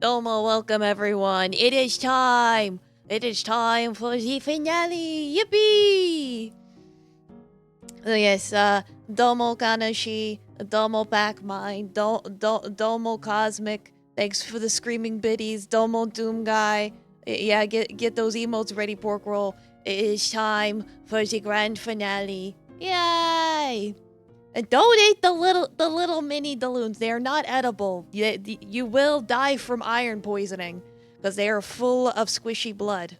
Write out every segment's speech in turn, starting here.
Domo, welcome everyone. It is time. It is time for the finale. Yippee! Yes, Domo Kanashi, Domo Backmine, Domo Cosmic. Thanks for the screaming biddies. Domo Doom Guy. Yeah, get those emotes ready, Pork Roll. It is time for the grand finale. Yay! And don't eat the little mini balloons. They are not edible. You will die from iron poisoning because they are full of squishy blood.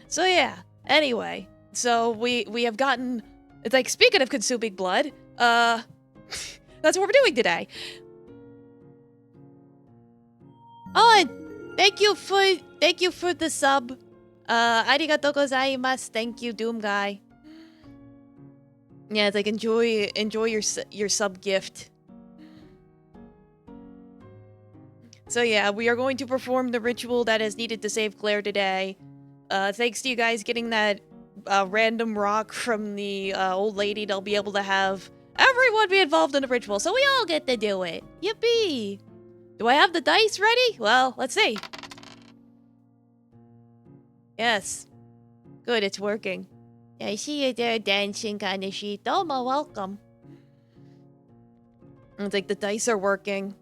So yeah. Anyway, so we have gotten. It's like, speaking of consuming blood, that's what we're doing today. Oh, thank you for the sub. Arigatou gozaimasu. Thank you, Doom Guy. Yeah, it's like enjoy your sub gift. So yeah, we are going to perform the ritual that is needed to save Claire today. Thanks to you guys getting that random rock from the old lady, they'll be able to have everyone be involved in the ritual, so we all get to do it. Yippee! Do I have the dice ready? Well, let's see. Yes. Good, it's working. I see you there dancing, Kanashi. Domo, welcome. It's like the dice are working.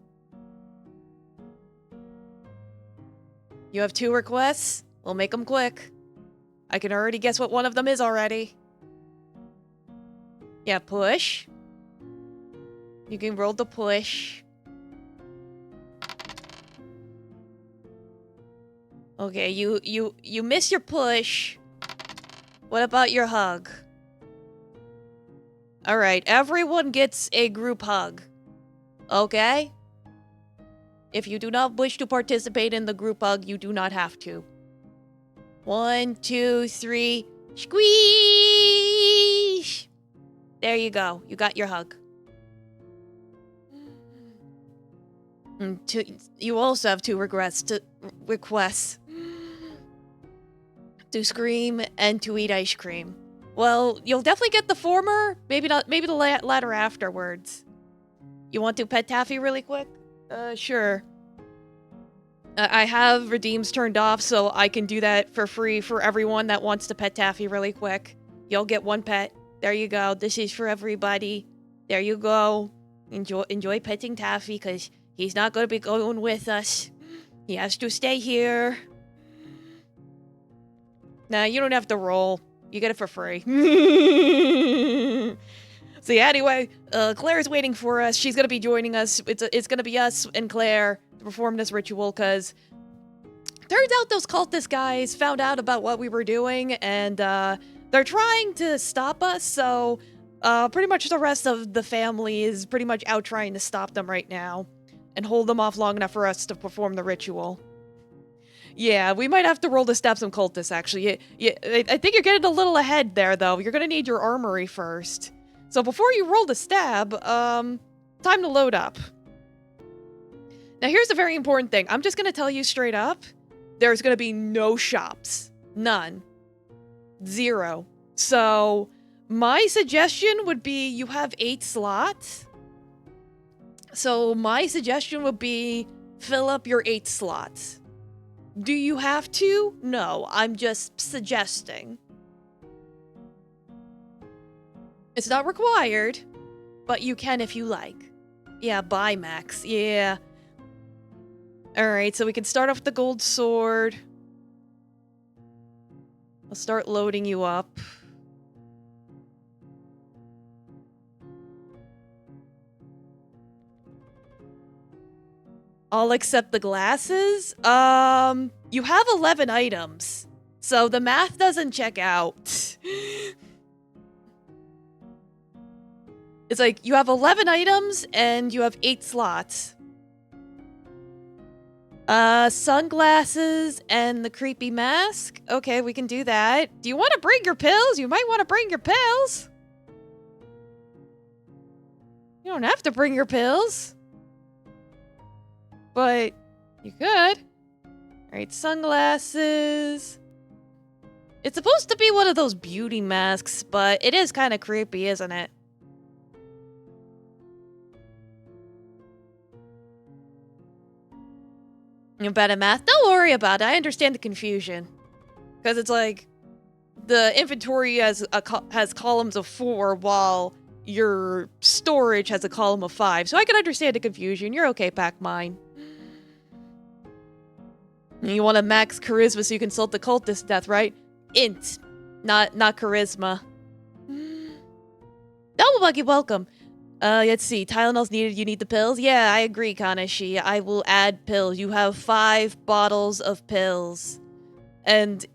You have 2 requests? We'll make them quick. I can already guess what one of them is already. Yeah, push. You can roll the push. Okay, you miss your push. What about your hug? Alright, everyone gets a group hug. Okay? If you do not wish to participate in the group hug, you do not have to. 1, 2, 3, squeeze! There you go. You got your hug. You also have 2 requests to scream and to eat ice cream. Well, you'll definitely get the former. Maybe not. Maybe the latter afterwards. You want to pet Taffy really quick? Sure. I have redeems turned off, so I can do that for free for everyone that wants to pet Taffy really quick. You'll get 1 pet. There you go. This is for everybody. There you go. Enjoy petting Taffy, because he's not going to be going with us. He has to stay here. Nah, you don't have to roll. You get it for free. So yeah, anyway, Claire's waiting for us. She's gonna be joining us. It's gonna be us and Claire to perform this ritual, because turns out those cultist guys found out about what we were doing, and they're trying to stop us, so pretty much the rest of the family is pretty much out trying to stop them right now and hold them off long enough for us to perform the ritual. Yeah, we might have to roll to stab some cultists, actually. I think you're getting a little ahead there, though. You're gonna need your armory first. So before you roll the stab, time to load up. Now here's a very important thing. I'm just gonna tell you straight up, there's gonna be no shops. None. 0. So my suggestion would be you have 8 slots. So my suggestion would be fill up your 8 slots. Do you have to? No, I'm just suggesting. It's not required, but you can if you like. Yeah, buy Max. Yeah. Alright, so we can start off with the gold sword. I'll start loading you up. All except the glasses? You have 11 items, so the math doesn't check out. It's like, you have 11 items, and you have 8 slots. Sunglasses and the creepy mask? Okay, we can do that. Do you want to bring your pills? You might want to bring your pills. You don't have to bring your pills. But you could. Alright, sunglasses. It's supposed to be one of those beauty masks, but it is kind of creepy, isn't it? You're bad at math? Don't worry about it. I understand the confusion. Because it's like, the inventory has columns of 4, while your storage has a column of 5. So I can understand the confusion. You're okay, Pac-Mine. You want to max charisma so you can insult the cultist to death, right? Int, not charisma. Double Buggy, welcome. Let's see. Tylenol's needed. You need the pills? Yeah, I agree, Kanashi. I will add pills. You have 5 bottles of pills. And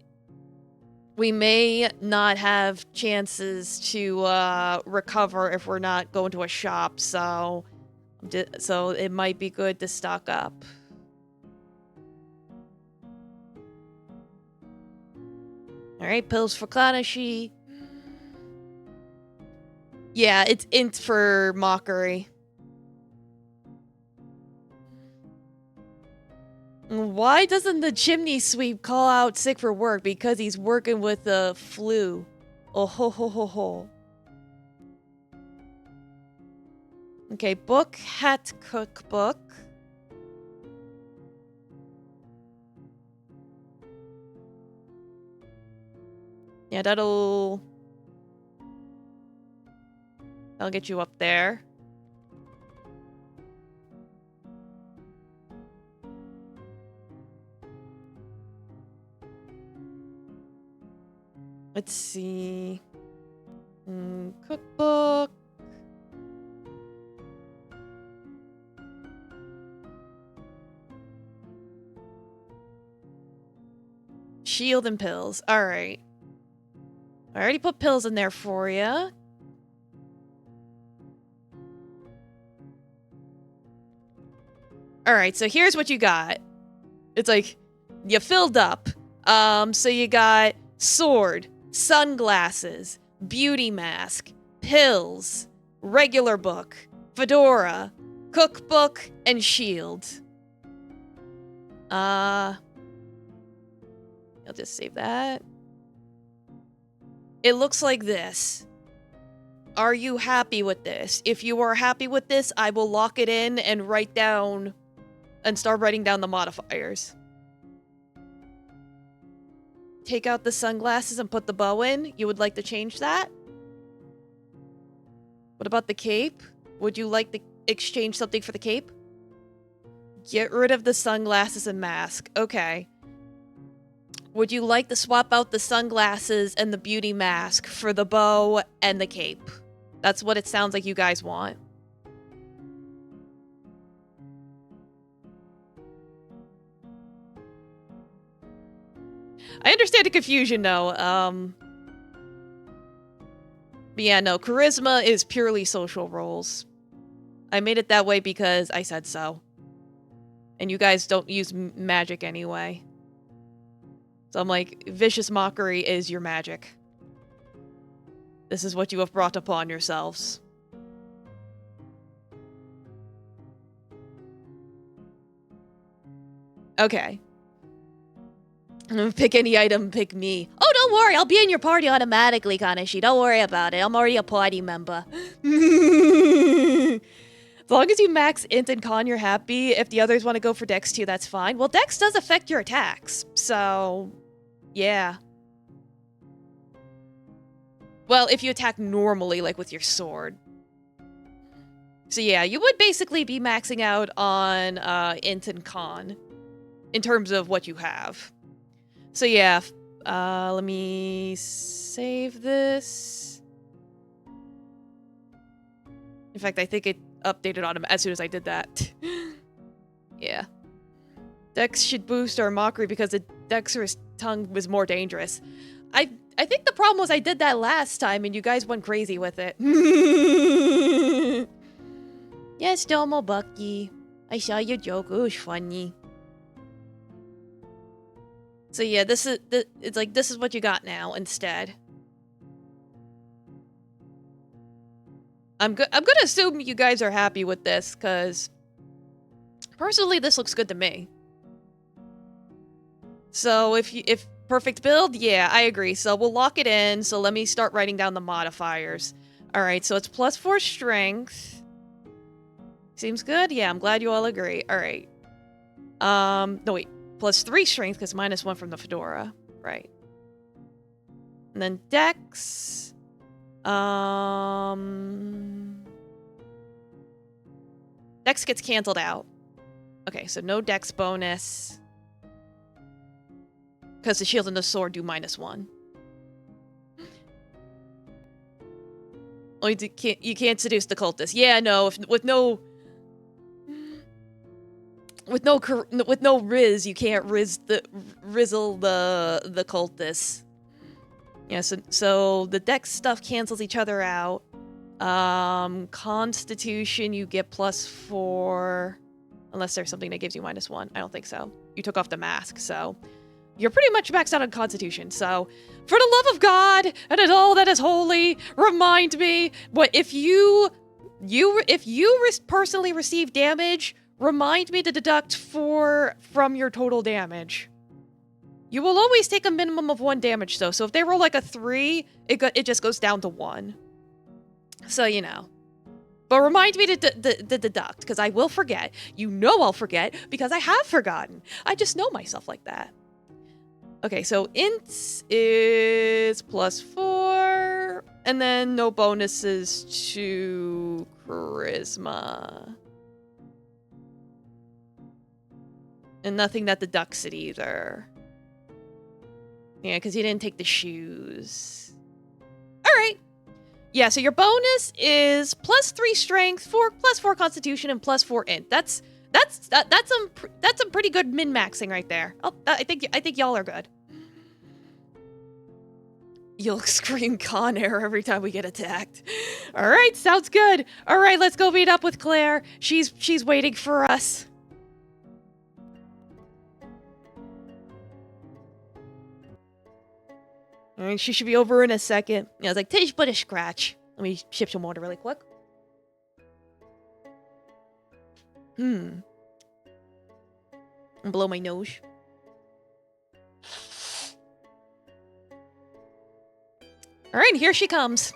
we may not have chances to recover if we're not going to a shop, so it might be good to stock up. Alright, pills for Kanashi. Yeah, it's int for mockery. Why doesn't the chimney sweep call out sick for work? Because he's working with the flu. Oh ho ho ho ho. Okay, book, hat, cookbook. Yeah, that'll get you up there. Let's see. Cookbook. Shield and pills. Alright. I already put pills in there for you. Alright, so here's what you got. It's like, you filled up. So you got sword, sunglasses, beauty mask, pills, regular book, fedora, cookbook, and shield. I'll just save that. It looks like this. Are you happy with this? If you are happy with this, I will lock it in and start writing down the modifiers. Take out the sunglasses and put the bow in. You would like to change that? What about the cape? Would you like to exchange something for the cape? Get rid of the sunglasses and mask. Okay. Would you like to swap out the sunglasses and the beauty mask for the bow and the cape? That's what it sounds like you guys want. I understand the confusion, though. But yeah, no, charisma is purely social roles. I made it that way because I said so. And you guys don't use magic anyway. So I'm like, vicious mockery is your magic. This is what you have brought upon yourselves. Okay. Pick any item, pick me. Oh, don't worry, I'll be in your party automatically, Kanashi. Don't worry about it. I'm already a party member. As long as you max int and con, you're happy. If the others want to go for dex too, that's fine. Well, dex does affect your attacks, so yeah. Well, if you attack normally, like with your sword. So yeah, you would basically be maxing out on int and con in terms of what you have. So yeah, let me save this. In fact, I think it updated on him as soon as I did that. Yeah. Dex should boost our mockery because the dexterous tongue was more dangerous. I think the problem was I did that last time and you guys went crazy with it. Yes, Domo Bucky. I saw your joke. It was funny. So yeah, this is what you got now instead. I'm gonna assume you guys are happy with this, because personally this looks good to me. So if perfect build, yeah, I agree. So we'll lock it in. So let me start writing down the modifiers. Alright, so it's +4 strength. Seems good? Yeah, I'm glad you all agree. Alright. No wait, +3 strength because -1 from the fedora, right? And then Dex. Dex gets canceled out. Okay, so no Dex bonus. Because the shield and the sword do -1. Oh, you can't seduce the cultist. Yeah, no, with no riz, you can't rizzle the cultists. Yeah, so the Dex stuff cancels each other out. Constitution, you get +4. Unless there's something that gives you -1. I don't think so. You took off the mask, so you're pretty much maxed out on Constitution. So, for the love of God and at all that is holy, remind me. What if you personally receive damage? Remind me to deduct 4 from your total damage. You will always take a minimum of 1 damage, though. So if they roll like a 3, it just goes down to 1. So, you know. But remind me to deduct, because I will forget. You know I'll forget, because I have forgotten. I just know myself like that. Okay, so int is +4, and then no bonuses to charisma. And nothing that deducts it either. Yeah, because you didn't take the shoes. All right. Yeah, so your bonus is +3 strength, +4 constitution, and +4 int. That's some pretty good min-maxing right there. I think y'all are good. You'll scream Con Air every time we get attacked. All right, sounds good. All right, let's go meet up with Claire. She's waiting for us. All right, she should be over in a second. Yeah, I was like, Tish, but a scratch. Let me ship some water really quick. And blow my nose. All right, here she comes.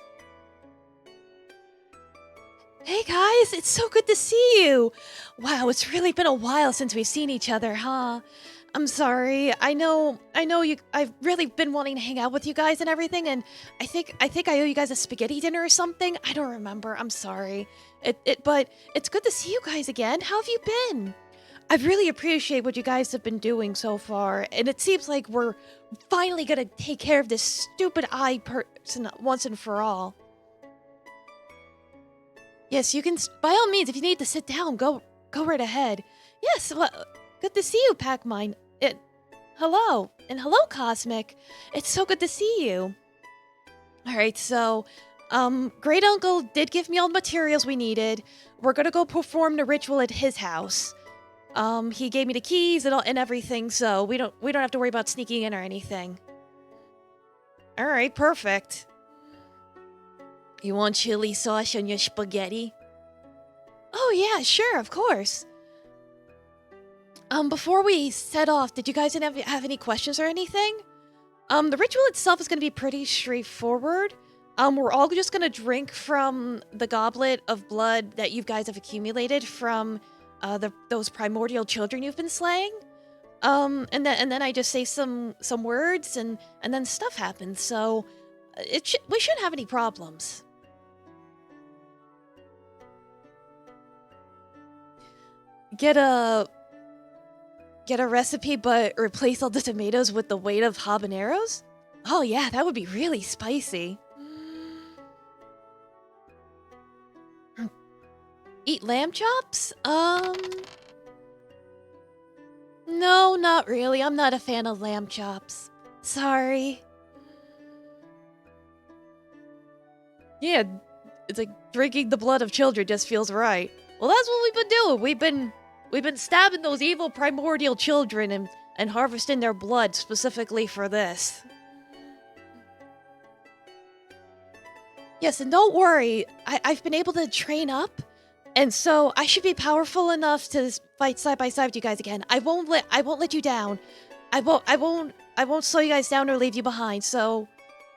Hey guys, it's so good to see you. Wow, it's really been a while since we've seen each other, huh? I'm sorry. I know you. I've really been wanting to hang out with you guys and everything, and I think I owe you guys a spaghetti dinner or something. I don't remember. I'm sorry. But it's good to see you guys again. How have you been? I really appreciate what you guys have been doing so far, and it seems like we're finally gonna take care of this stupid eye person once and for all. Yes, you can. By all means, if you need to sit down, go right ahead. Yes. Well, good to see you, Pac-Mine. Hello. And hello, Cosmic. It's so good to see you. Alright, so, Great Uncle did give me all the materials we needed. We're gonna go perform the ritual at his house. He gave me the keys and everything, so we don't have to worry about sneaking in or anything. Alright, perfect. You want chili sauce on your spaghetti? Oh yeah, sure, of course. Before we set off, did you guys have any questions or anything? The ritual itself is going to be pretty straightforward. We're all just going to drink from the goblet of blood that you guys have accumulated from those primordial children you've been slaying. And then I just say some words and then stuff happens. So we shouldn't have any problems. Get a recipe, but replace all the tomatoes with the weight of habaneros? Oh yeah, that would be really spicy. Eat lamb chops? No, not really. I'm not a fan of lamb chops. Sorry. Yeah, it's like drinking the blood of children just feels right. Well, that's what we've been doing. We've been stabbing those evil primordial children and harvesting their blood specifically for this. Yes, and don't worry, I've been able to train up, and so I should be powerful enough to fight side by side with you guys again. I won't let you down. I won't slow you guys down or leave you behind. So,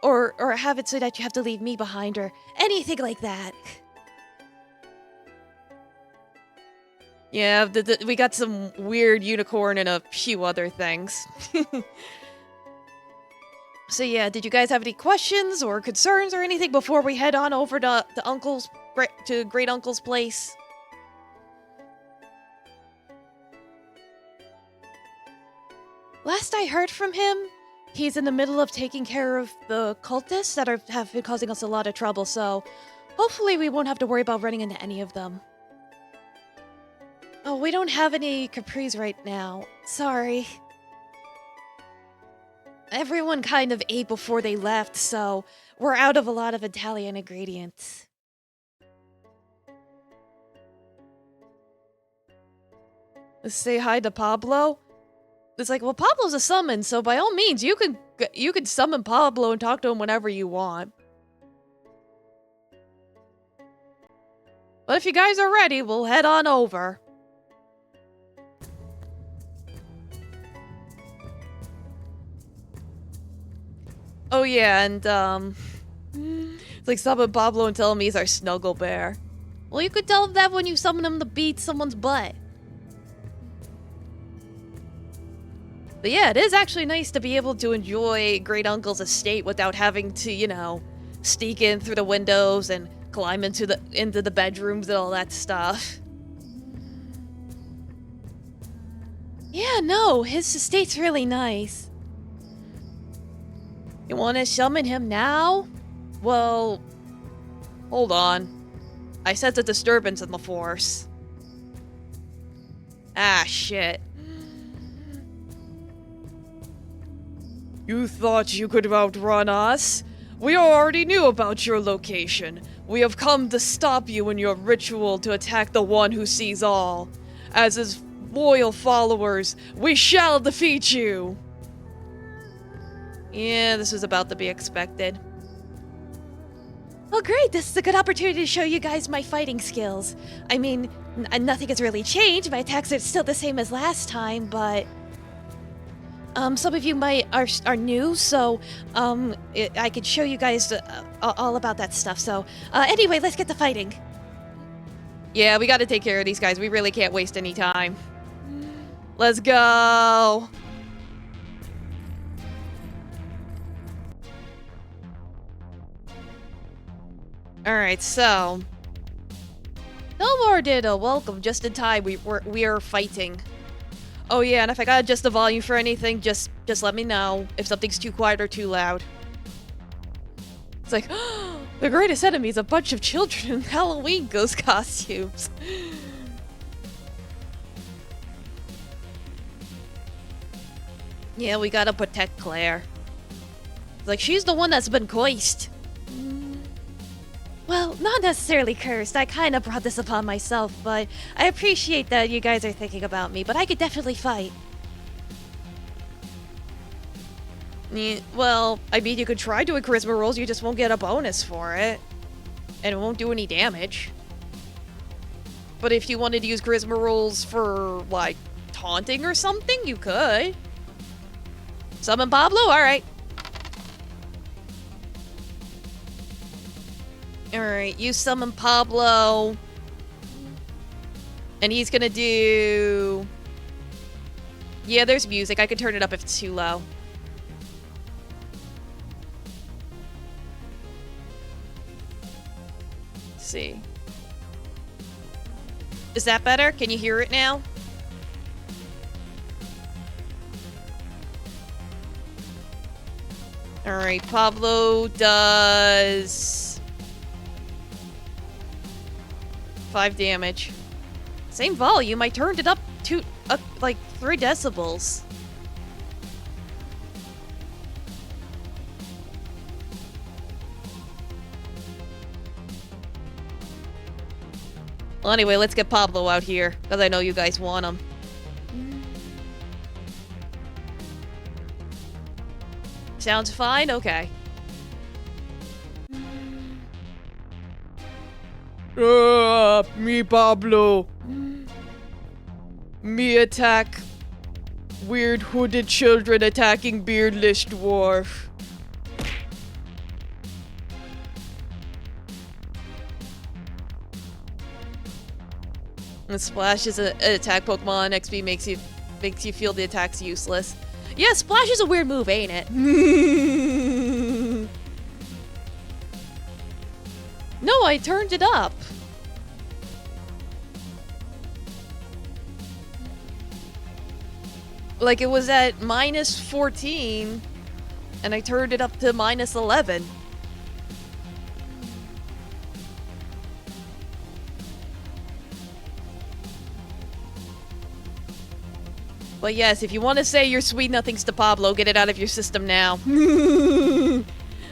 or have it so that you have to leave me behind or anything like that. Yeah, we got some weird unicorn and a few other things. So yeah, did you guys have any questions or concerns or anything before we head on over to Great Uncle's place? Last I heard from him, he's in the middle of taking care of the cultists that have been causing us a lot of trouble, so hopefully we won't have to worry about running into any of them. Oh, we don't have any capris right now. Sorry. Everyone kind of ate before they left, so we're out of a lot of Italian ingredients. Let's say hi to Pablo. It's like, well, Pablo's a summon, so by all means, you could summon Pablo and talk to him whenever you want. But if you guys are ready, we'll head on over. Oh yeah, and it's like summon Pablo and tell him he's our snuggle bear. Well, you could tell him that when you summon him to beat someone's butt. But yeah, it is actually nice to be able to enjoy Great Uncle's estate without having to, you know, sneak in through the windows and climb into the bedrooms and all that stuff. Yeah, no, his estate's really nice. You want to summon him now? Well, hold on. I sense a disturbance in the force. Ah, shit. You thought you could outrun us? We already knew about your location. We have come to stop you in your ritual to attack the one who sees all. As his loyal followers, we shall defeat you! Yeah, this was about to be expected. Well, great. This is a good opportunity to show you guys my fighting skills. I mean, nothing has really changed. My attacks are still the same as last time, but some of you are new, so I could show you guys all about that stuff. So anyway, let's get to fighting. Yeah, we got to take care of these guys. We really can't waste any time. Let's go. Alright, so no more ditto. Welcome, just in time. We are fighting. Oh yeah, and if I gotta adjust the volume for anything, just let me know if something's too quiet or too loud. It's like, the greatest enemy is a bunch of children in Halloween ghost costumes. Yeah, we gotta protect Claire. It's like, she's the one that's been cursed. Well, not necessarily cursed. I kind of brought this upon myself, but I appreciate that you guys are thinking about me, but I could definitely fight. Yeah, well, I mean, you could try doing charisma rolls, you just won't get a bonus for it. And it won't do any damage. But if you wanted to use charisma rolls for, like, taunting or something, you could. Summon Pablo? Alright. Alright, you summon Pablo. And he's gonna do... Yeah, there's music. I can turn it up if it's too low. Let's see. Is that better? Can you hear it now? Alright, Pablo does... 5 damage. Same volume, I turned it up to, like, 3 decibels. Well, anyway, let's get Pablo out here, because I know you guys want him. Sounds fine? Okay. Me Pablo. Me attack weird hooded children attacking beardless dwarf. And Splash is an attack Pokemon. XP makes you feel the attack's useless. Yeah, Splash is a weird move, ain't it? No, I turned it up. Like, it was at -14, and I turned it up to -11. But yes, if you want to say your sweet nothings to Pablo, get it out of your system now.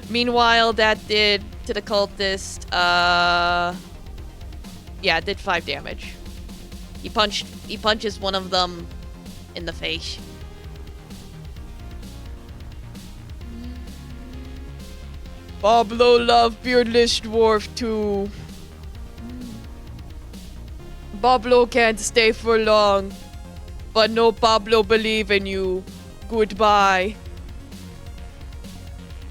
Meanwhile, that did to the cultist, yeah, it did 5 damage. He punches one of them in the face. Pablo loved Beardless Dwarf too. Pablo can't stay for long. But no, Pablo, believe in you. Goodbye.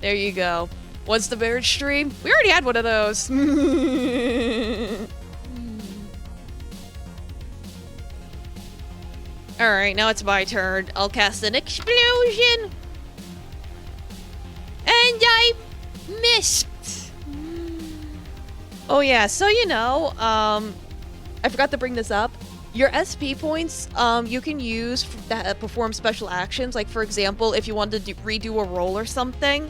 There you go. What's the marriage stream? We already had one of those. Alright, now it's my turn. I'll cast an explosion. And I missed. Oh yeah, so you know, I forgot to bring this up. Your SP points, you can use that perform special actions. Like, for example, if you wanted to redo a roll or something.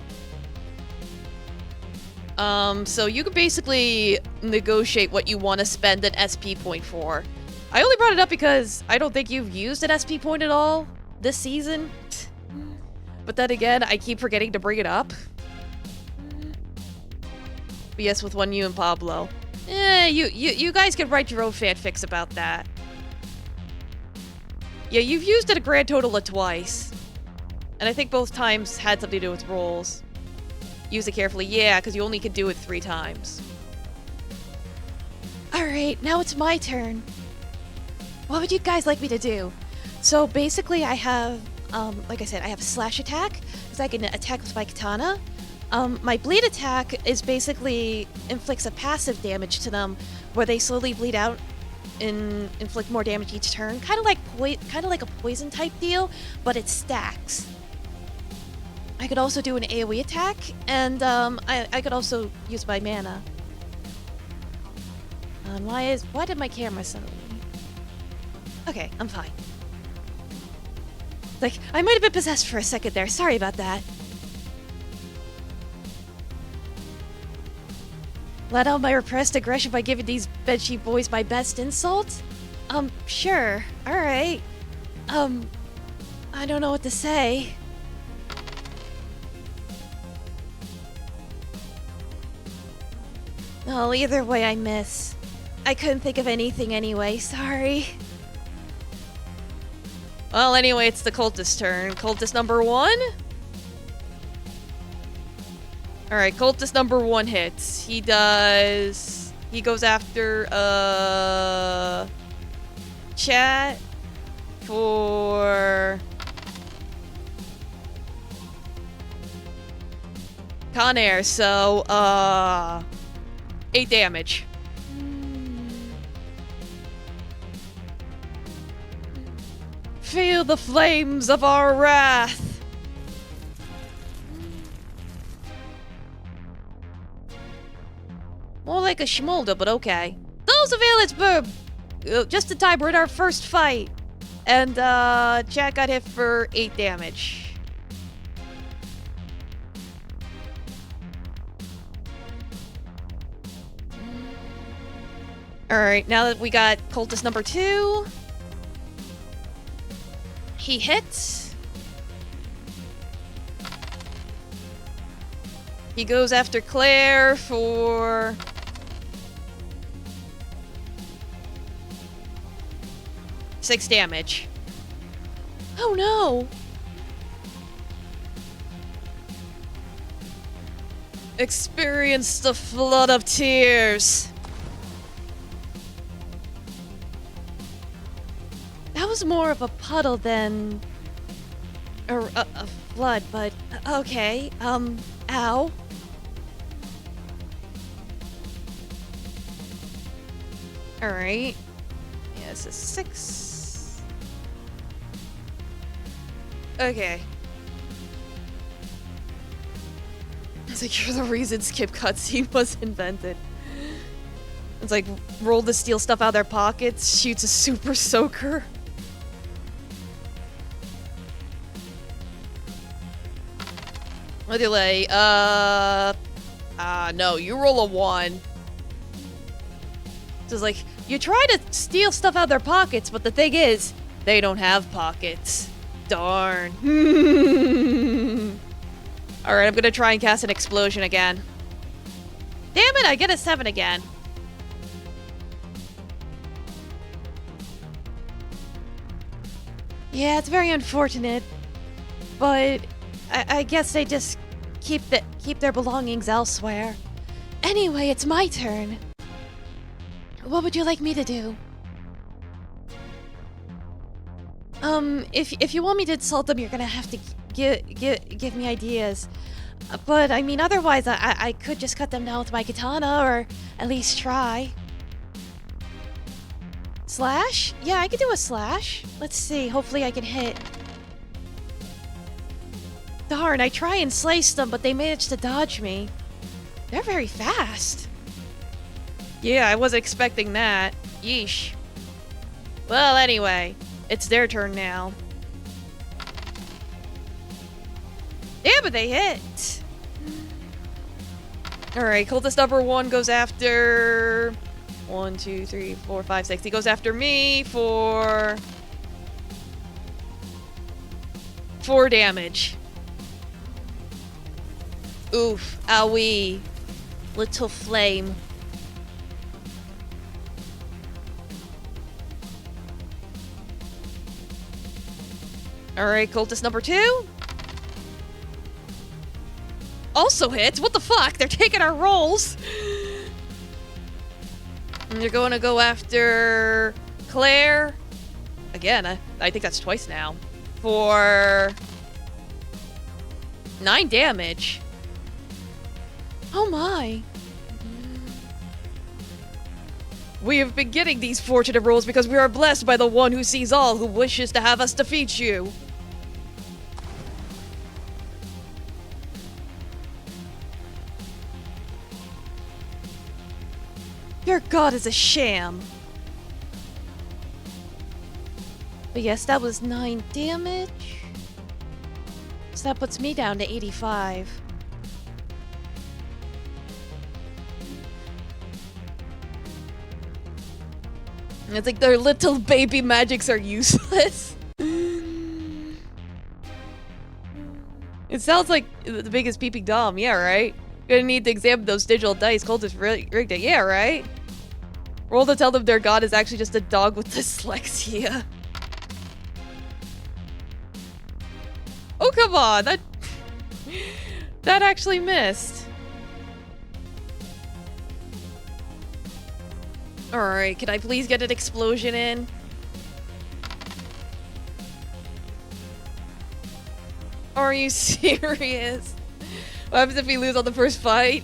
So you could basically negotiate what you want to spend an SP point for. I only brought it up because I don't think you've used an SP point at all this season. But then again, I keep forgetting to bring it up. But yes, with you and Pablo. You guys can write your own fanfics about that. Yeah, you've used it a grand total of twice. And I think both times had something to do with rolls. Use it carefully. Yeah, because you only could do it 3 times. Alright, now it's my turn. What would you guys like me to do? So basically I have, like I said, I have a slash attack, because I can attack with my katana. My bleed attack is basically inflicts a passive damage to them, where they slowly bleed out and inflict more damage each turn. Kind of like a poison type deal, but it stacks. I could also do an AoE attack, and I could also use my mana. Why did my camera suddenly? Okay, I'm fine. Like, I might have been possessed for a second there. Sorry about that. Let out my repressed aggression by giving these bedsheet boys my best insult? Sure. Alright. I don't know what to say. Well, either way I miss. I couldn't think of anything anyway, sorry. Well, anyway, it's the cultist turn. Cultist number 1? Alright, cultist number 1 hits. He goes after, chat for Conair, so, 8 damage. Feel the flames of our wrath. More like a Schmolder, but okay. Those of Eilitzburg! Just in time, we're in our first fight. And, Jack got hit for 8 damage. Alright, now that we got cultist number 2. He hits. He goes after Claire for 6 damage. Oh no! Experience the flood of tears. That was more of a puddle than a flood, but okay. Ow. Alright. This is 6. Okay. It's like, you're the reason skip cutscene was invented. It's like, roll to steal stuff out of their pockets, shoots a super soaker. What delay? No, you roll a 1. So it's like, you try to steal stuff out of their pockets, but the thing is, they don't have pockets. Darn. Alright, I'm gonna try and cast an explosion again. Damn it, I get a 7 again. Yeah, it's very unfortunate, but I guess they just keep their belongings elsewhere. Anyway, it's my turn. What would you like me to do? If you want me to insult them, you're gonna have to give me ideas. But I mean, otherwise, I could just cut them down with my katana, or at least try. Slash? Yeah, I could do a slash. Let's see. Hopefully, I can hit. Darn, I try and slice them, but they manage to dodge me. They're very fast. Yeah, I wasn't expecting that. Yeesh. Well, anyway, it's their turn now. Yeah, but they hit. Alright, cultist number 1 goes after... 1, 2, 3, 4, 5, 6. He goes after me for... 4 damage. Oof. Owie. Little flame. Alright, cultist number 2. Also hits? What the fuck? They're taking our rolls. And they're going to go after Claire. Again, I think that's twice now. For 9 damage. Oh my. We have been getting these fortunate rolls because we are blessed by the one who sees all, who wishes to have us defeat you. Your god is a sham. But yes, that was 9 damage. So that puts me down to 85. It's like their little baby magics are useless. It sounds like the biggest peeping Dom, yeah, right? Gonna need to examine those digital dice. Cultist rigged it, yeah, right? Roll to tell them their god is actually just a dog with dyslexia. Oh, come on, that actually missed. Alright, can I please get an explosion in? Are you serious? What happens if we lose on the first fight?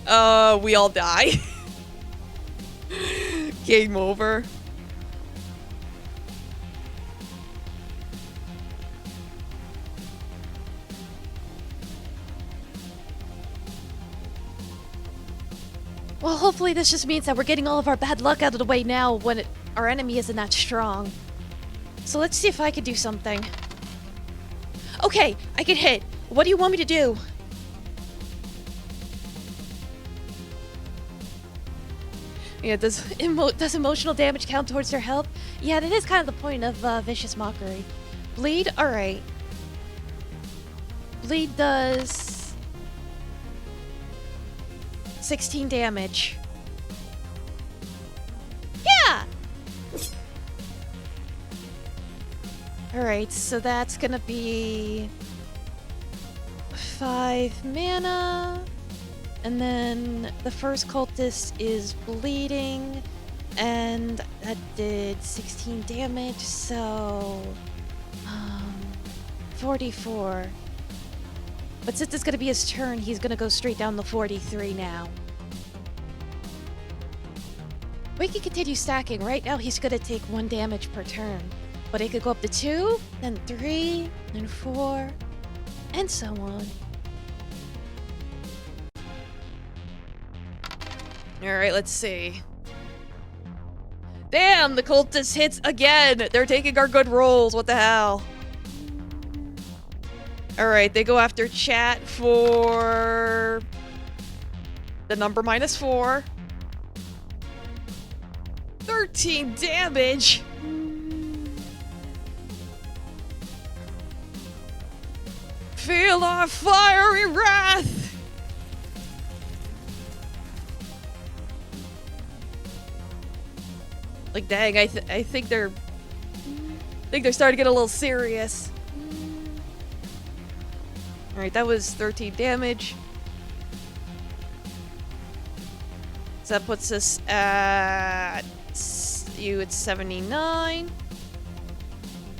We all die. Game over. Well, hopefully this just means that we're getting all of our bad luck out of the way now when our enemy isn't that strong. So let's see if I can do something. Okay, I can hit. What do you want me to do? Yeah, does emotional damage count towards their health? Yeah, that is kind of the point of Vicious Mockery. Bleed? Alright. Bleed does... 16 damage. Yeah! Alright, so that's gonna be... 5 mana... And then the first cultist is bleeding, and that did 16 damage, so 44. But since it's gonna be his turn, he's gonna go straight down to 43 now. We can continue stacking. Right now, he's gonna take 1 damage per turn. But it could go up to 2, then 3, then 4, and so on. Alright, let's see. Damn, the cultist hits again! They're taking our good rolls, what the hell? Alright, they go after chat for... the number -4. 13 damage! Feel our fiery wrath! Like, dang, I think they're starting to get a little serious. Alright, that was 13 damage. So that puts us at... you at 79.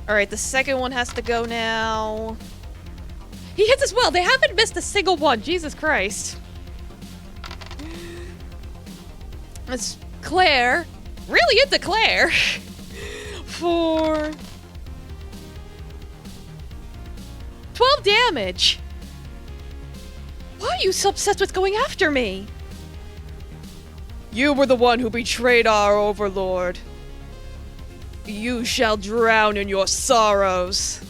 Alright, the second one has to go now. He hits as well! They haven't missed a single one! Jesus Christ. It's Claire. Really into Claire! For... 12 damage! Why are you so obsessed with going after me? You were the one who betrayed our overlord. You shall drown in your sorrows.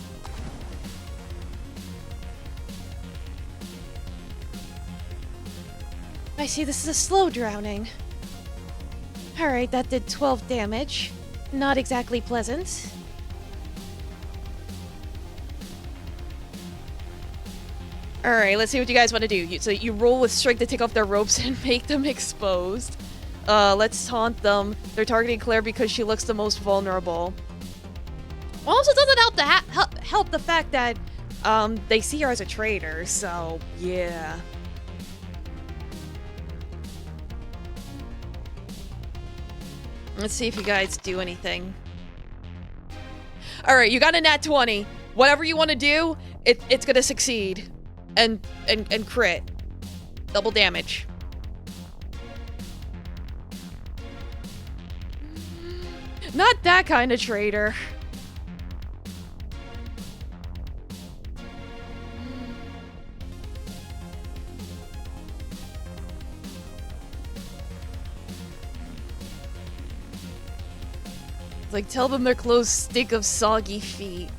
I see this is a slow drowning. Alright, that did 12 damage. Not exactly pleasant. Alright, let's see what you guys want to do. So you roll with strength to take off their robes and make them exposed. Let's taunt them. They're targeting Claire because she looks the most vulnerable. Also doesn't help the fact that they see her as a traitor, so yeah. Let's see if you guys do anything. Alright, you got a nat 20. Whatever you want to do, it's gonna succeed. And crit. Double damage. Not that kind of traitor. It's like, tell them their clothes stink of soggy feet.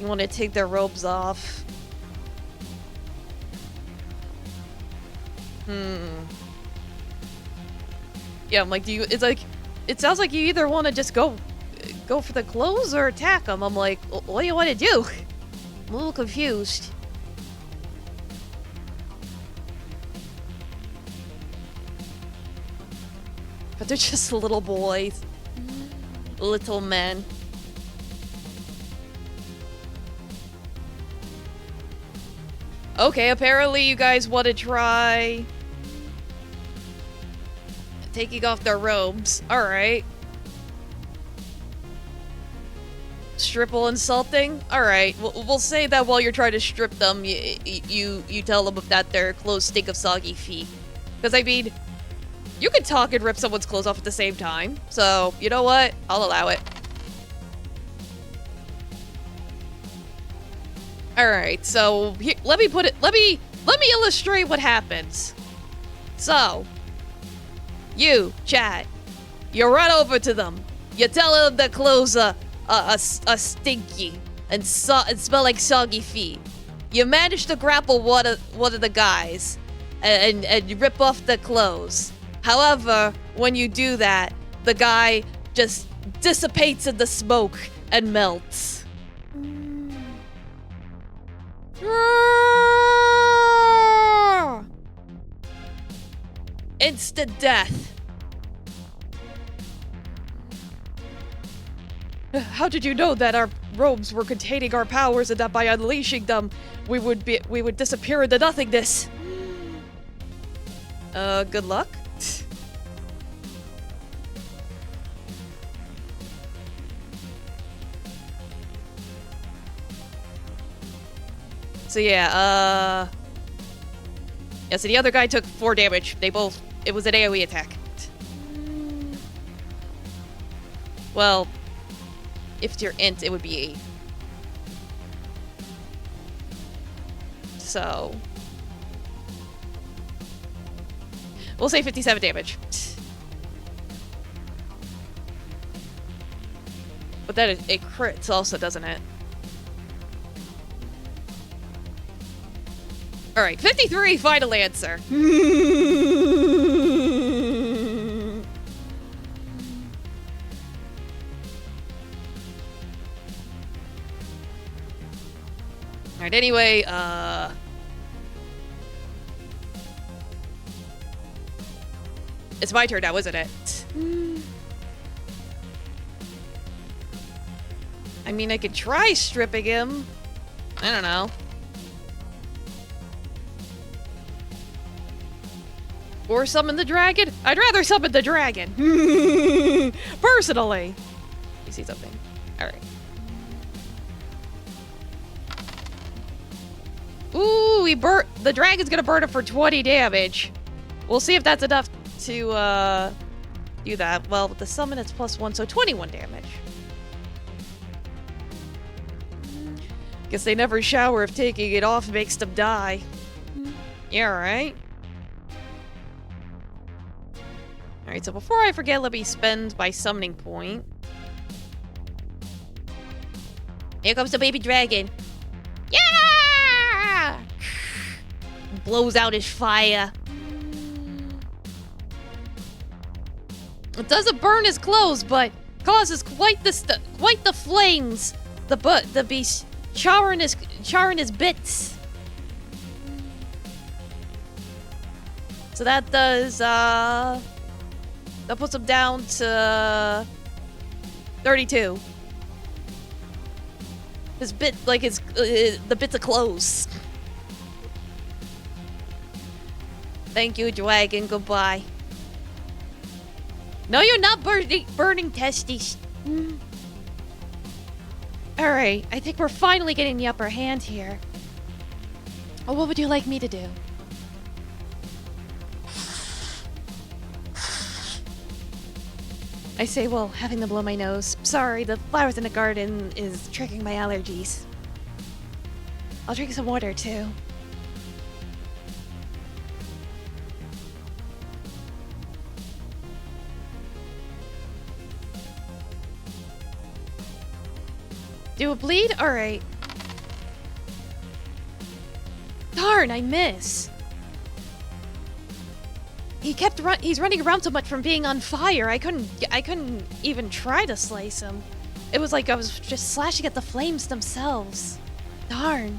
You want to take their robes off. Yeah, I'm like, it sounds like you either want to just go for the clothes or attack them. I'm like, what do you want to do? I'm a little confused. But they're just little boys. Little men. Okay, apparently you guys want to try taking off their robes. Alright. Stripple insulting? Alright, we'll say that while you're trying to strip them, you tell them that their clothes stink of soggy feet. Because, I mean, you can talk and rip someone's clothes off at the same time. So, you know what? I'll allow it. Alright, so here, let me illustrate what happens. So, you, chat, you run over to them. You tell them their clothes are stinky and smell like soggy feet. You manage to grapple one of the guys and you rip off the clothes. However, when you do that, the guy just dissipates in the smoke and melts. Instant death. How did you know that our robes were containing our powers and that by unleashing them, we would disappear into nothingness? Good luck. So yeah, Yeah, so the other guy took 4 damage. It was an AoE attack. Well, if you're int, it would be 8. So we'll say 57 damage. But that it crits also, doesn't it? Alright, 53, final answer. Alright, anyway, it's my turn now, isn't it? I mean, I could try stripping him. I don't know. Or summon the dragon? I'd rather summon the dragon. Personally. You see something? Alright. Ooh, the dragon's gonna burn it for 20 damage. We'll see if that's enough to do that. Well, with the summon it's +1, so 21 damage. Guess they never shower if taking it off makes them die. Yeah, right? Alright, so before I forget, let me spend my summoning point. Here comes the baby dragon. Yeah! Blows out his fire. It doesn't burn his clothes, but causes quite the flames. The beast charring his bits. So that does that puts him down to 32. His bit, like the bits of clothes. Thank you, dragon. Goodbye. No, you're not burning testes. Alright, I think we're finally getting the upper hand here. Oh, what would you like me to do? I say, well, having them blow my nose. Sorry, the flowers in the garden is triggering my allergies. I'll drink some water, too. Do a bleed? Alright. Darn, I miss. He's running around so much from being on fire. I couldn't even try to slice him. It was like I was just slashing at the flames themselves. Darn.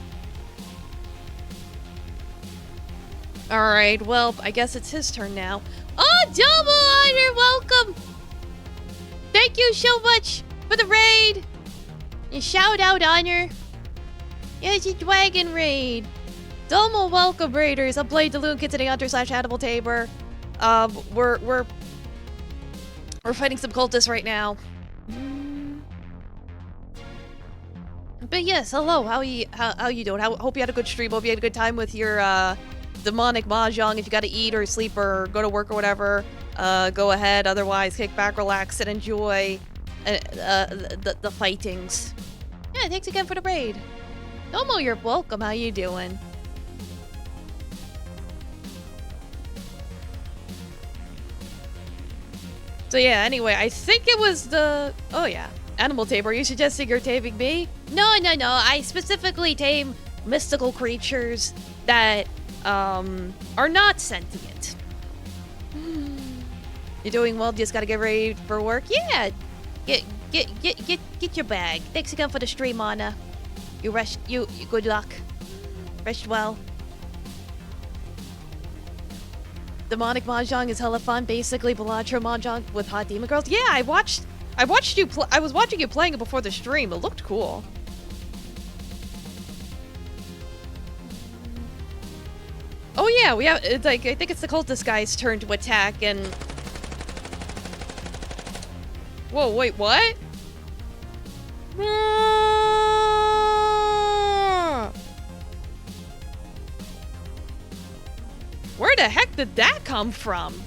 Alright, well, I guess it's his turn now. Oh, double honor, welcome! Thank you so much for the raid! And shout out, honor. Yeah, it's a dragon raid. Domo welcome, raiders. I'm playing Daloon Kitsune Hunter / Animal Tamer. We're fighting some cultists right now. But yes, hello. How you doing? Hope you had a good stream. Hope you had a good time with your demonic mahjong. If you got to eat or sleep or go to work or whatever, go ahead. Otherwise, kick back, relax, and enjoy the fightings. Yeah, thanks again for the raid. Domo, you're welcome. How you doing? So yeah, anyway, I think it was the... Oh yeah, Animal Tamer. Are you suggesting you're taming me? No. I specifically tame mystical creatures that are not sentient. You're doing well. Just gotta get ready for work. Yeah, get your bag. Thanks again for the stream, Anna. You rest. You good luck. Rest well. Demonic mahjong is hella fun. Basically, Balatro mahjong with hot demon girls. Yeah, I watched you. I was watching you playing it before the stream. It looked cool. Oh yeah, we have. It's like I think it's the cultist guy's turn to attack and. Whoa! Wait, what? the heck did that come from?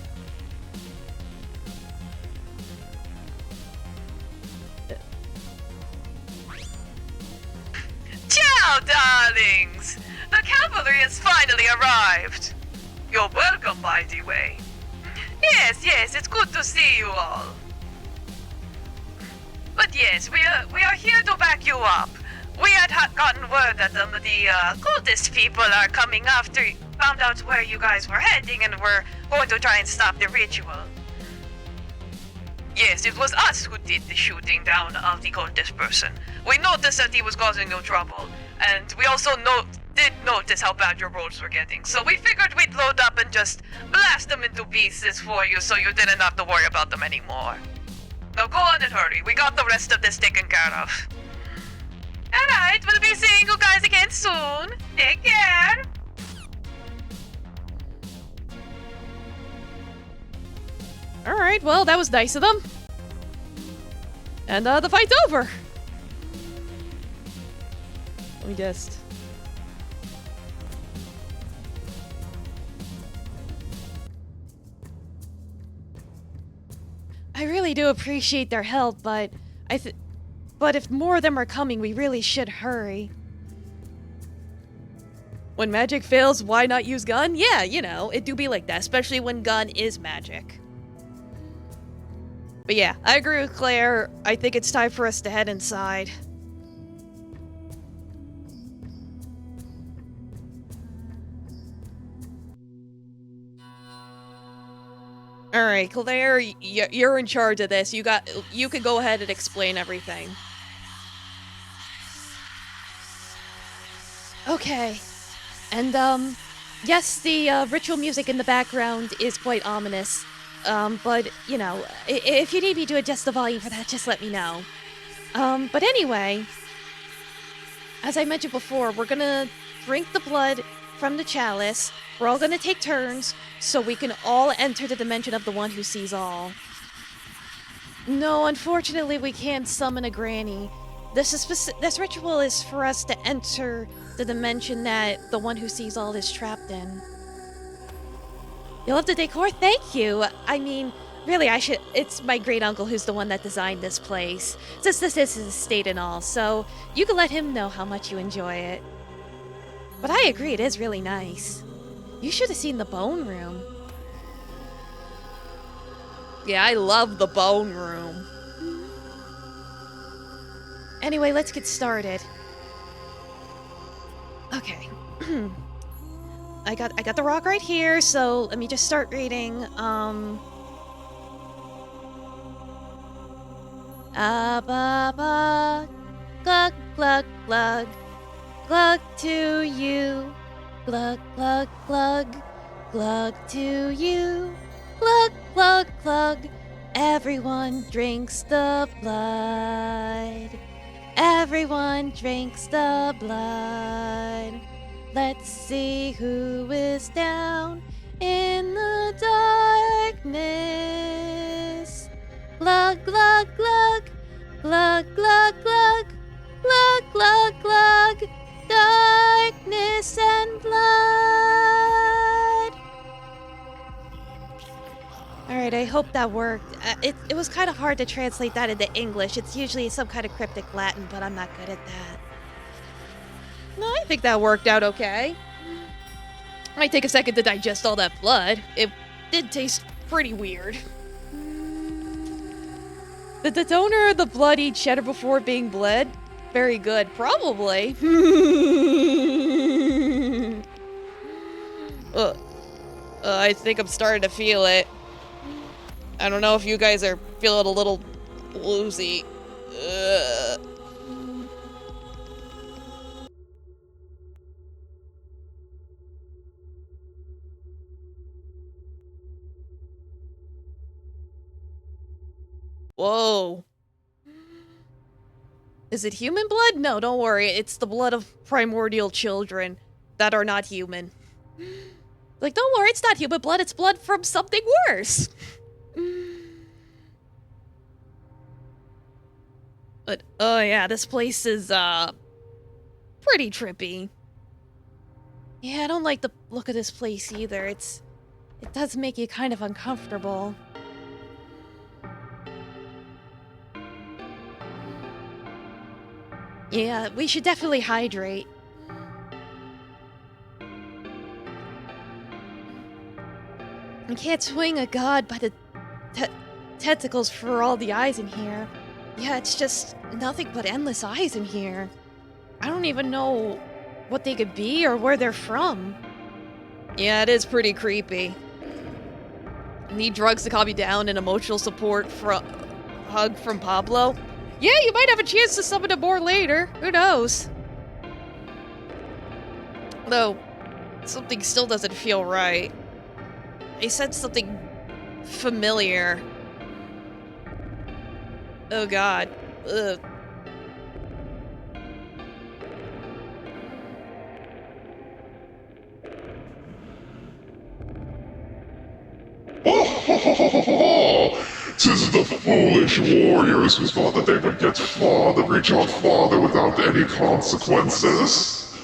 Ciao, darlings! The cavalry has finally arrived. You're welcome, by the way. Yes, it's good to see you all. But yes, we are here to back you up. We had gotten word that the cultist people are coming after, found out where you guys were heading, and were going to try and stop the ritual. Yes, it was us who did the shooting down of the cultist person. We noticed that he was causing no trouble, and we also did notice how bad your rolls were getting, so we figured we'd load up and just blast them into pieces for you so you didn't have to worry about them anymore. Now go on and hurry, we got the rest of this taken care of. Alright, we'll be seeing you guys again soon. Take care! Alright, well, that was nice of them. And, the fight's over. Let me just... I really do appreciate their help, but but if more of them are coming, we really should hurry. When magic fails, why not use gun? Yeah, you know, it do be like that, especially when gun is magic. But yeah, I agree with Claire. I think it's time for us to head inside. All right, Claire, you're in charge of this. You can go ahead and explain everything. Okay. And yes, the ritual music in the background is quite ominous. But you know, if you need me to adjust the volume for that, just let me know. But anyway, as I mentioned before, we're gonna drink the blood from the chalice. We're all gonna take turns, so we can all enter the dimension of the one who sees all. No, unfortunately, we can't summon a granny. This ritual is for us to enter the dimension that the one who sees all is trapped in. You love the decor? Thank you! I mean, really, it's my great uncle who's the one that designed this place, since this is his estate and all, so you can let him know how much you enjoy it. But I agree, it is really nice. You should have seen the bone room. Yeah, I love the bone room. Anyway, let's get started. Okay. I got the rock right here, so let me just start reading. Ba ba, glug glug glug, glug to you, glug glug glug, glug to you, glug glug glug. Everyone drinks the blood. Everyone drinks the blood. Let's see who is down in the darkness. Glug, glug, glug, glug, glug, glug, glug, glug, glug, darkness and blood. Alright, I hope that worked. It was kind of hard to translate that into English. It's usually some kind of cryptic Latin, but I'm not good at that. No, I think that worked out okay. Might take a second to digest all that blood. It did taste pretty weird. Did the donor of the blood eat cheddar before being bled? Very good. Probably. I think I'm starting to feel it. I don't know if you guys are feeling a little woozy. Whoa. Is it human blood? No, don't worry. It's the blood of primordial children that are not human. Like, don't worry, it's not human blood. It's blood from something worse. But, oh yeah, this place is, pretty trippy. Yeah, I don't like the look of this place either. It's It does make you kind of uncomfortable. Yeah, we should definitely hydrate. I can't swing a god by the tentacles for all the eyes in here. Yeah, it's just nothing but endless eyes in here. I don't even know what they could be or where they're from. Yeah, it is pretty creepy. Need drugs to calm you down and emotional support from hug from Pablo. Yeah, you might have a chance to summon him more later. Who knows? Though, something still doesn't feel right. I said something familiar. Oh god. Ugh. Tis the foolish warriors who thought that they would get farther, reach out farther without any consequences.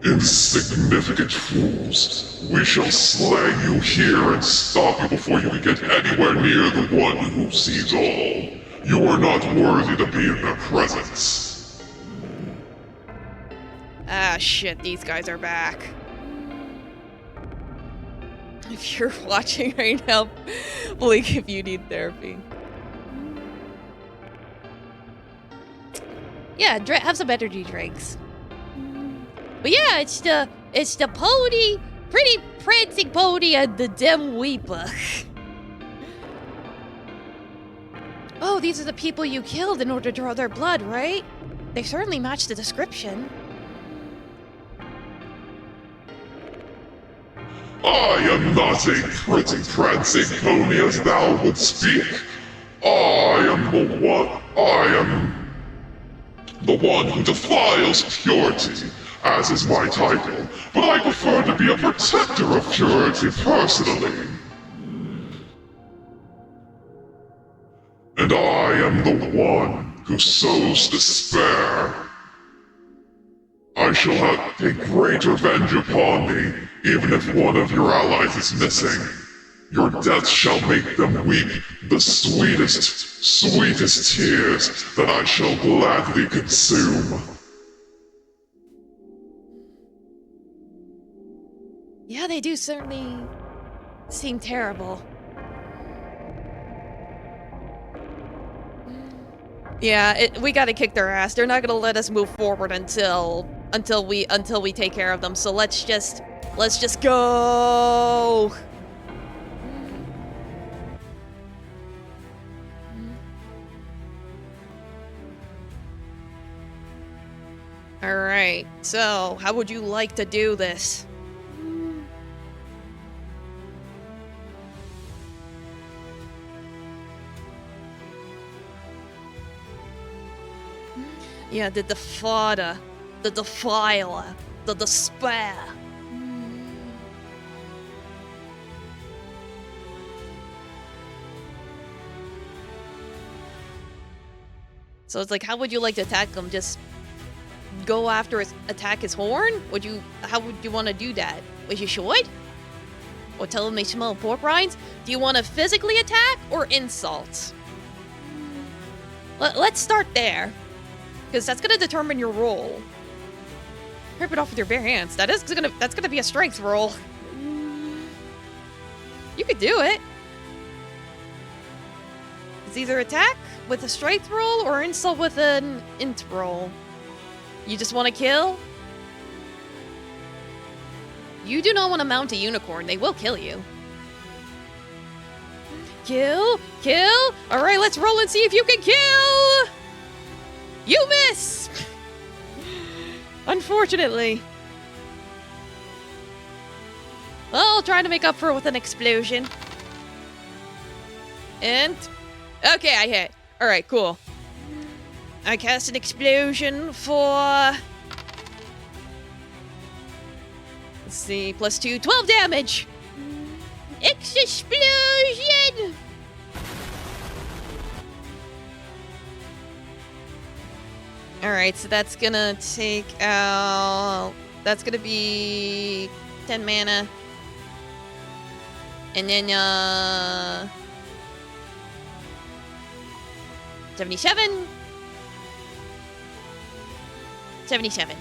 Insignificant fools, we shall slay you here and stop you before you can get anywhere near the one who sees all. You are not worthy to be in their presence. Ah, shit, these guys are back. If you're watching right now, blink if you need therapy. Yeah, have some energy drinks. But yeah, it's the pony, pretty prancing pony and the dim weeper. Oh, these are the people you killed in order to draw their blood, right? They certainly match the description. I am not a pretty prancing pony as thou would speak. I am the one who defiles purity, as is my title, but I prefer to be a protector of purity personally. And I am the one who sows despair. I shall have a great revenge upon me, even if one of your allies is missing. Your death shall make them weep the sweetest tears that I shall gladly consume. Yeah, they do certainly seem terrible. Yeah, we gotta kick their ass. They're not gonna let us move forward until we take care of them. So let's just go. All right. So, how would you like to do this? Yeah, the defader, the defiler, the despair. So it's like, how would you like to attack him? Just go after attack his horn? How would you want to do that? Would you should? Or tell them they smell pork rinds? Do you want to physically attack or insult? Let's start there. Because that's gonna determine your roll. Rip it off with your bare hands. That's gonna be a strength roll. You could do it. It's either attack with a strength roll or insult with an int roll. You just want to kill? You do not want to mount a unicorn. They will kill you. Kill. All right, let's roll and see if you can kill. You miss! Unfortunately. Well, I'll try to make up for it with an explosion. And... okay, I hit. Alright, cool. I cast an explosion for... let's see, +2, 12 damage! Explosion! Alright, so that's gonna take out... that's gonna be 10 mana. And then, 77. 77.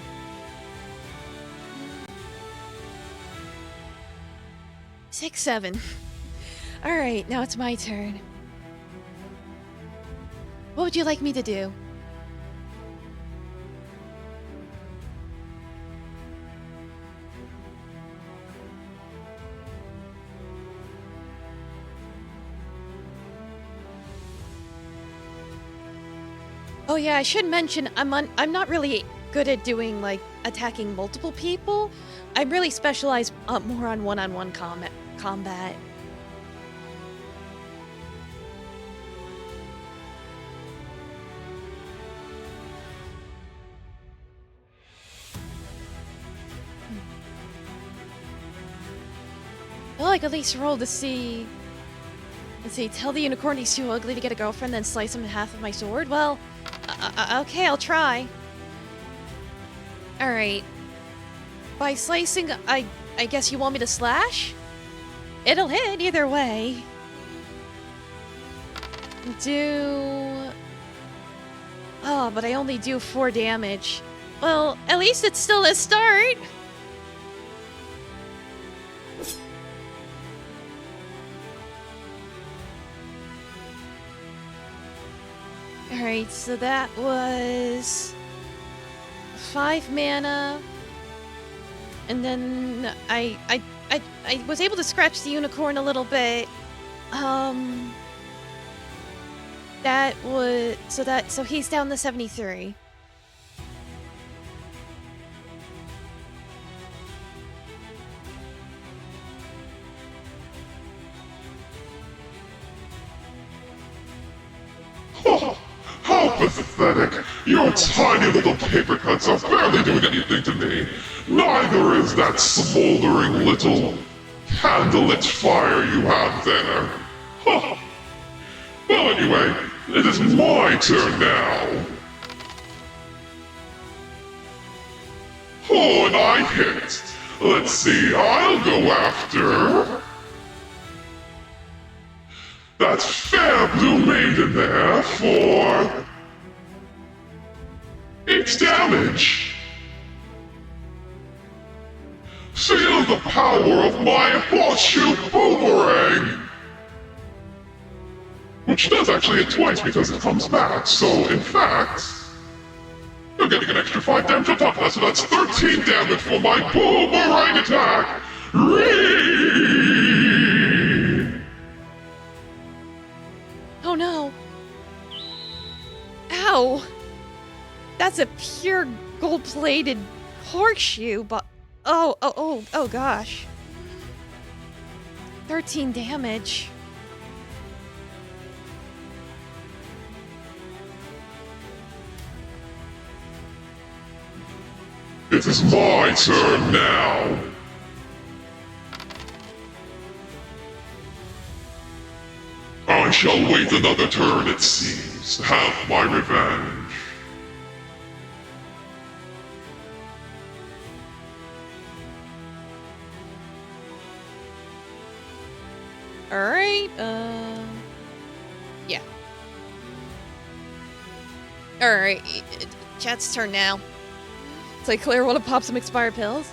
Six, 7. Alright, now it's my turn. What would you like me to do? Oh yeah, I should mention I'm not really good at doing like attacking multiple people. I'm really specialized more on one-on-one combat. Well, I could at least roll to see. Let's see. Tell the unicorn he's too ugly to get a girlfriend, then slice him in half with my sword. Well, okay, I'll try. All right. By slicing, I guess you want me to slash? It'll hit either way. Oh, but I only do 4 damage. Well, at least it's still a start. Alright, so that was 5 mana. And then I was able to scratch the unicorn a little bit. That was so he's down to 73. How pathetic! Your tiny little paper cuts are barely doing anything to me. Neither is that smoldering little candlelit fire you have there. Well, anyway, it is my turn now. Oh, and I hit. Let's see, I'll go after that fair blue maiden there for 8 damage. Feel the power of my horseshoe boomerang! Which does actually hit twice because it comes back, so in fact, you're getting an extra 5 damage on top of that, so that's 13 damage for my boomerang attack! Oh no. Ow. That's a pure gold-plated horseshoe, but oh gosh. 13 damage. It is my turn now. I shall wait another turn, it seems, to have my revenge. Alright, yeah. Alright, chat's turn now. It's like, Claire, wanna pop some expired pills?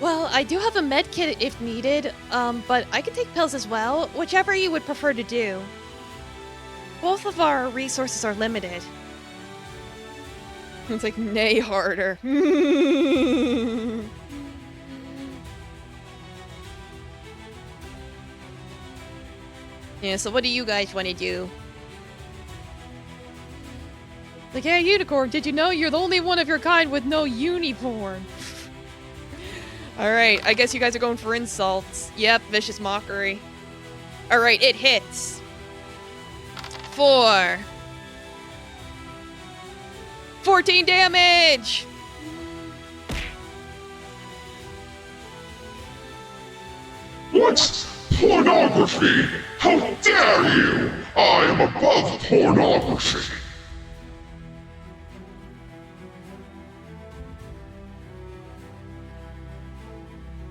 Well, I do have a med kit if needed, but I can take pills as well, whichever you would prefer to do. Both of our resources are limited. It's like, nay harder. Yeah, so what do you guys want to do? Like, hey, unicorn, did you know you're the only one of your kind with no unicorn? Alright, I guess you guys are going for insults. Yep, vicious mockery. Alright, it hits. 4. 14 damage! What? Pornography? How dare you! I am above pornography.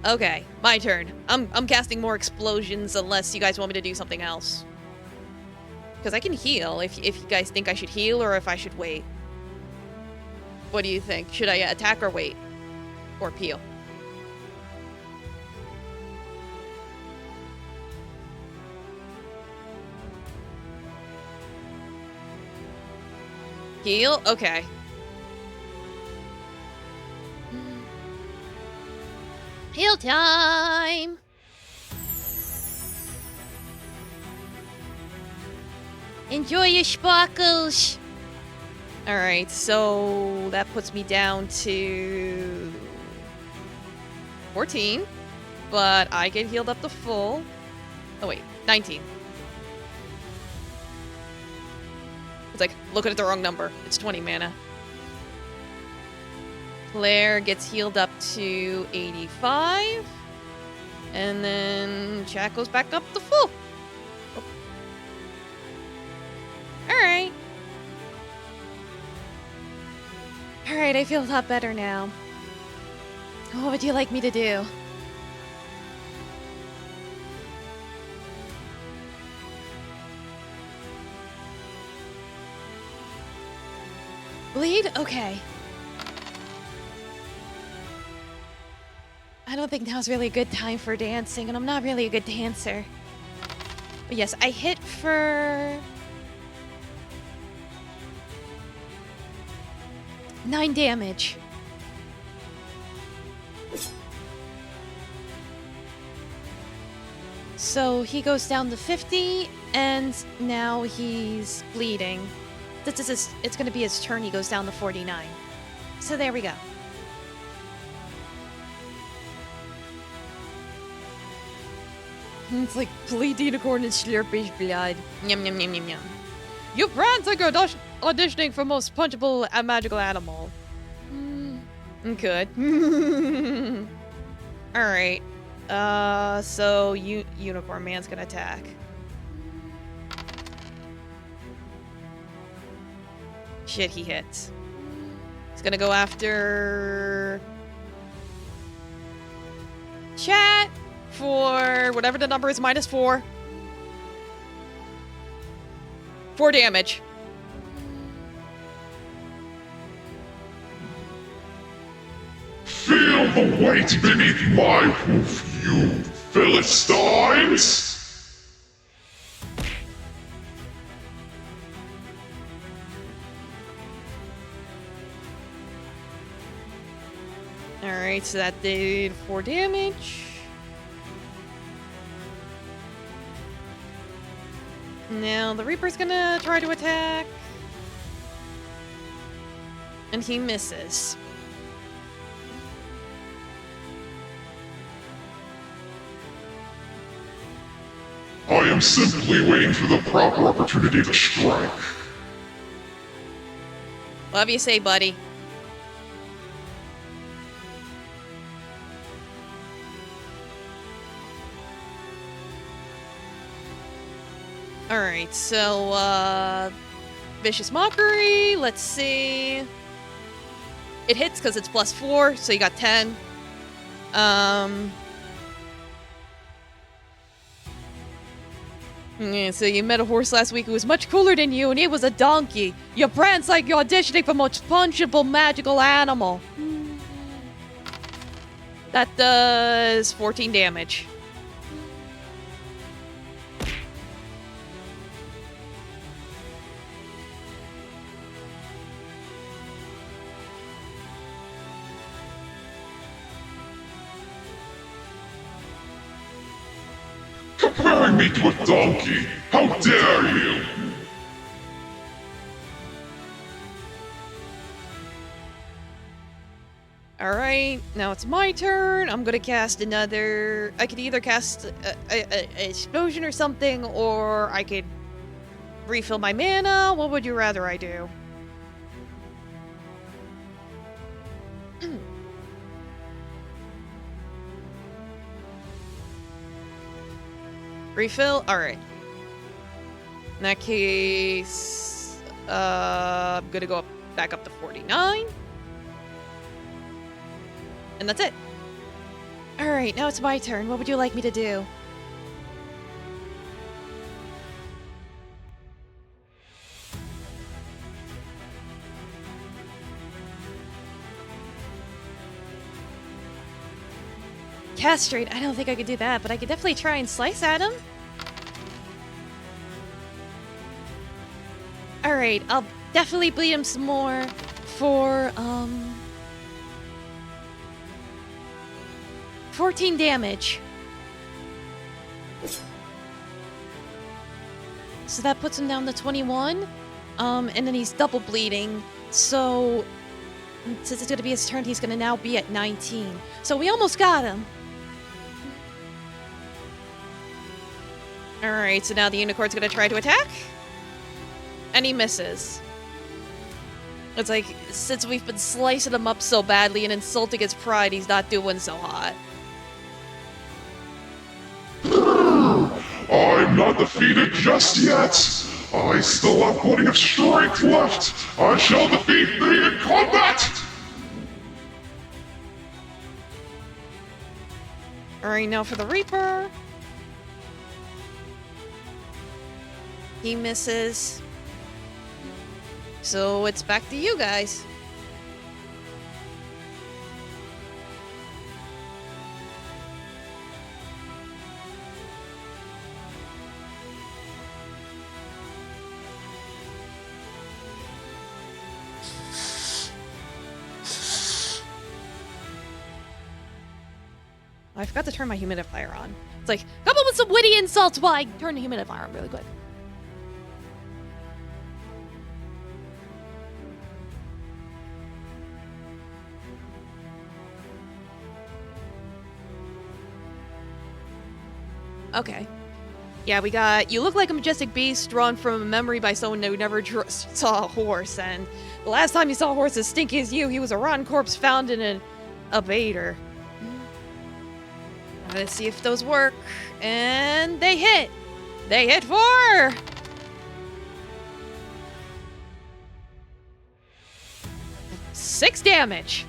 Okay, my turn. I'm casting more explosions unless you guys want me to do something else. Because I can heal if you guys think I should heal or if I should wait. What do you think? Should I attack or wait? Or peel? Heal? Okay. Heal time! Enjoy your sparkles! Alright, so that puts me down to 14, but I get healed up to full. Oh wait, 19. It's like, looking at the wrong number. It's 20 mana. Claire gets healed up to 85. And then chat goes back up to full. Oh. Alright. Alright, I feel a lot better now. What would you like me to do? Bleed? Okay. I don't think now's really a good time for dancing, and I'm not really a good dancer. But yes, I hit for 9 damage. So he goes down to 50, and now he's bleeding. It's gonna be his turn. He goes down to 49. So there we go. It's like bleed unicorn and slurp his blood. Yum yum yum yum yum. Your brand's like auditioning for most punchable magical animal. Good. Alright. So Unicorn Man's gonna attack. Shit, he hits. He's gonna go after chat for whatever the number is, -4. 4 damage. Feel the weight beneath my hoof, you Philistines! Alright, so that did 4 damage. Now the Reaper's gonna try to attack. And he misses. I am simply waiting for the proper opportunity to strike. Love you say, buddy. Alright, so, Vicious Mockery, let's see. It hits because it's +4, so you got 10. Yeah, so you met a horse last week who was much cooler than you, and it was a donkey. Your brand's like you're auditioning for most punchable magical animal. That does 14 damage. Comparing me to a donkey! How dare you! Alright, now it's my turn. I'm gonna cast another... I could either cast a explosion or something, or I could refill my mana. What would you rather I do? Refill? Alright. In that case... I'm gonna go back up to 49. And that's it. Alright, now it's my turn. What would you like me to do? Castrate. I don't think I could do that, but I could definitely try and slice at him. Alright, I'll definitely bleed him some more for, 14 damage. So that puts him down to 21. And then he's double bleeding. So, since it's gonna be his turn, he's gonna now be at 19. So we almost got him. Alright, so now the unicorn's gonna try to attack. And he misses. It's like, since we've been slicing him up so badly and insulting his pride, he's not doing so hot. I'm not defeated just yet. I still have plenty of strength left. I shall defeat thee in combat. Alright, now for the Reaper. He misses. So it's back to you guys. I forgot to turn my humidifier on. It's like, come up with some witty insults while I turn the humidifier on really quick. Okay. Yeah, we got, you look like a majestic beast drawn from a memory by someone who never saw a horse, and the last time you saw a horse as stinky as you, he was a rotten corpse found in a baiter. Let's see if those work. And they hit! They hit for 6 damage.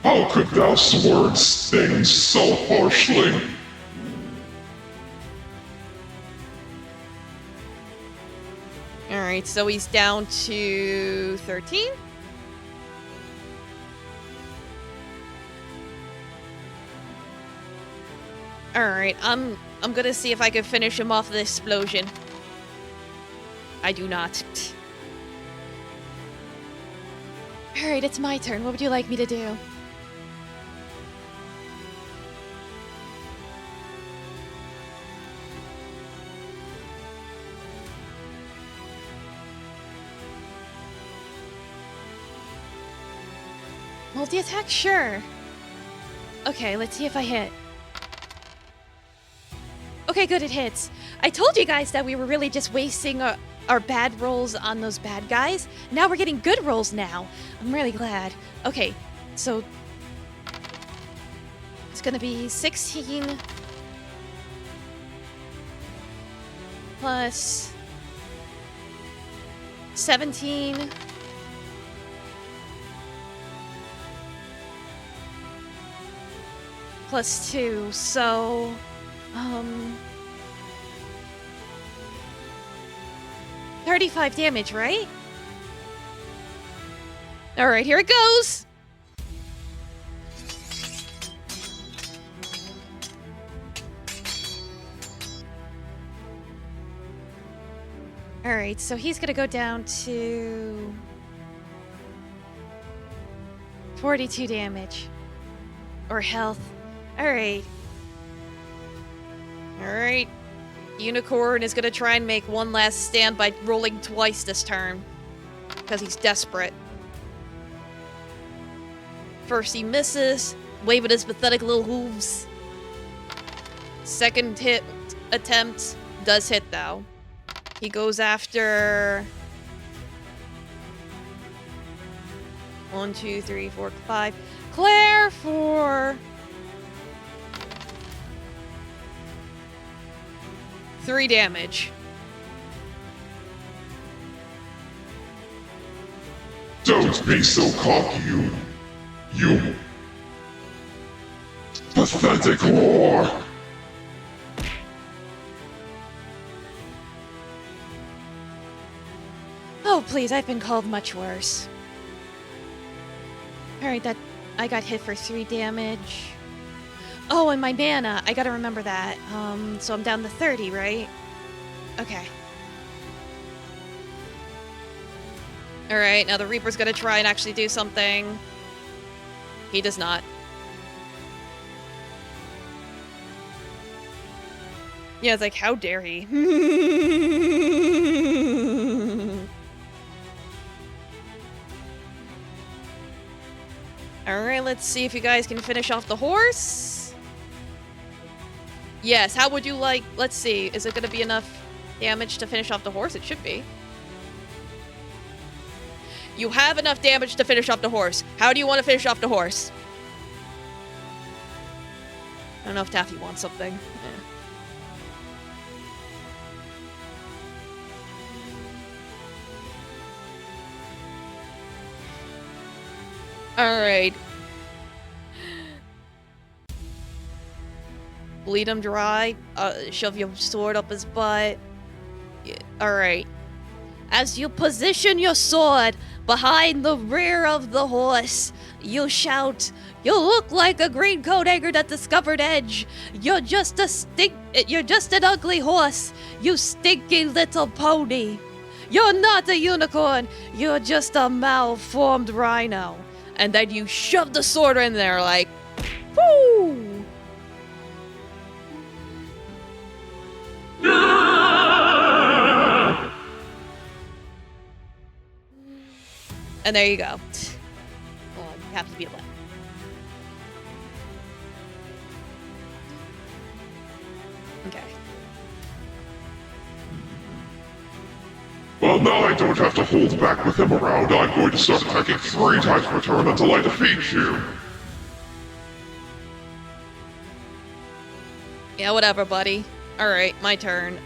How could thou swords things so harshly? Alright, so he's down to 13. Alright, I'm gonna see if I can finish him off with this explosion. I do not. Alright, it's my turn. What would you like me to do? Multi-attack? Sure. Okay, let's see if I hit. Okay, good, it hits. I told you guys that we were really just wasting our bad rolls on those bad guys. Now we're getting good rolls now. I'm really glad. Okay, so it's gonna be 16 plus 17 plus 2, so 35 damage, right? Alright, here it goes! Alright, so he's gonna go down to 42 damage. Or health. Alright. Alright. Unicorn is gonna try and make one last stand by rolling twice this turn. Because he's desperate. First he misses, waving his pathetic little hooves. Second hit attempt does hit though. He goes after 1, 2, 3, 4, 5. Claire for 3 damage. Don't be so cocky, you pathetic whore. Oh, please, I've been called much worse. Alright, I got hit for 3 damage. Oh, and my mana, I gotta remember that. So I'm down to 30, right? Okay. Alright, now the Reaper's gonna try and actually do something. He does not. Yeah, it's like, how dare he? Alright, let's see if you guys can finish off the horse. Yes, how would you like... Let's see, is it gonna be enough damage to finish off the horse? It should be. You have enough damage to finish off the horse. How do you want to finish off the horse? I don't know if Taffy wants something. Alright. Bleed him dry. Shove your sword up his butt. Yeah. Alright. As you position your sword behind the rear of the horse, you shout, "You look like a green coat anchored at the discovered edge. You're just an ugly horse, you stinky little pony. You're not a unicorn, you're just a malformed rhino." And then you shove the sword in there like, whoo! And there you go. Well, you have to be alive. Okay. Well, now I don't have to hold back with him around. I'm going to start attacking 3 times per turn until I defeat you. Yeah, whatever, buddy. Alright, my turn.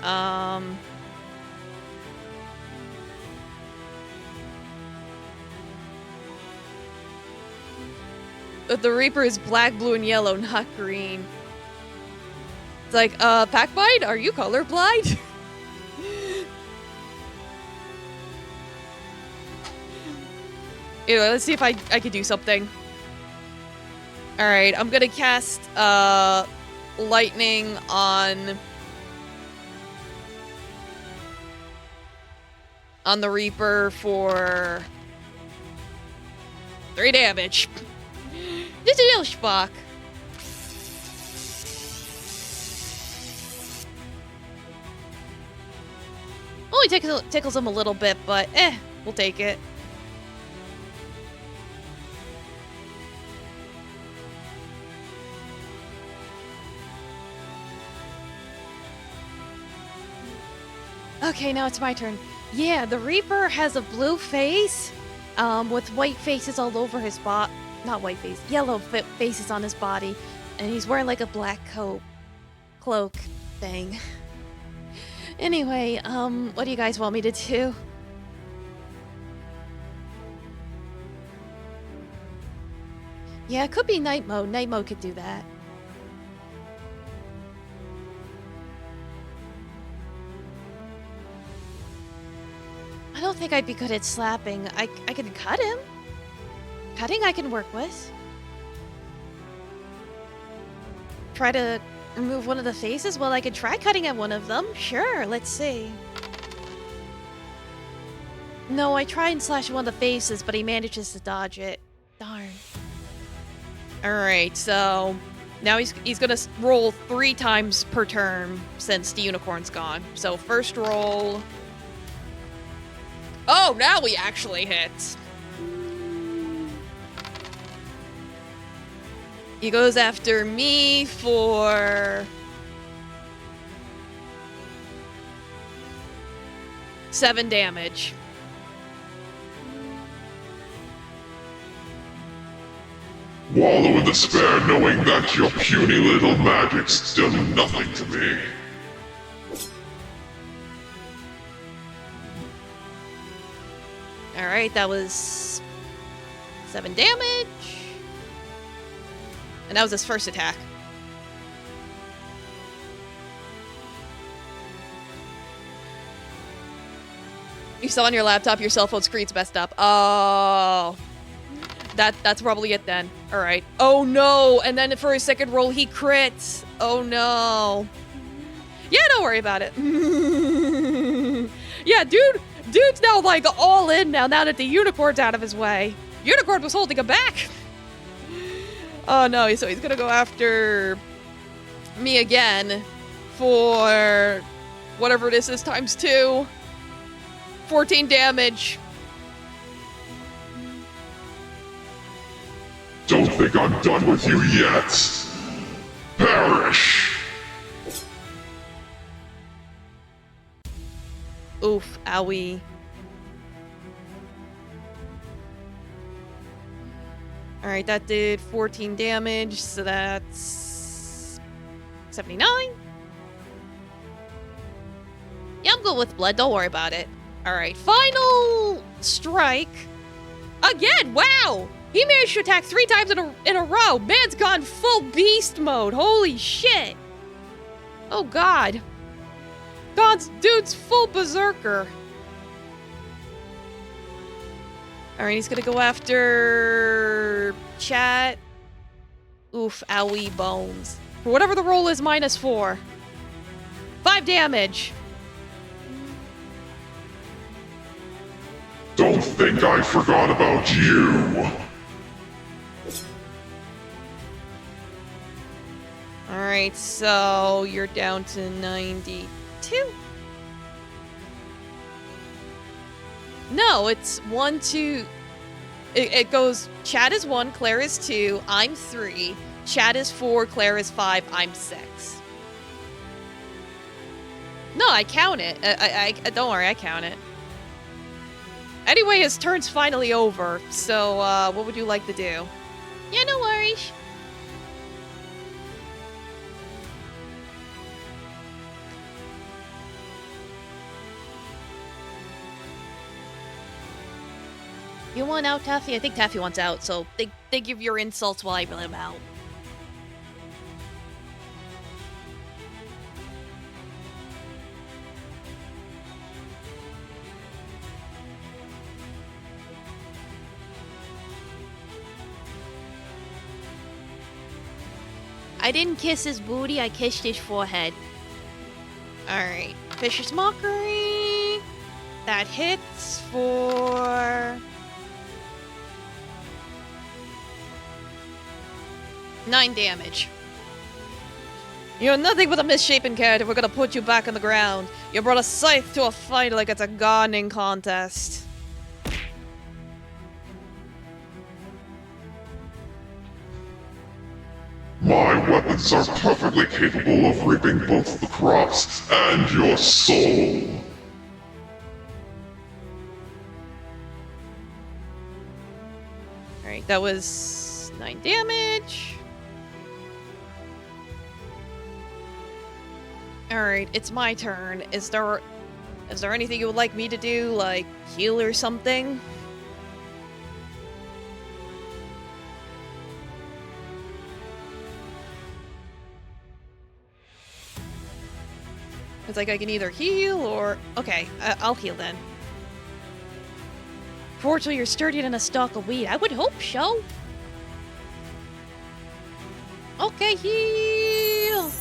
The Reaper is black, blue, and yellow, not green. It's like, Packbite, are you colorblind? Anyway, let's see if I can do something. Alright, I'm gonna cast, lightning on the Reaper for 3 damage. Just a little schmuck. Only tickles him a little bit, but we'll take it. Okay, now it's my turn. Yeah, the Reaper has a blue face, with white faces all over his body. Not white face, yellow faces on his body, and he's wearing like a black cloak thing. Anyway, what do you guys want me to do? Yeah, it could be night mode. Night mode could do that. I don't think I'd be good at slapping. I can cut him. Cutting I can work with. Try to remove one of the faces? Well, I could try cutting at one of them. Sure, let's see. No, I try and slash one of the faces, but he manages to dodge it. Darn. Alright, so now he's gonna roll 3 times per turn since the unicorn's gone. So first roll. Oh, now he actually hits. He goes after me for 7 damage. Wallow in despair knowing that your puny little magic's done nothing to me. Alright, that was 7 damage. And that was his first attack. You saw on your laptop your cell phone screen's messed up. Oh. That's probably it then. Alright. Oh no! And then for his second roll he crits. Oh no. Yeah, don't worry about it. Yeah, dude's now like all in now that the unicorn's out of his way. Unicorn was holding him back. Oh no, so he's gonna go after me again for whatever this is times 2. 14 damage. Don't think I'm done with you yet. Perish! Oof, owie. Alright, that did 14 damage, so that's 79. Yeah, I'm good with blood, don't worry about it. Alright, final strike. Again, wow! He managed to attack 3 times in a row. Man's gone full beast mode. Holy shit. Oh god. Dude's full berserker. Alright, he's gonna go after chat. Oof, owie bones. For whatever the roll is, -4. 5 damage. Don't think I forgot about you. Alright, so you're down to 92. No, it's 1, 2. It goes, Chad is 1, Claire is 2, I'm 3, Chad is 4, Claire is 5, I'm 6. No, I count it. I don't worry, I count it. Anyway, his turn's finally over, so what would you like to do? Yeah, no worries. You want out, Taffy? I think Taffy wants out, so they give your insults while I let him out. I didn't kiss his booty, I kissed his forehead. Alright, Vicious Mockery. That hits for 9 damage. You're nothing but a misshapen character. We're gonna put you back on the ground. You brought a scythe to a fight like it's a gardening contest. My weapons are perfectly capable of reaping both the crops and your soul. Alright, that was 9 damage. Alright, it's my turn. Is there anything you would like me to do, like heal or something? It's like I can either heal or... Okay, I'll heal then. Fortunately, you're sturdier than a stalk of weed. I would hope so. Okay, heal!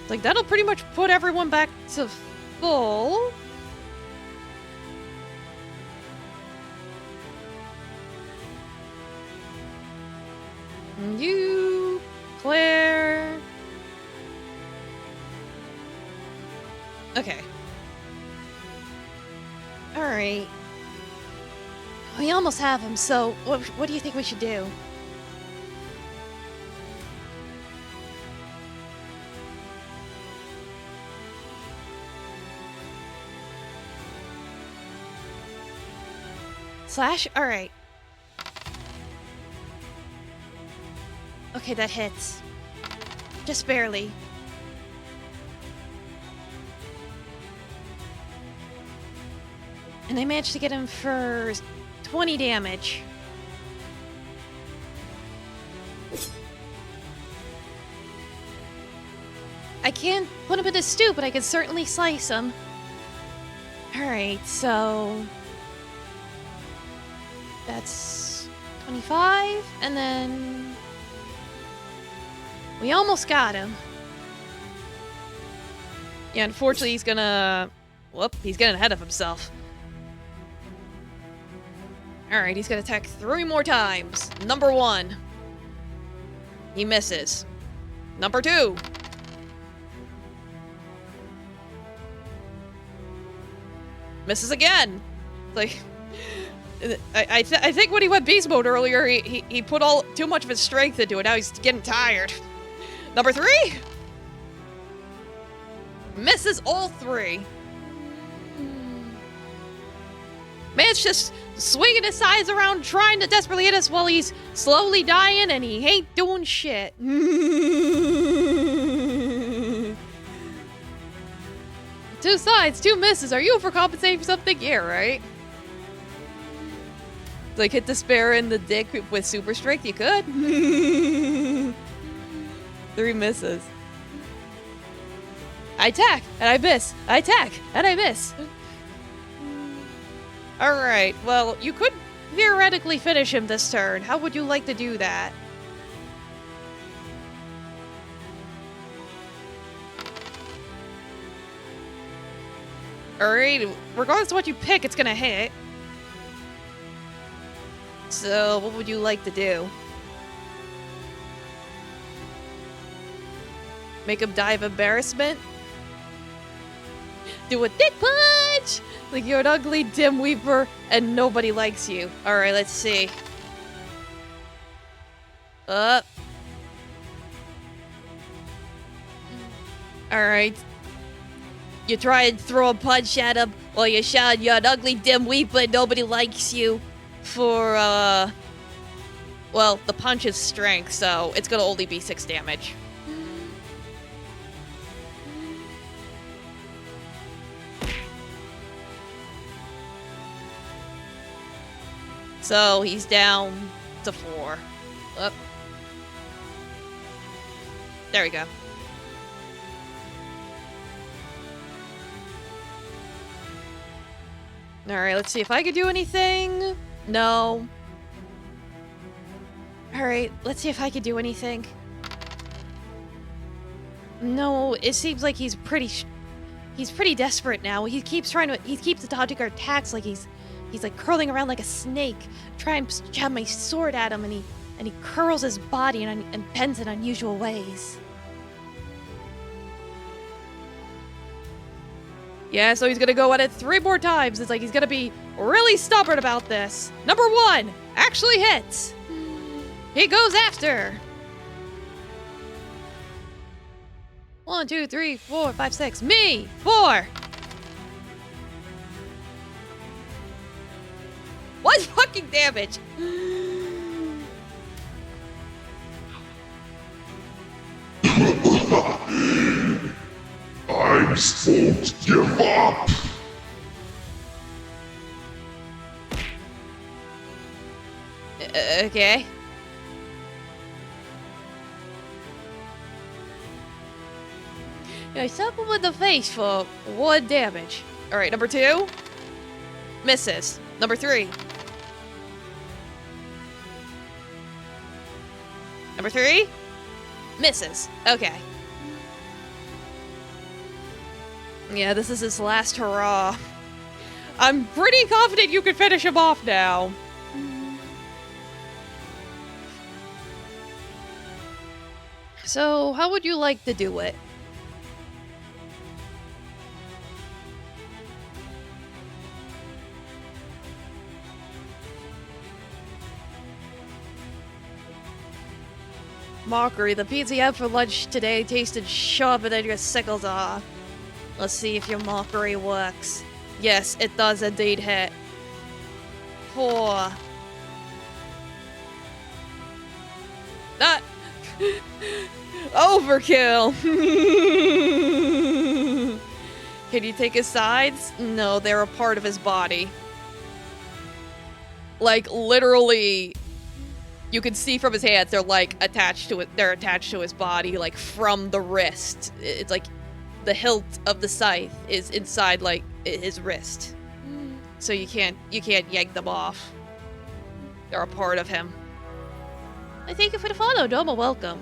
Like, that'll pretty much put everyone back to full. And you, Claire. Okay. Alright. We almost have him, so what do you think we should do? Slash? Alright. Okay, that hits. Just barely. And I managed to get him for 20 damage. I can't put him in a stew, but I can certainly slice him. Alright, so... that's 25, and then... we almost got him. Yeah, unfortunately he's gonna... whoop, he's getting ahead of himself. Alright, he's gonna attack 3 more times. Number 1. He misses. Number 2. Misses again. Like, I think when he went beast mode earlier, he put too much of his strength into it. Now he's getting tired. Number 3. Misses all 3. Man's just swinging his sides around, trying to desperately hit us while he's slowly dying, and he ain't doing shit. 2 sides, 2 misses. Are you overcompensating for something? Yeah, right? Like, hit despair in the dick with super strength? You could. 3 misses. I attack, and I miss. I attack, and I miss. Alright, well, you could theoretically finish him this turn. How would you like to do that? Alright, regardless of what you pick, it's gonna hit. So, what would you like to do? Make him die of embarrassment? Do a dick punch! Like you're an ugly dim weeper and nobody likes you. Alright, let's see. Alright. You try and throw a punch at him while you shout, you're an ugly dim weeper and nobody likes you. For, well, the punch is strength, so it's gonna only be 6 damage. So he's down to 4. Up. There we go. Alright, let's see if I could do anything. No. Alright, let's see if I could do anything. No, it seems like he's pretty desperate now. He keeps dodging our attacks like he's like curling around like a snake, trying to jab my sword at him, and he curls his body and bends in unusual ways. Yeah, so he's gonna go at it 3 more times. It's like he's gonna be really stubborn about this. Number 1 actually hits. He goes after. 1, 2, 3, 4, 5, 6. Me! 4! 1 fucking damage! I just won't give up. Okay. I slap him in the face for 1 damage. Alright, number 2. Misses. Number 3. Number 3. Misses. Okay. Yeah, this is his last hurrah. I'm pretty confident you can finish him off now. So, how would you like to do it? Mockery. The pizza you had for lunch today tasted sharper than your sickles are. Let's see if your mockery works. Yes, it does indeed hit. 4. That overkill. Can you take his sides? No, they're a part of his body. Like, literally, you can see from his hands, they're, like, attached to it. They're attached to his body, like, from the wrist. It's like the hilt of the scythe is inside, like, his wrist. So you can't yank them off. They're a part of him. I thank you for the follow, Doma. Welcome.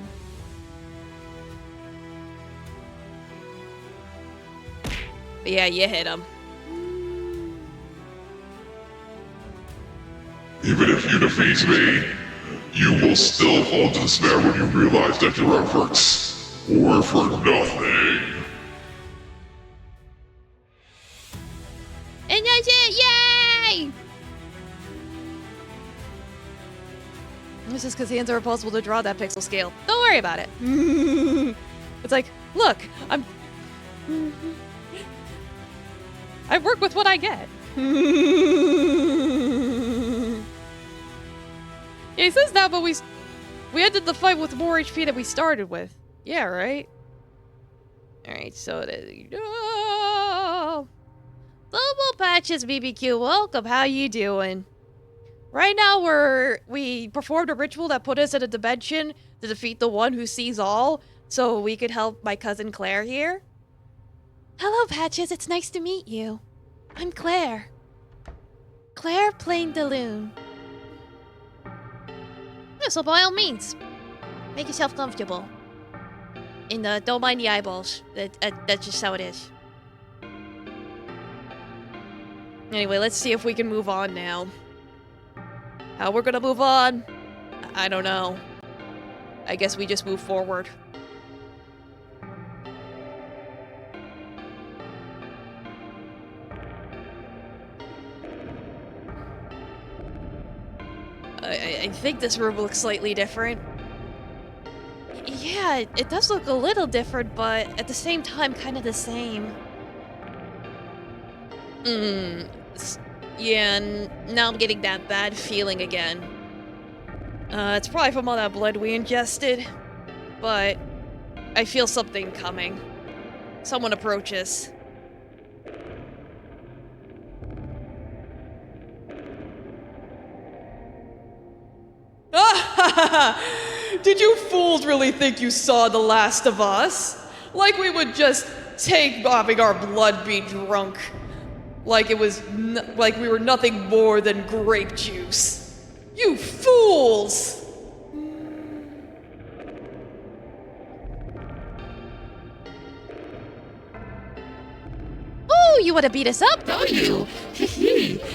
But yeah, you hit him. Even if you defeat me, you will still fall to despair when you realize that your efforts were for nothing. And that's it! Yay! This is because hands are impossible to draw that pixel scale. Don't worry about it. It's like, look, I work with what I get. Yeah, he says that, but we ended the fight with more HP than we started with. Yeah, right? Alright, so there you go. Global Patches BBQ, welcome. How you doing? Right now we performed a ritual that put us in a dimension to defeat the one who sees all, so we could help my cousin Claire here. Hello, Patches. It's nice to meet you. I'm Claire. Claire Plain Deloon. Yeah, so by all means, make yourself comfortable. And don't mind the eyeballs. That's just how it is. Anyway, let's see if we can move on now. How we're gonna move on? I don't know. I guess we just move forward. I think this room looks slightly different. Yeah, it does look a little different, but at the same time, kind of the same. Yeah, now I'm getting that bad feeling again. It's probably from all that blood we ingested, but I feel something coming. Someone approaches. Did you fools really think you saw The Last of Us? Like we would just take having our blood be drunk. Like it was like we were nothing more than grape juice. You fools! Oh, you want to beat us up, don't you?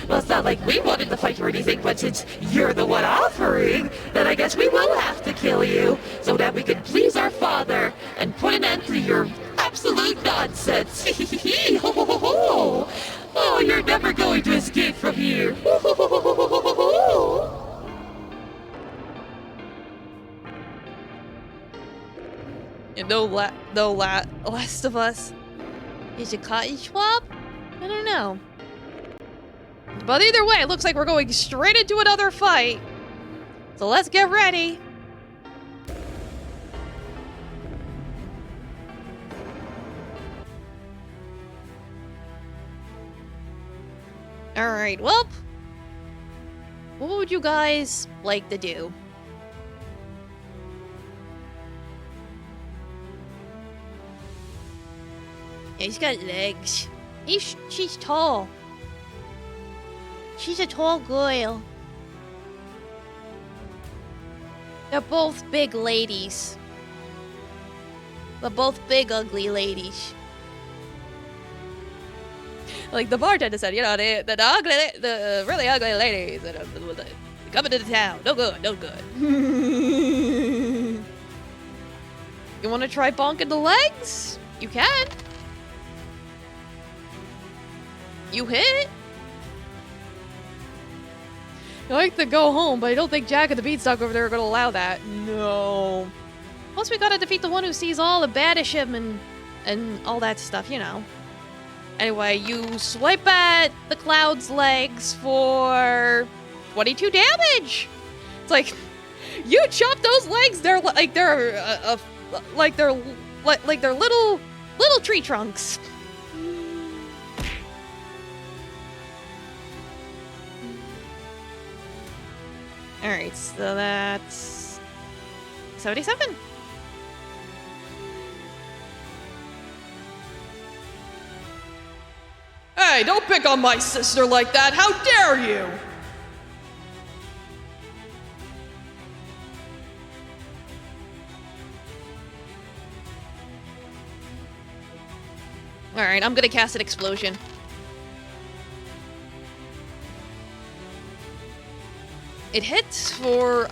Well, it's not like we wanted to fight or anything, but since you're the one offering, then I guess we will have to kill you, so that we can please our father and put an end to your absolute nonsense. Oh, you're never going to escape from here. Last of Us. Is it cotton swab? I don't know. But either way, it looks like we're going straight into another fight. So let's get ready. Alright, well. What would you guys like to do? Yeah, he's got legs. She's tall. She's a tall girl. They're both big ladies. They're both big, ugly ladies. Like the bartender said, you know, the really ugly ladies that are coming to the town. No good, no good. You want to try bonking the legs? You can. You hit. I like to go home, but I don't think Jack and the Beanstalk over there are going to allow that. No. Plus, we gotta defeat the one who sees all, and banish him, and all that stuff, you know. Anyway, you swipe at the Cloud's legs for 22 damage. It's like you chop those legs. They're like they're little tree trunks. Alright, so that's 77. Hey, don't pick on my sister like that! How dare you! Alright, I'm gonna cast an explosion. It hits for,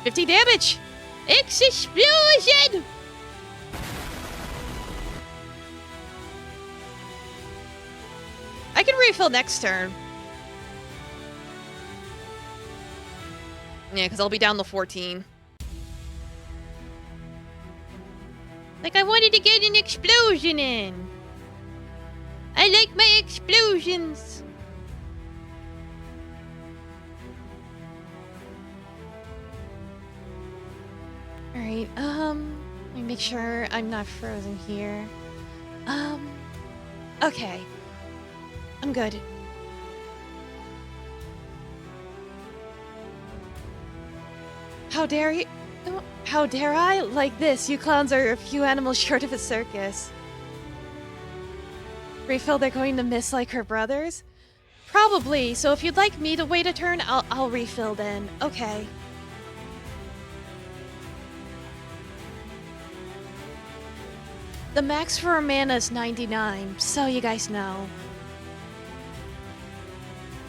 50 damage! Explosion! I can refill next turn. Yeah, because I'll be down to 14. Like, I wanted to get an explosion in. I like my explosions. Alright, let me make sure I'm not frozen here. Okay. I'm good. How dare you? How dare I? Like this, you clowns are a few animals short of a circus. Refill, they're going to miss like her brothers? Probably, so if you'd like me to wait a turn, I'll refill then. Okay. The max for a mana is 99, so you guys know.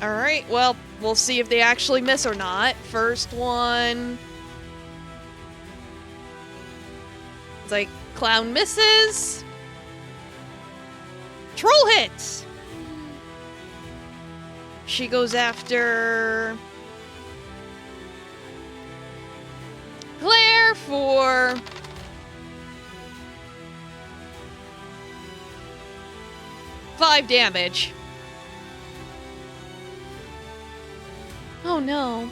Alright, well, we'll see if they actually miss or not. First one... It's like, clown misses. Troll hits! She goes after... Claire for... five damage. Oh no.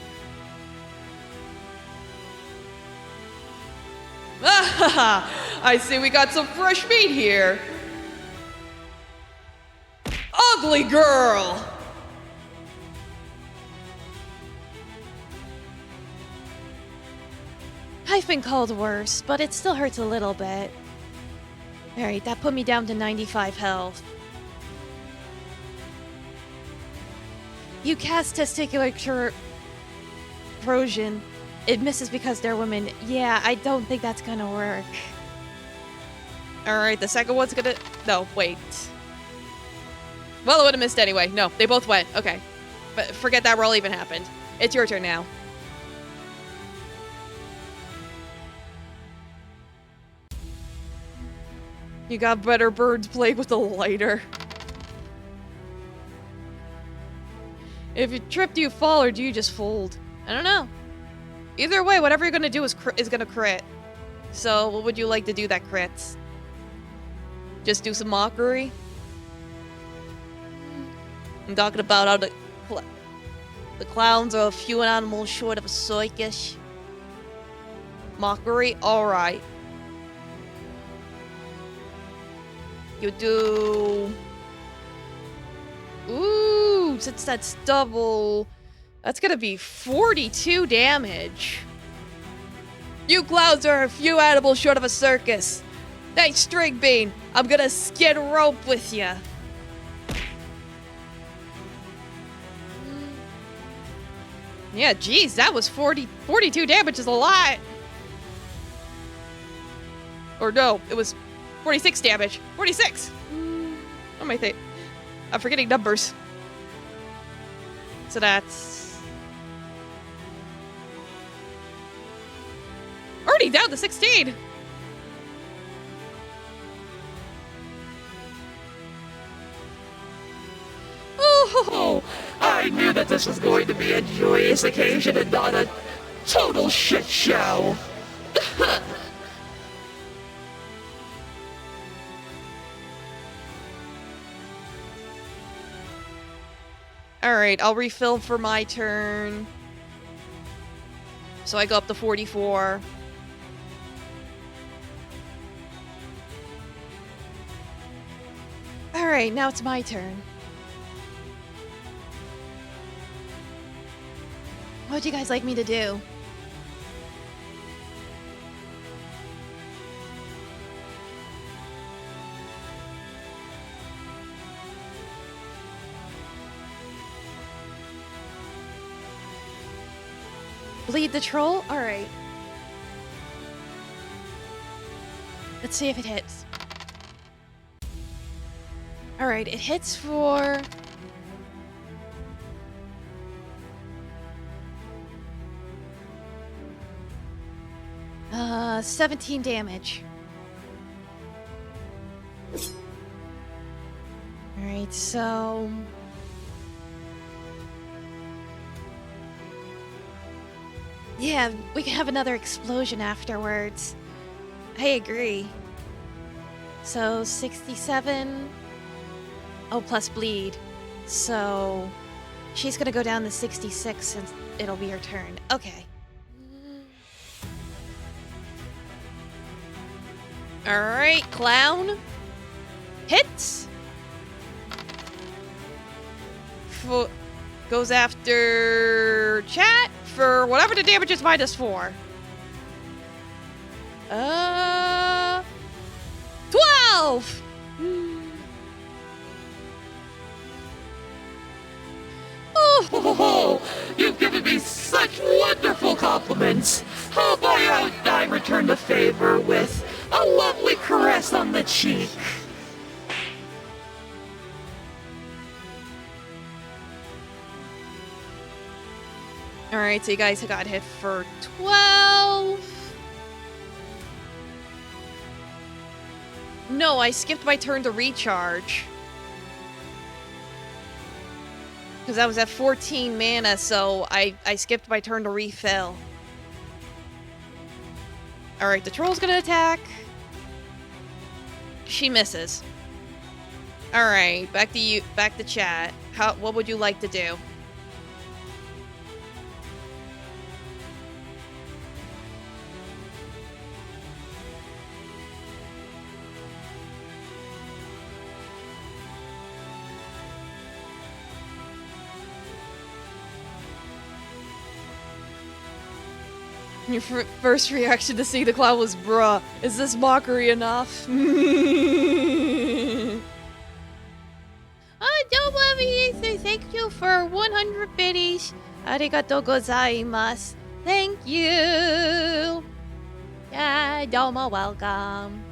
I see we got some fresh meat here. Ugly girl! I've been called worse, but it still hurts a little bit. Alright, that put me down to 95 health. You cast testicular corrosion. It misses because they're women. Yeah, I don't think that's gonna work. Alright, the second one's gonna... No, wait. Well, it would have missed anyway. No, they both went. Okay. But forget that roll even happened. It's your turn now. You got better birds played with a lighter. If you trip, do you fall or do you just fold? I don't know. Either way, whatever you're gonna do is gonna crit. So, what would you like to do that crits? Just do some mockery? I'm talking about how the clowns are a few animals short of a circus. Mockery? Alright. You do... Ooh, since that's double, that's gonna be 42 damage. You clowns are a few animals short of a circus. Hey, String Bean, I'm gonna skid rope with ya. Yeah, geez, that was 42 damage is a lot. Or no, it was 46 damage. 46! What am I thinking? I'm forgetting numbers. So that's... already down to 16! Oh, I knew that this was going to be a joyous occasion and not a total shit show. Alright, I'll refill for my turn. So I go up to 44. Alright, now it's my turn. What would you guys like me to do? Bleed the troll? Alright. Let's see if it hits. Alright, it hits for... 17 damage. Alright, so... Yeah, we can have another explosion afterwards. I agree. So, 67... Oh, plus bleed. So... She's gonna go down to 66 and it'll be her turn. Okay. Alright, clown. Hits. Goes after chat for whatever the damage is -4. 12! Oh, you've given me such wonderful compliments. How about I return the favor with a lovely caress on the cheek? Alright, so you guys got hit for 12. No, I skipped my turn to recharge. Because I was at 14 mana, so I skipped my turn to refill. Alright, the troll's gonna attack. She misses. Alright, back to you, back to chat. What would you like to do? Your first reaction to see the clown was, bruh, is this mockery enough? Don't worry, thank you for 100 biddies. Arigato gozaimasu. Thank you. Yeah, domo welcome.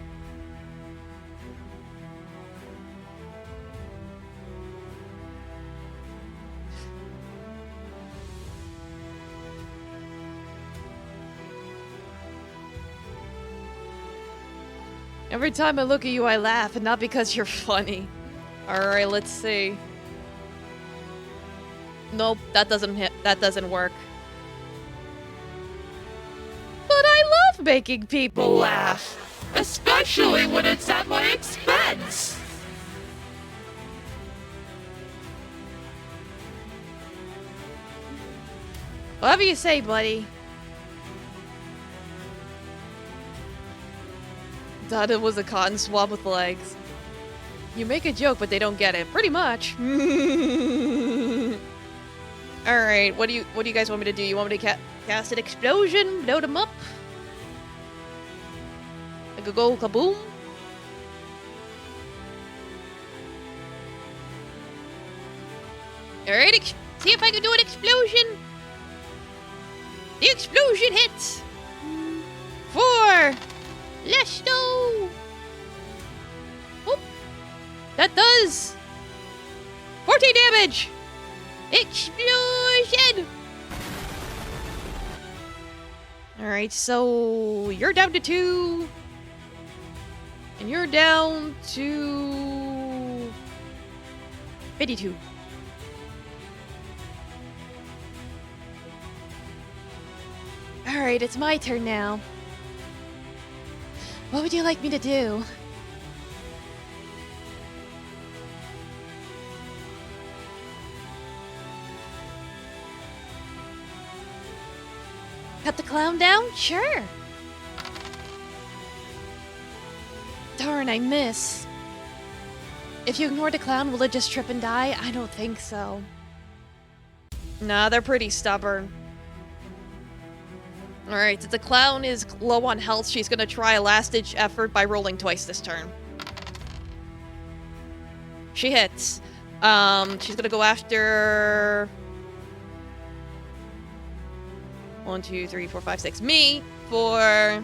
Every time I look at you, I laugh, and not because you're funny. Alright, let's see. Nope, that doesn't hit. That doesn't work. But I love making people laugh. Especially when it's at my expense. Whatever you say, buddy. Thought it was a cotton swab with legs. You make a joke, but they don't get it. Pretty much. Alright, what do you guys want me to do? You want me to cast an explosion? Load them up? Like a go kaboom? Alright, see if I can do an explosion. The explosion hits! 4! Let's go! Whoop. That does 14 damage! Explosion! Alright, so you're down to 2. And you're down to 52. Alright, it's my turn now. What would you like me to do? Cut the clown down? Sure. Darn, I miss. If you ignore the clown, will it just trip and die? I don't think so. Nah, they're pretty stubborn. Alright, since the clown is low on health, she's gonna try a last-ditch effort by rolling twice this turn. She hits. She's gonna go after... 1, 2, 3, 4, 5, 6. Me for...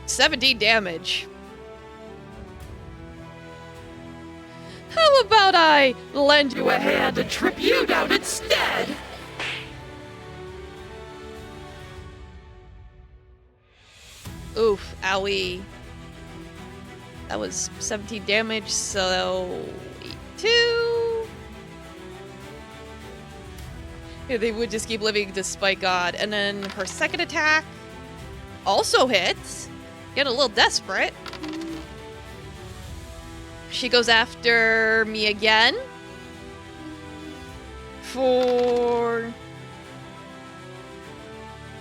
17 damage. How about I lend you You a hand and trip you down instead. Oof, owie. That was 17 damage, so 2. Yeah, they would just keep living despite God. And then her second attack also hits. Getting a little desperate. She goes after me again. For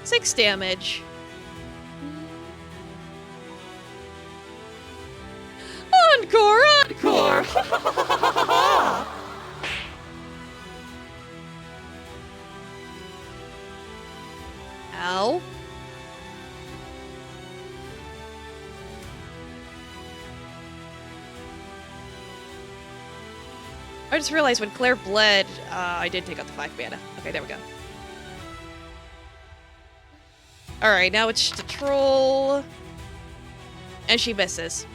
6 damage. Encore! Encore. Ow. I just realized when Claire bled, I did take out the 5 mana. Okay, there we go. Alright, now it's the troll. And she misses.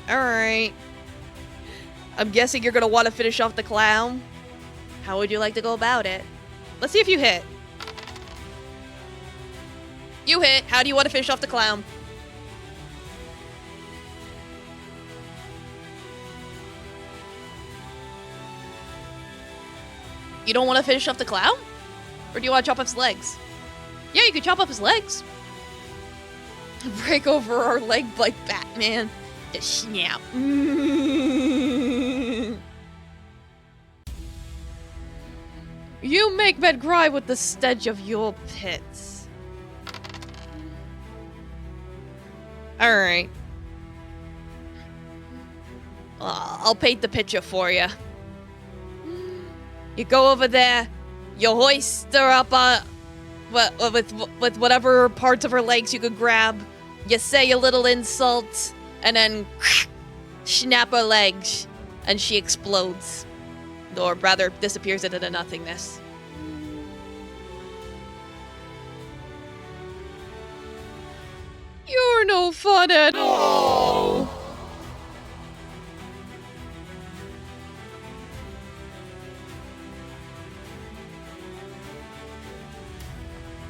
Alright. I'm guessing you're gonna want to finish off the clown. How would you like to go about it? Let's see if you hit. You hit. How do you want to finish off the clown? You don't want to finish off the clown? Or do you want to chop off his legs? Yeah, you could chop off his legs. Break over our leg like Batman. Just snap. You make men cry with the stench of your pits. Alright. I'll paint the picture for you. You go over there, you hoist her up with whatever parts of her legs you could grab. You say a little insult, and then snap her legs, and she explodes. Or rather, disappears into the nothingness. You're no fun at all.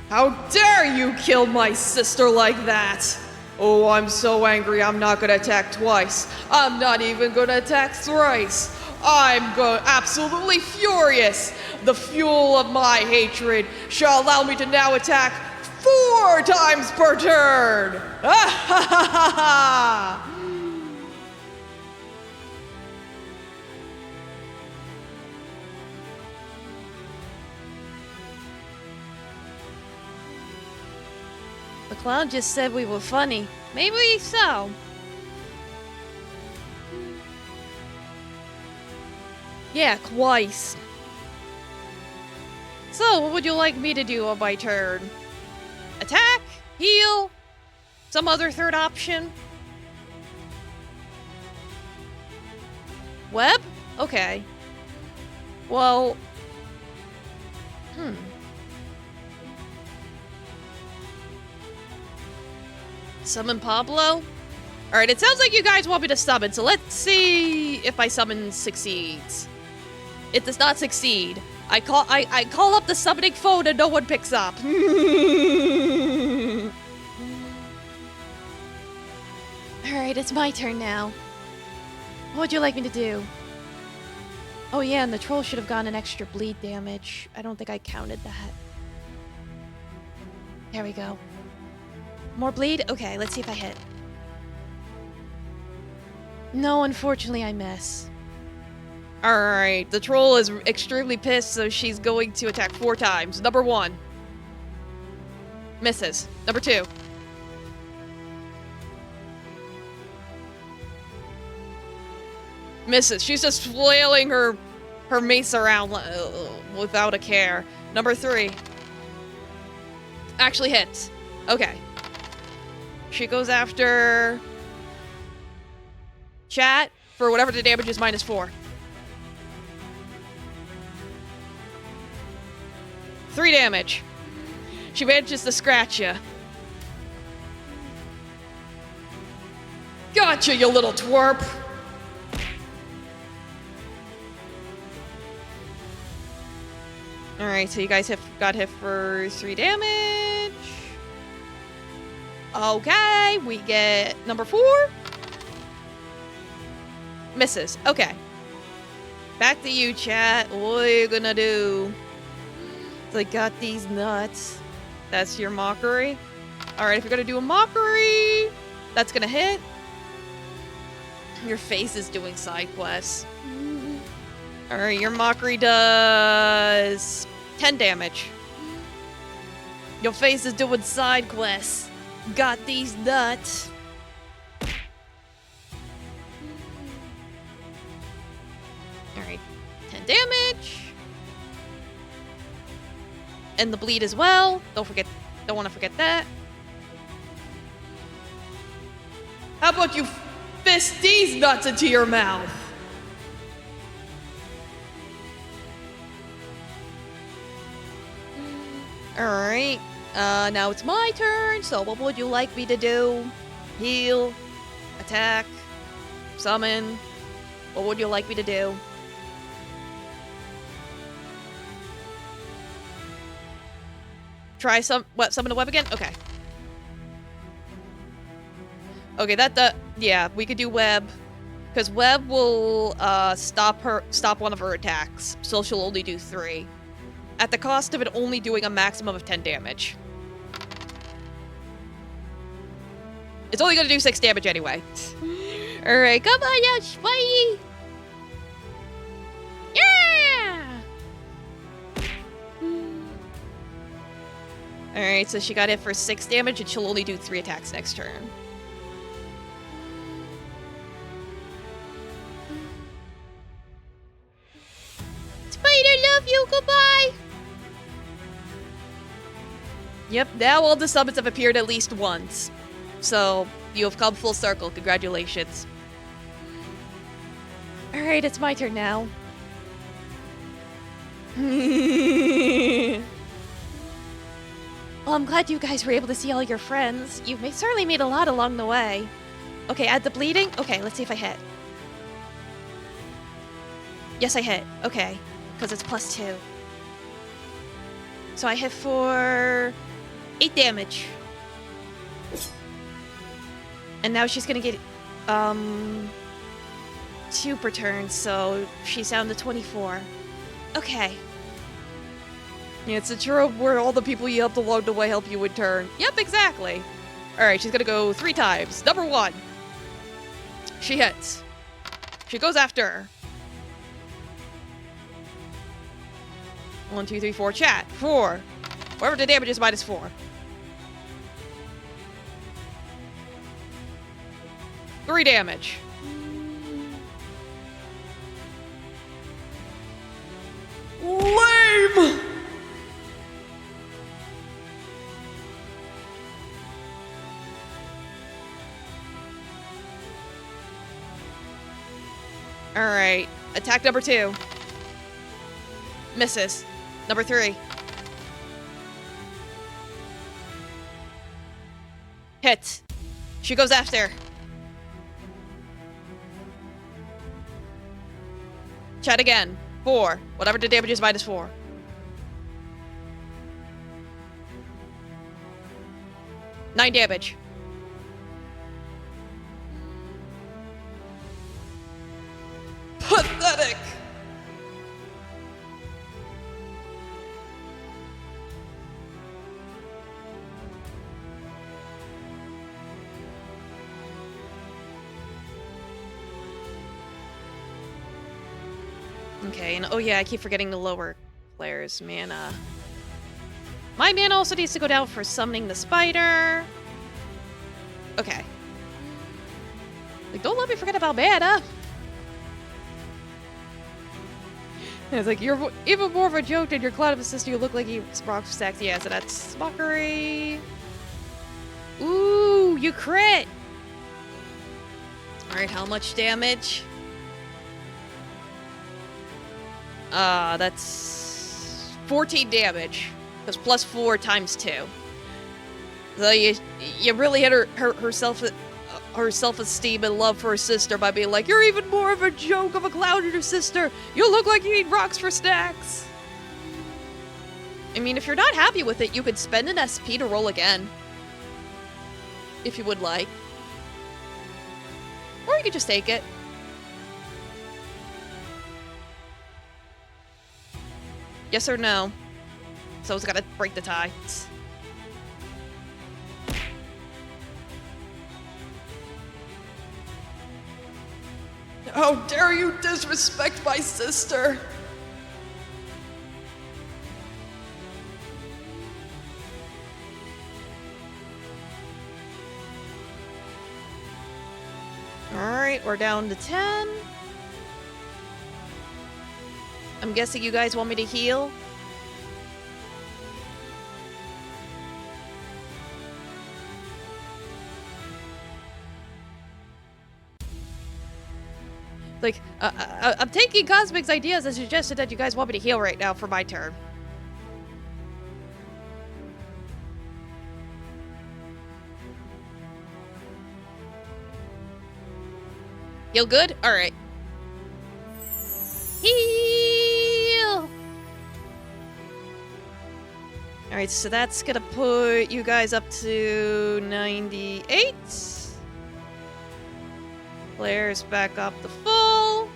How dare you kill my sister like that? Oh, I'm so angry I'm not gonna attack twice. I'm not even gonna attack thrice. I'm absolutely furious. The fuel of my hatred shall allow me to now attack 4 times per turn. Ah ha ha ha ha! The clown just said we were funny. Maybe so. Yeah, twice. So, what would you like me to do on my turn? Attack? Heal? Some other third option? Web? Okay. Well... Summon Pablo? Alright, it sounds like you guys want me to summon, so let's see if my summon succeeds. It does not succeed. I call up the summoning phone and no one picks up. Alright, it's my turn now. What would you like me to do? Oh yeah, and the troll should have gotten an extra bleed damage. I don't think I counted that. There we go. More bleed? Okay, let's see if I hit. No, unfortunately I miss. Alright, the troll is extremely pissed, so she's going to attack 4 times. Number 1. Misses. Number 2. Misses. She's just flailing her her mace around without a care. Number 3. Actually hits. Okay. She goes after Chat for whatever the damage is -4. 3 damage. She manages to scratch you. Gotcha, you little twerp. Alright, so you guys got hit for 3 damage. Okay, we get number 4. Misses. Okay. Back to you, chat. What are you gonna do? I got these nuts. That's your mockery. Alright, if you're gonna do a mockery, that's gonna hit. Your face is doing side quests. Alright, your mockery does 10 damage. Your face is doing side quests. Got these nuts. Alright, 10 damage. And the bleed as well. Don't want to forget that. How about you fist these nuts into your mouth? Alright. Now it's my turn, so what would you like me to do? Heal, attack, summon. What would you like me to do? Try summon the web again? Okay. Okay, yeah, we could do web. Because web will stop one of her attacks, so she'll only do 3. At the cost of it only doing a maximum of 10 damage. It's only gonna do 6 damage anyway. Alright, come on now, Spidey! Yeah! Alright, so she got hit for 6 damage and she'll only do 3 attacks next turn. Spider, love you, goodbye! Yep, now all the summons have appeared at least once. So, you have come full circle. Congratulations. Alright, it's my turn now. Well, I'm glad you guys were able to see all your friends. You've certainly made a lot along the way. Okay, add the bleeding. Okay, let's see if I hit. Yes, I hit. Okay, because it's +2. So I hit for 8 damage. And now she's gonna get 2 per turn, so she's down to 24. Okay. Yeah, it's a trope where all the people you helped along the way help you in turn. Yep, exactly. Alright, she's gonna go 3 times. Number 1. She hits. She goes after her. 1, 2, 3, 4. Chat. 4. Whatever the damage is, -4. 3 damage. Lame! Alright. Attack number 2. Misses. Number 3. Hit. She goes after. Chat again. 4. Whatever the damage is, -4. Nine damage. Pathetic. Okay, and oh yeah, I keep forgetting the lower players' mana. My mana also needs to go down for summoning the spider. Okay. Like, don't let me forget about mana. It's like, you're even more of a joke than your clown of a sister. You look like you rock sex. Yeah, so that's mockery. Ooh, you crit! Alright, how much damage? That's 14 damage. Because plus 4 times 2. So you really hit her self-esteem and love for her sister by being like, you're even more of a joke of a clown than your sister. You look like you eat rocks for snacks. I mean, if you're not happy with it, you could spend an SP to roll again. If you would like. Or you could just take it. Yes or no? Someone's gotta break the tie. How dare you disrespect my sister? Alright, we're down to 10. I'm guessing you guys want me to heal? Like, I'm taking Cosmic's ideas and suggested that you guys want me to heal right now for my turn. Heal good? Alright. Heal! Alright, so that's gonna put you guys up to 98. Claire's back up to full.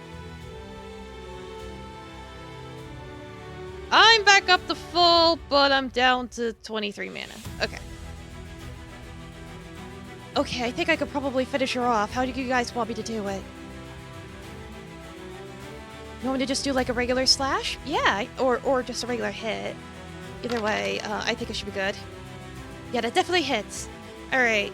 I'm back up to full, but I'm down to 23 mana. Okay. Okay, I think I could probably finish her off. How do you guys want me to do it? You want me to just do like a regular slash? Yeah, or just a regular hit. Either way, I think it should be good. Yeah, that definitely hits. Alright.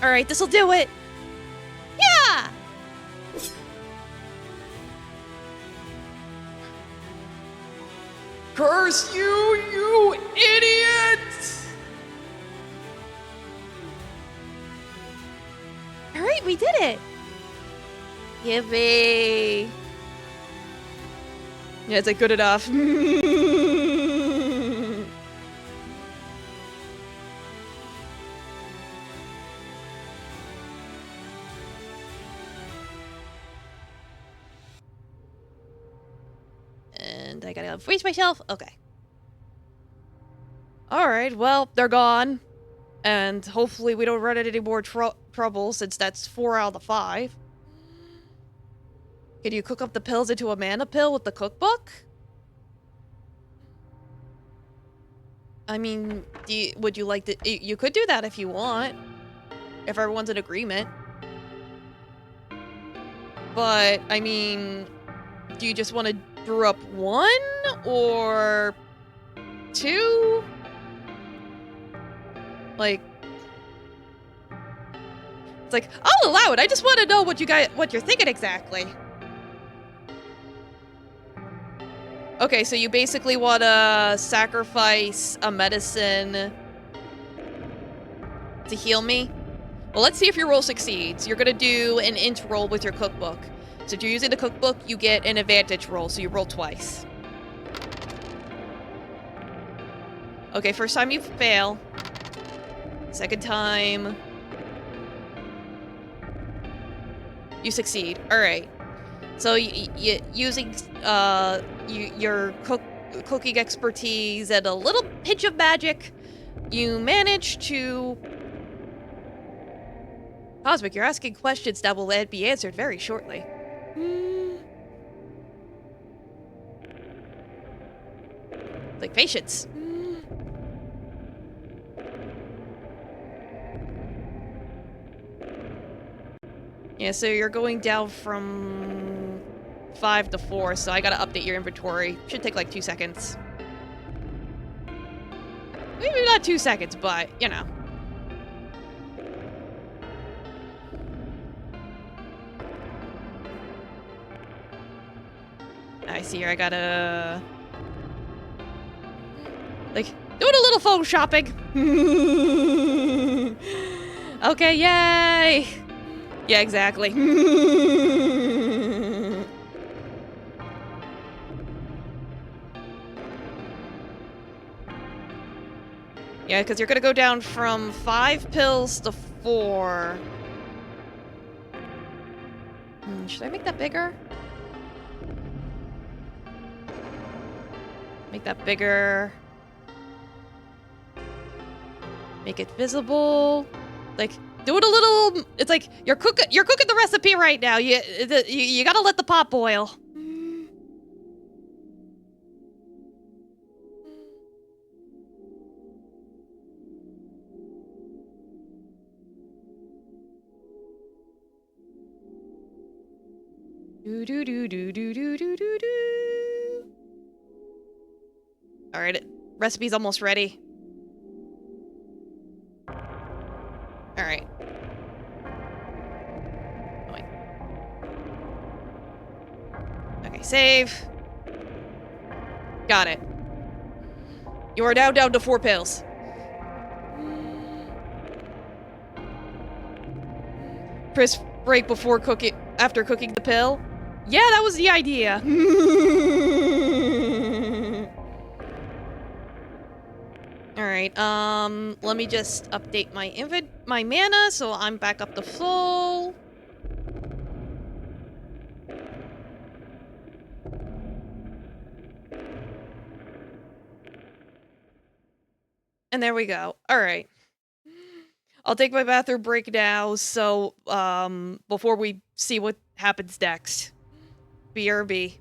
Alright, this'll do it! Yeah! Curse you, you idiot! Alright, we did it! Yippee! Yeah, it's like good enough. And I gotta freeze myself. Okay. Alright, well, they're gone. And hopefully we don't run into any more trouble, since that's 4 out of the 5. Can you cook up the pills into a mana pill with the cookbook? I mean, would you like to... You could do that if you want. If everyone's in agreement. But, I mean... Do you just want to brew up 1? Or... 2? Like... It's like, I'll allow it. I just want to know what you're thinking exactly. Okay, so you basically want to sacrifice a medicine to heal me? Well, let's see if your roll succeeds. You're going to do an int roll with your cookbook. So if you're using the cookbook, you get an advantage roll, so you roll twice. Okay, first time you fail. Second time... you succeed. Alright. So, using your cooking expertise and a little pinch of magic, you manage to... Cosmic, you're asking questions that will be answered very shortly. Like, patience. Yeah, so you're going down from 5 to 4, so I gotta update your inventory. Should take like 2 seconds. Maybe not 2 seconds, but, you know. I see here. I gotta like doing a little photoshopping. Okay, yay! Yeah, exactly. Yeah, because you're gonna go down from 5 pills to 4. Should I make that bigger? Make that bigger. Make it visible. Like, do it a little. It's like you're cooking the recipe right now. You gotta let the pot boil. Do do do do do do do do do. All right, recipe's almost ready. All right. Okay, save. Got it. You are now down to 4 pills. Crisp break before cooking, after cooking the pill. Yeah, that was the idea. All right. Let me just update my mana so I'm back up to full. And there we go. All right. I'll take my bathroom break now, so, before we see what happens next. BRB.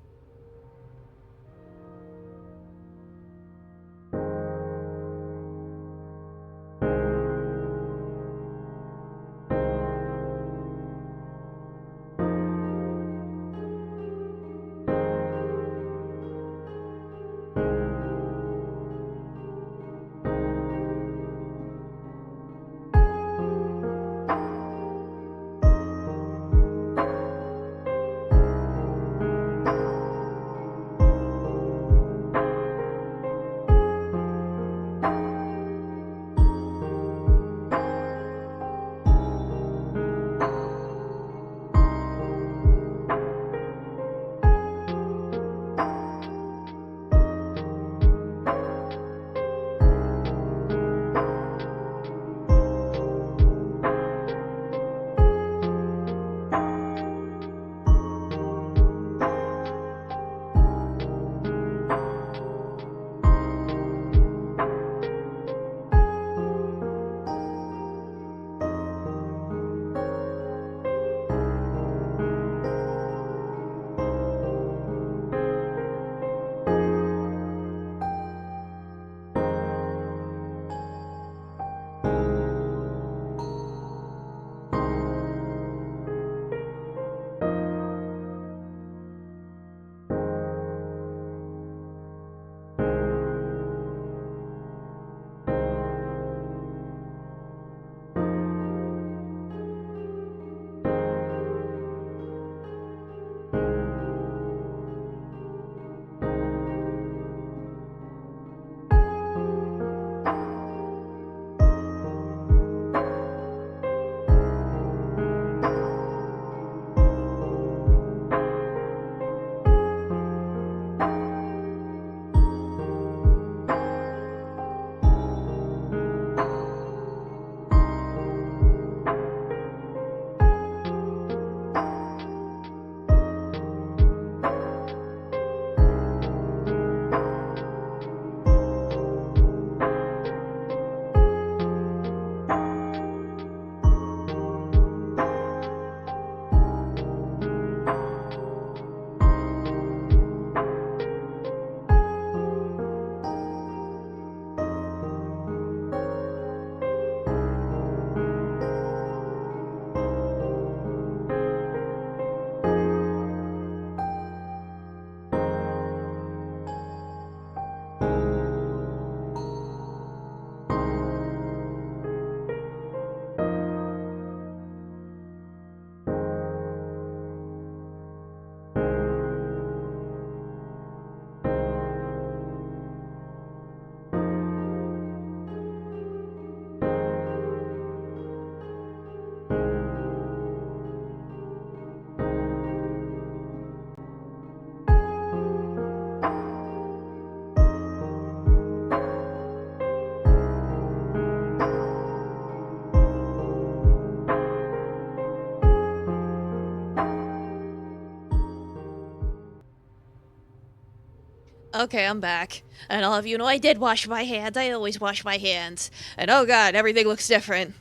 Okay, I'm back. And I'll have you know I did wash my hands. I always wash my hands. And oh god, everything looks different.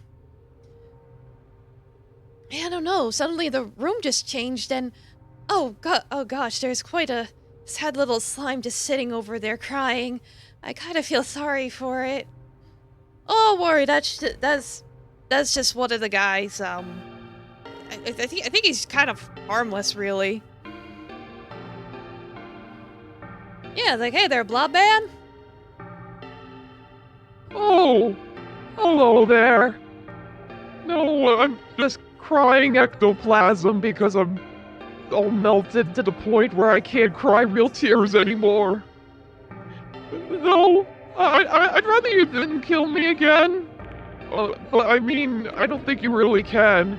I don't know, suddenly the room just changed and... Oh gosh, there's quite a sad little slime just sitting over there crying. I kind of feel sorry for it. Oh, don't worry, that's just one of the guys, I think he's kind of harmless, really. Yeah, like, hey there, Blob Man. Oh, hello there. No, I'm just crying ectoplasm because I'm all melted to the point where I can't cry real tears anymore. No, I'd rather you didn't kill me again. But I mean, I don't think you really can.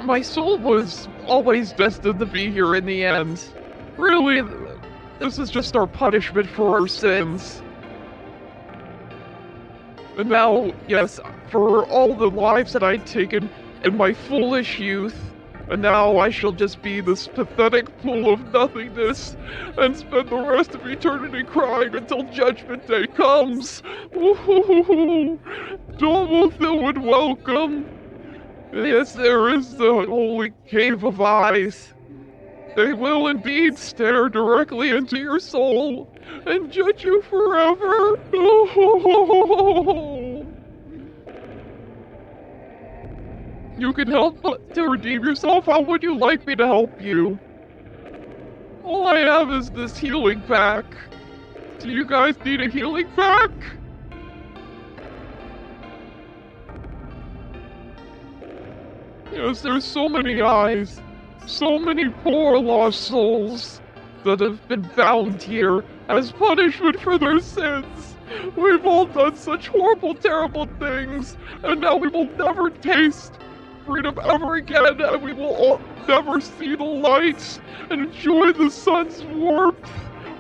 My soul was always destined to be here in the end. Really, this is just our punishment for our sins. And now, yes, for all the lives that I'd taken in my foolish youth, and now I shall just be this pathetic pool of nothingness and spend the rest of eternity crying until Judgment Day comes. Ooh, double filled welcome. Yes, there is the holy cave of eyes. They will indeed stare directly into your soul and judge you forever. Oh. You can help to redeem yourself. How would you like me to help you? All I have is this healing pack. Do you guys need a healing pack? Yes, there's so many eyes. So many poor lost souls that have been bound here as punishment for their sins. We've all done such horrible, terrible things, and now we will never taste freedom ever again, and we will all never see the light and enjoy the sun's warmth,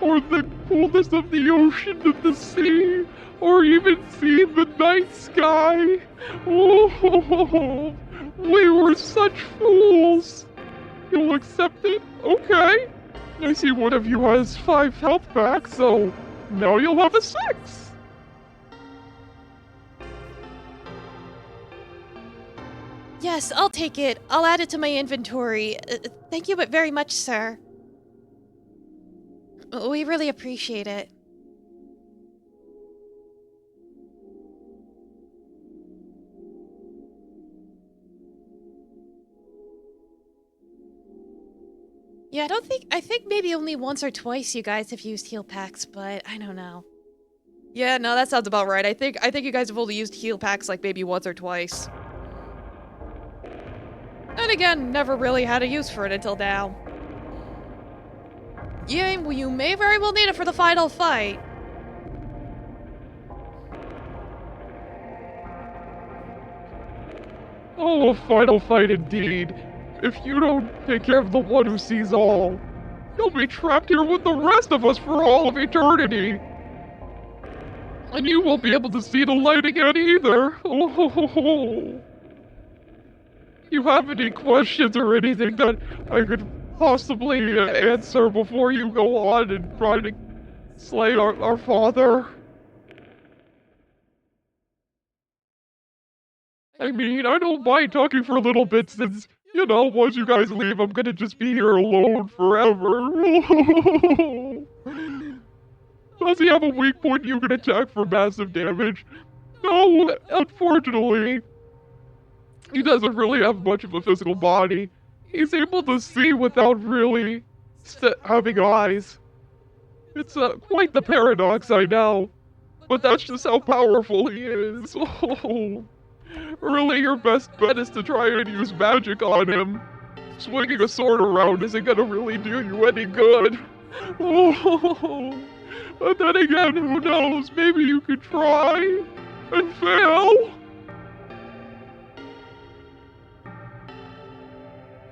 or the coolness of the ocean and the sea, or even see the night sky. Oh, we were such fools. You'll accept it? Okay. I see one of you has 5 health back, so now you'll have a 6. Yes, I'll take it. I'll add it to my inventory. Thank you very much, sir. We really appreciate it. Yeah, I think maybe only once or twice you guys have used heal packs, but I don't know. Yeah, no, that sounds about right. I think you guys have only used heal packs like maybe once or twice. And again, never really had a use for it until now. Yeah, well, you may very well need it for the final fight. Oh, a final fight indeed. If you don't take care of the one who sees all, you'll be trapped here with the rest of us for all of eternity. And you won't be able to see the light again either. Oh. You have any questions or anything that I could possibly answer before you go on and try to slay our father? I mean, I don't mind talking for a little bit since, you know, once you guys leave, I'm gonna just be here alone forever. Does he have a weak point you can attack for massive damage? No, unfortunately. He doesn't really have much of a physical body. He's able to see without really having eyes. It's quite the paradox, I know. But that's just how powerful he is. Oh. Really, your best bet is to try and use magic on him. Swinging a sword around isn't gonna really do you any good. Oh. But then again, who knows? Maybe you could try and fail.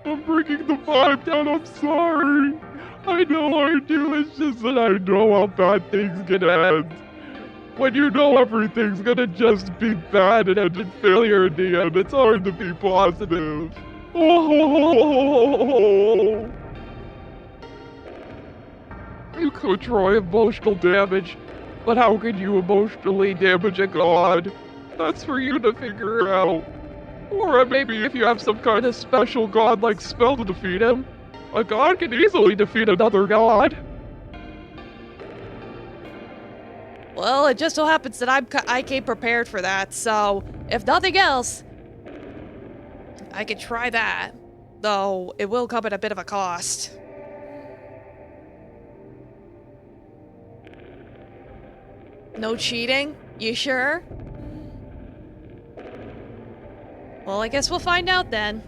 I'm bringing the vibe down, I'm sorry. I know I do, it's just that I know how bad things can end. When you know everything's gonna just be bad and end in failure in the end, it's hard to be positive. Oh. You could try emotional damage, but how can you emotionally damage a god? That's for you to figure out. Or maybe if you have some kind of special god-like spell to defeat him, a god can easily defeat another god. Well, it just so happens that I came prepared for that, so if nothing else, I could try that. Though it will come at a bit of a cost. No cheating? You sure? Well, I guess we'll find out then.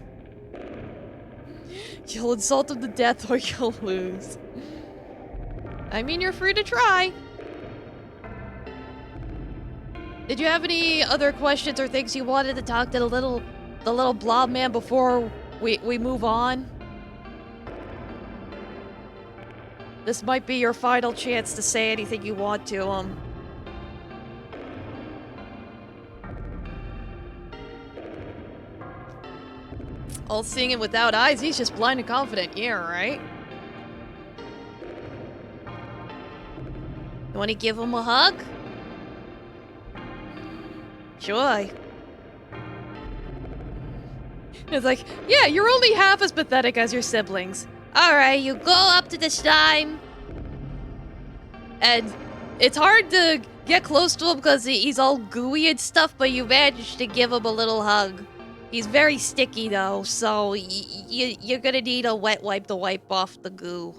You'll insult him to death or you'll lose. I mean, you're free to try. Did you have any other questions or things you wanted to talk to the little blob man before we move on? This might be your final chance to say anything you want to him. All seeing and without eyes, he's just blind and confident. Yeah, right? You want to give him a hug? Sure. It's like, yeah, you're only half as pathetic as your siblings. Alright, you go up to the shrine. And it's hard to get close to him because he's all gooey and stuff, but you managed to give him a little hug. He's very sticky though, so you're gonna need a wet wipe to wipe off the goo.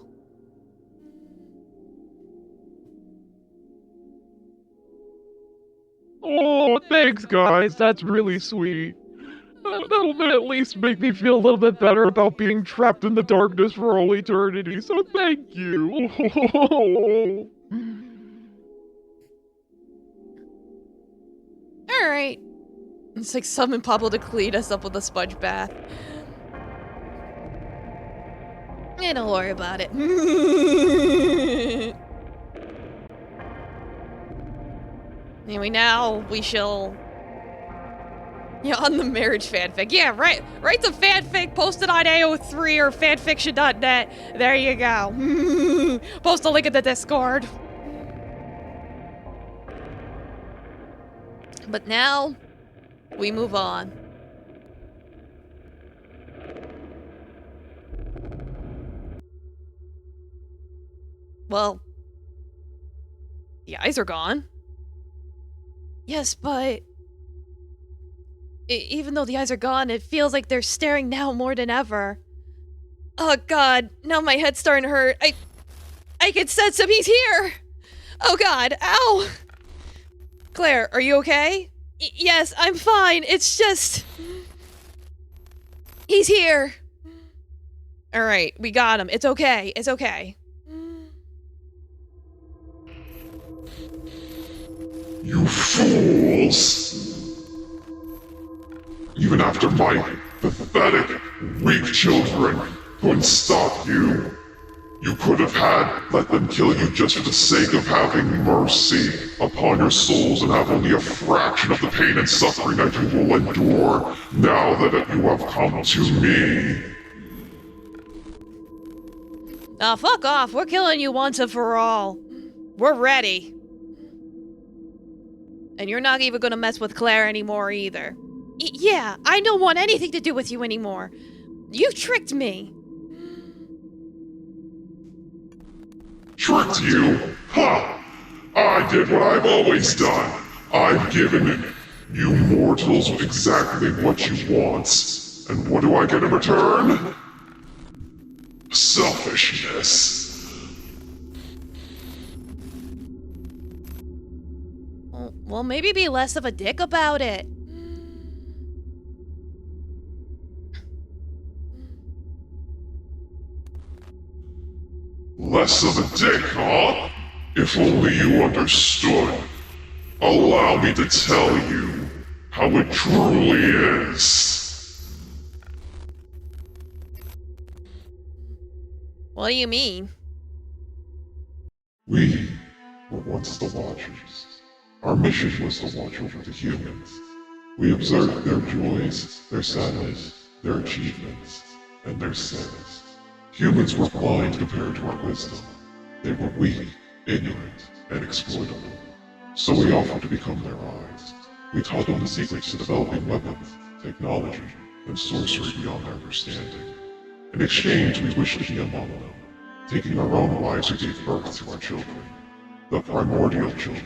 Oh, thanks guys, that's really sweet. That'll at least make me feel a little bit better about being trapped in the darkness for all eternity, so thank you. Alright. It's like summon Pablo to clean us up with a sponge bath. Yeah, don't worry about it. Anyway, now we shall... Yeah, on the marriage fanfic. Yeah, write some fanfic, post it on AO3 or fanfiction.net. There you go. Post a link in the Discord. But now, we move on. Well, the eyes are gone. Yes, but... even though the eyes are gone, it feels like they're staring now more than ever. Oh god, now my head's starting to hurt. I can sense him, he's here! Oh god, ow! Claire, are you okay? Yes, I'm fine, it's just... He's here! Alright, we got him, it's okay, it's okay. You fools! Even after my pathetic, weak children couldn't stop you. You could have let them kill you just for the sake of having mercy upon your souls and have only a fraction of the pain and suffering that you will endure now that you have come to me. Nah, fuck off, we're killing you once and for all. We're ready. And you're not even gonna mess with Claire anymore either. Yeah, I don't want anything to do with you anymore. You tricked me. Tricked you? Ha! I did what I've always done. I've given you mortals exactly what you want. And what do I get in return? Selfishness. Well, maybe be less of a dick about it. Less of a dick, huh? If only you understood. Allow me to tell you how it truly is. What do you mean? We were once the Watchers. Our mission was to watch over the humans. We observed their joys, their sadness, their achievements, and their sins. Humans were blind compared to our wisdom. They were weak, ignorant, and exploitable. So we offered to become their eyes. We taught them the secrets to developing weapons, technology, and sorcery beyond their understanding. In exchange, we wished to be among them, taking our own lives who gave birth to our children, the primordial children.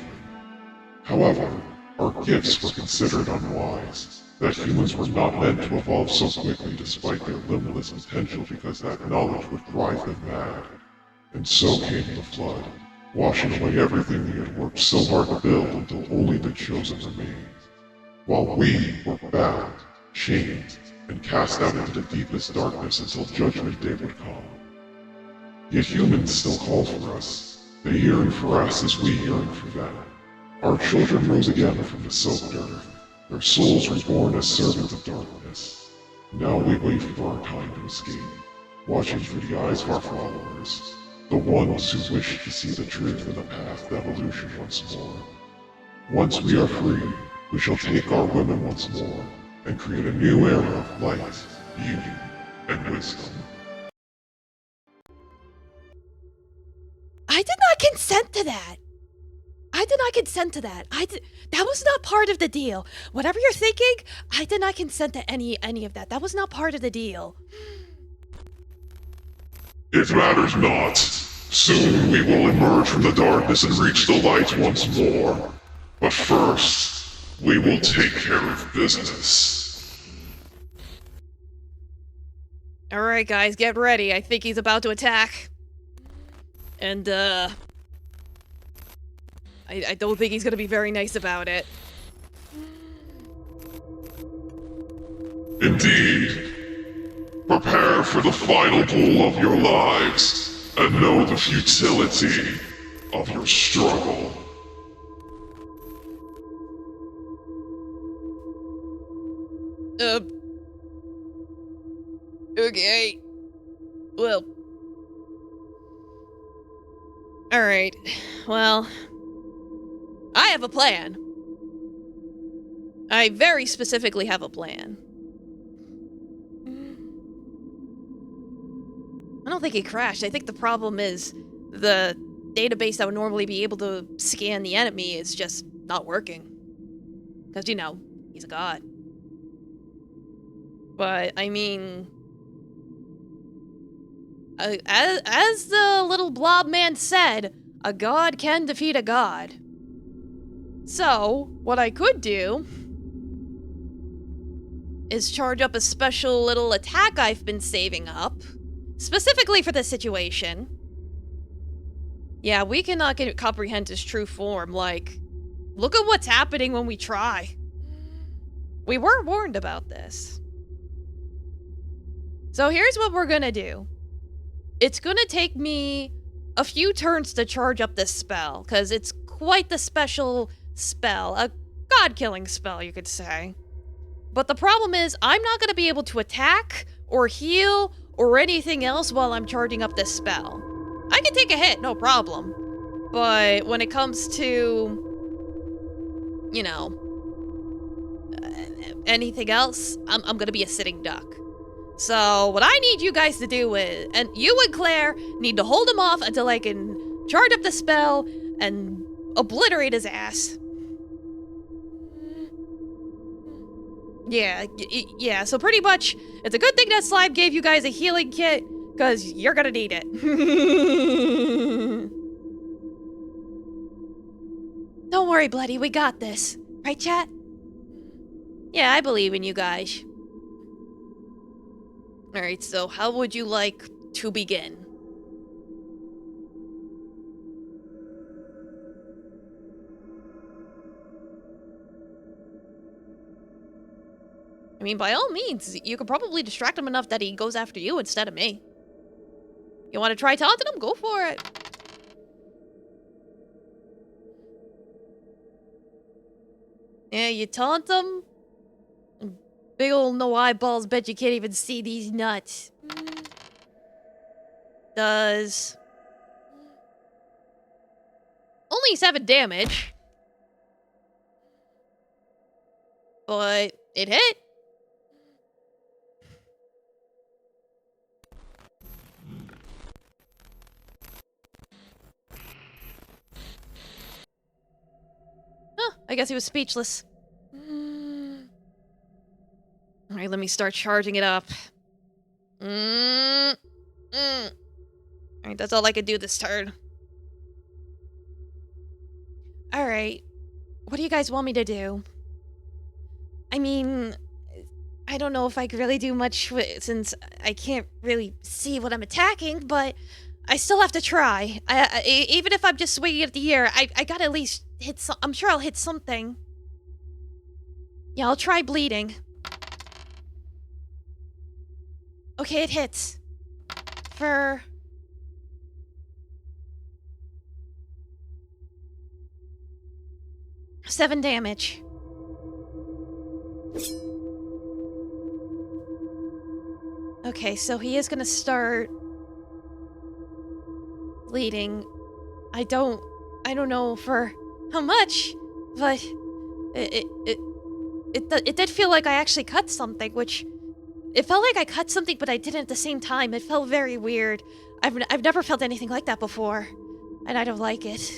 However, our gifts were considered unwise, that humans were not meant to evolve so quickly despite their limitless potential because that knowledge would drive them mad. And so came the flood, washing away everything we had worked so hard to build until only the chosen remained. While we were bound, chained, and cast out into the deepest darkness until Judgment Day would come. Yet humans still called for us. They yearned for us as we yearned for them. Our children rose again from the soaked earth. Their souls reborn as servants of darkness. Now we wait for our time to escape, watching through the eyes of our followers, the ones who wish to see the truth in the path of evolution once more. Once we are free, we shall take our women once more and create a new era of light, beauty, and wisdom. I did not consent to that. I did not consent to that. That was not part of the deal. Whatever you're thinking, I did not consent to any of that. That was not part of the deal. It matters not. Soon we will emerge from the darkness and reach the light once more. But first, we will take care of business. Alright, guys, get ready. I think he's about to attack. And, I don't think he's gonna be very nice about it. Indeed. Prepare for the final duel of your lives, and know the futility of your struggle. Okay. Well. Alright. Well. I have a plan. I very specifically have a plan. I don't think it crashed. I think the problem is the database that would normally be able to scan the enemy is just not working. Because, you know, he's a god. But, I mean... as the little blob man said, a god can defeat a god. So, what I could do is charge up a special little attack I've been saving up, specifically for this situation. Yeah, we cannot comprehend his true form, like, look at what's happening when we try. We were warned about this. So here's what we're gonna do. It's gonna take me a few turns to charge up this spell, because it's quite the special spell. A god-killing spell, you could say. But the problem is, I'm not gonna be able to attack, or heal, or anything else while I'm charging up this spell. I can take a hit, no problem. But when it comes to, you know, anything else, I'm gonna be a sitting duck. So what I need you guys to do is, and you and Claire need to hold him off until I can charge up the spell and obliterate his ass. Yeah, so pretty much, it's a good thing that slime gave you guys a healing kit, because you're gonna need it. Don't worry, Bloody, we got this. Right, chat? Yeah, I believe in you guys. Alright, so how would you like to begin? I mean, by all means, you could probably distract him enough that he goes after you instead of me. You want to try taunting him? Go for it. Yeah, you taunt him. Big ol' no eyeballs, bet you can't even see these nuts. Does... only 7 damage. But it hit. I guess he was speechless. Alright, let me start charging it up. Alright, that's all I could do this turn. Alright. What do you guys want me to do? I mean, I don't know if I could really do much since I can't really see what I'm attacking, but I still have to try. Even if I'm just swinging at the air, I gotta at least hit some. I'm sure I'll hit something. Yeah, I'll try bleeding. Okay, it hits. For 7 damage. Okay, so he is gonna start bleeding. I don't know for how much, but it did feel like I actually cut something, which it felt like I cut something, but I didn't at the same time. It felt very weird. I've never felt anything like that before, and I don't like it.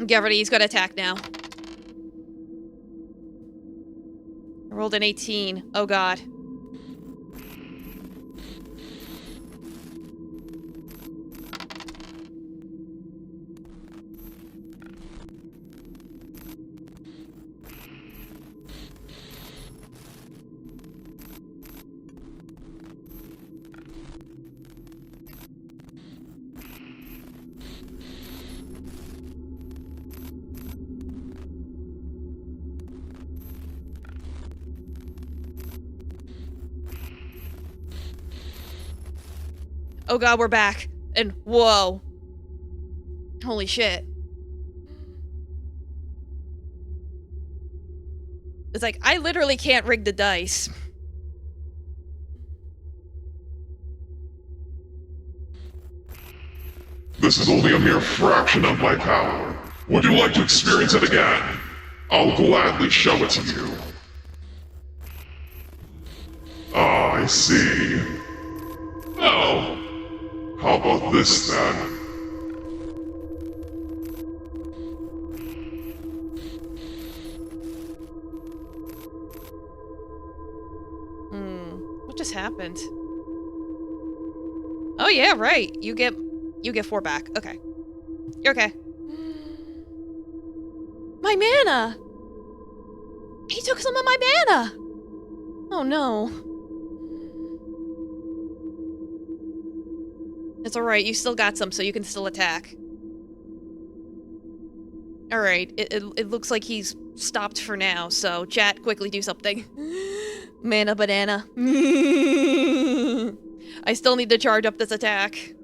Get ready, he's gonna attack now. I rolled an 18. Oh god. Oh god, we're back. And whoa. Holy shit. It's like, I literally can't rig the dice. This is only a mere fraction of my power. Would you like to experience it again? I'll gladly show it to you. Ah, I see. Oh. How about this then? What just happened? Oh yeah, right. You get 4 back. Okay. You're okay. My mana! He took some of my mana! Oh no. It's alright, you still got some, so you can still attack. Alright, it looks like he's stopped for now, so chat, quickly do something. Mana banana. I still need to charge up this attack.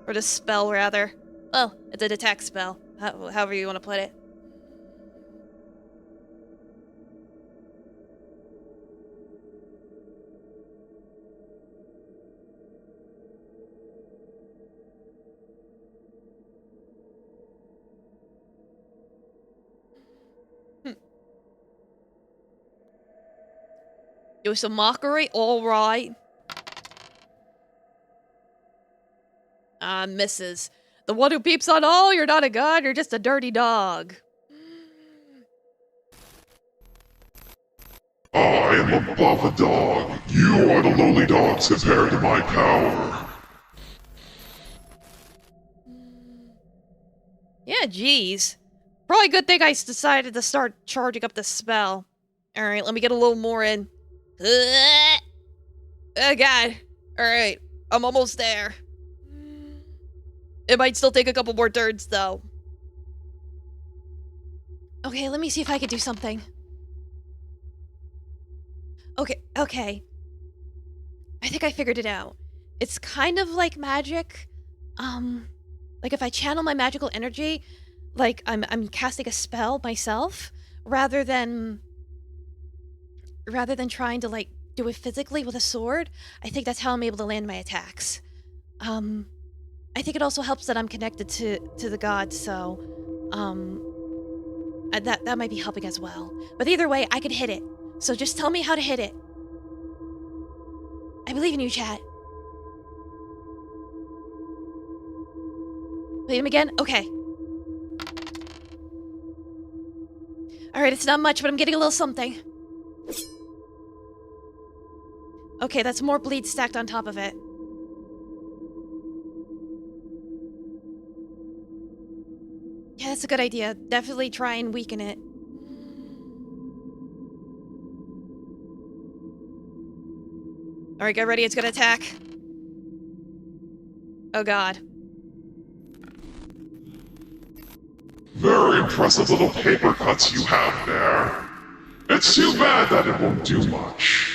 Or this spell, rather. Well, it's an attack spell. However you want to put it. Do some mockery? Alright. Misses. The one who peeps on all, you're not a god, you're just a dirty dog. I am above a dog. You are the lowly dogs compared to my power. Yeah, jeez. Probably a good thing I decided to start charging up the spell. Alright, let me get a little more in. Oh god. Alright, I'm almost there. It might still take a couple more turns, though. Okay, let me see if I can do something. Okay. I think I figured it out. It's kind of like magic. Like if I channel my magical energy, like I'm casting a spell myself, rather than trying to like do it physically with a sword. I think that's how I'm able to land my attacks. I think it also helps that I'm connected to the gods, so that might be helping as well. But either way, I can hit it. So just tell me how to hit it. I believe in you, chat. Bleed him again? Okay. Alright, it's not much, but I'm getting a little something. Okay, that's more bleed stacked on top of it. Yeah, that's a good idea. Definitely try and weaken it. Alright, get ready, it's gonna attack. Oh god. Very impressive little paper cuts you have there. It's too bad that it won't do much.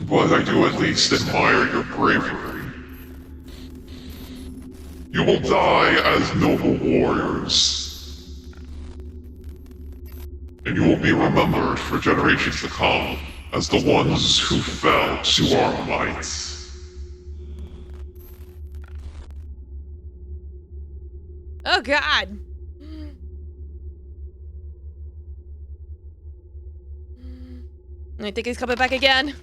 But I do at least admire your bravery. You will die as noble warriors. And you will be remembered for generations to come as the ones who fell to our might. Oh god! I think he's coming back again.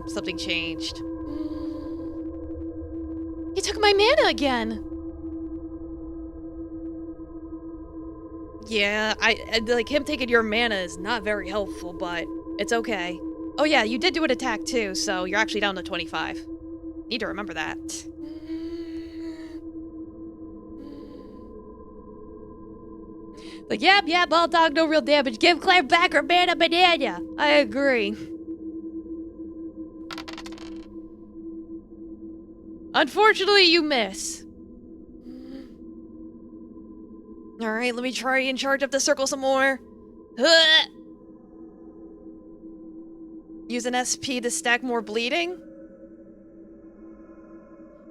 Something changed. He took my mana again! Yeah, like, him taking your mana is not very helpful, but it's okay. Oh yeah, you did do an attack too, so you're actually down to 25. Need to remember that. Like, yep, all dog, no real damage. Give Claire back her mana banana! I agree. Unfortunately, you miss. Alright, let me try and charge up the circle some more. Use an SP to stack more bleeding.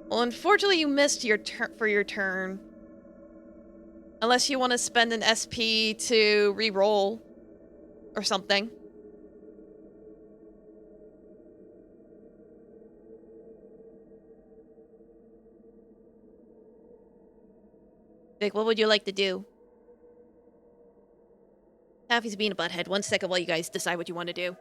Well, unfortunately, you missed your for your turn. Unless you want to spend an SP to re-roll. Or something. Vic, what would you like to do? Taffy's being a butthead. 1 second while you guys decide what you want to do.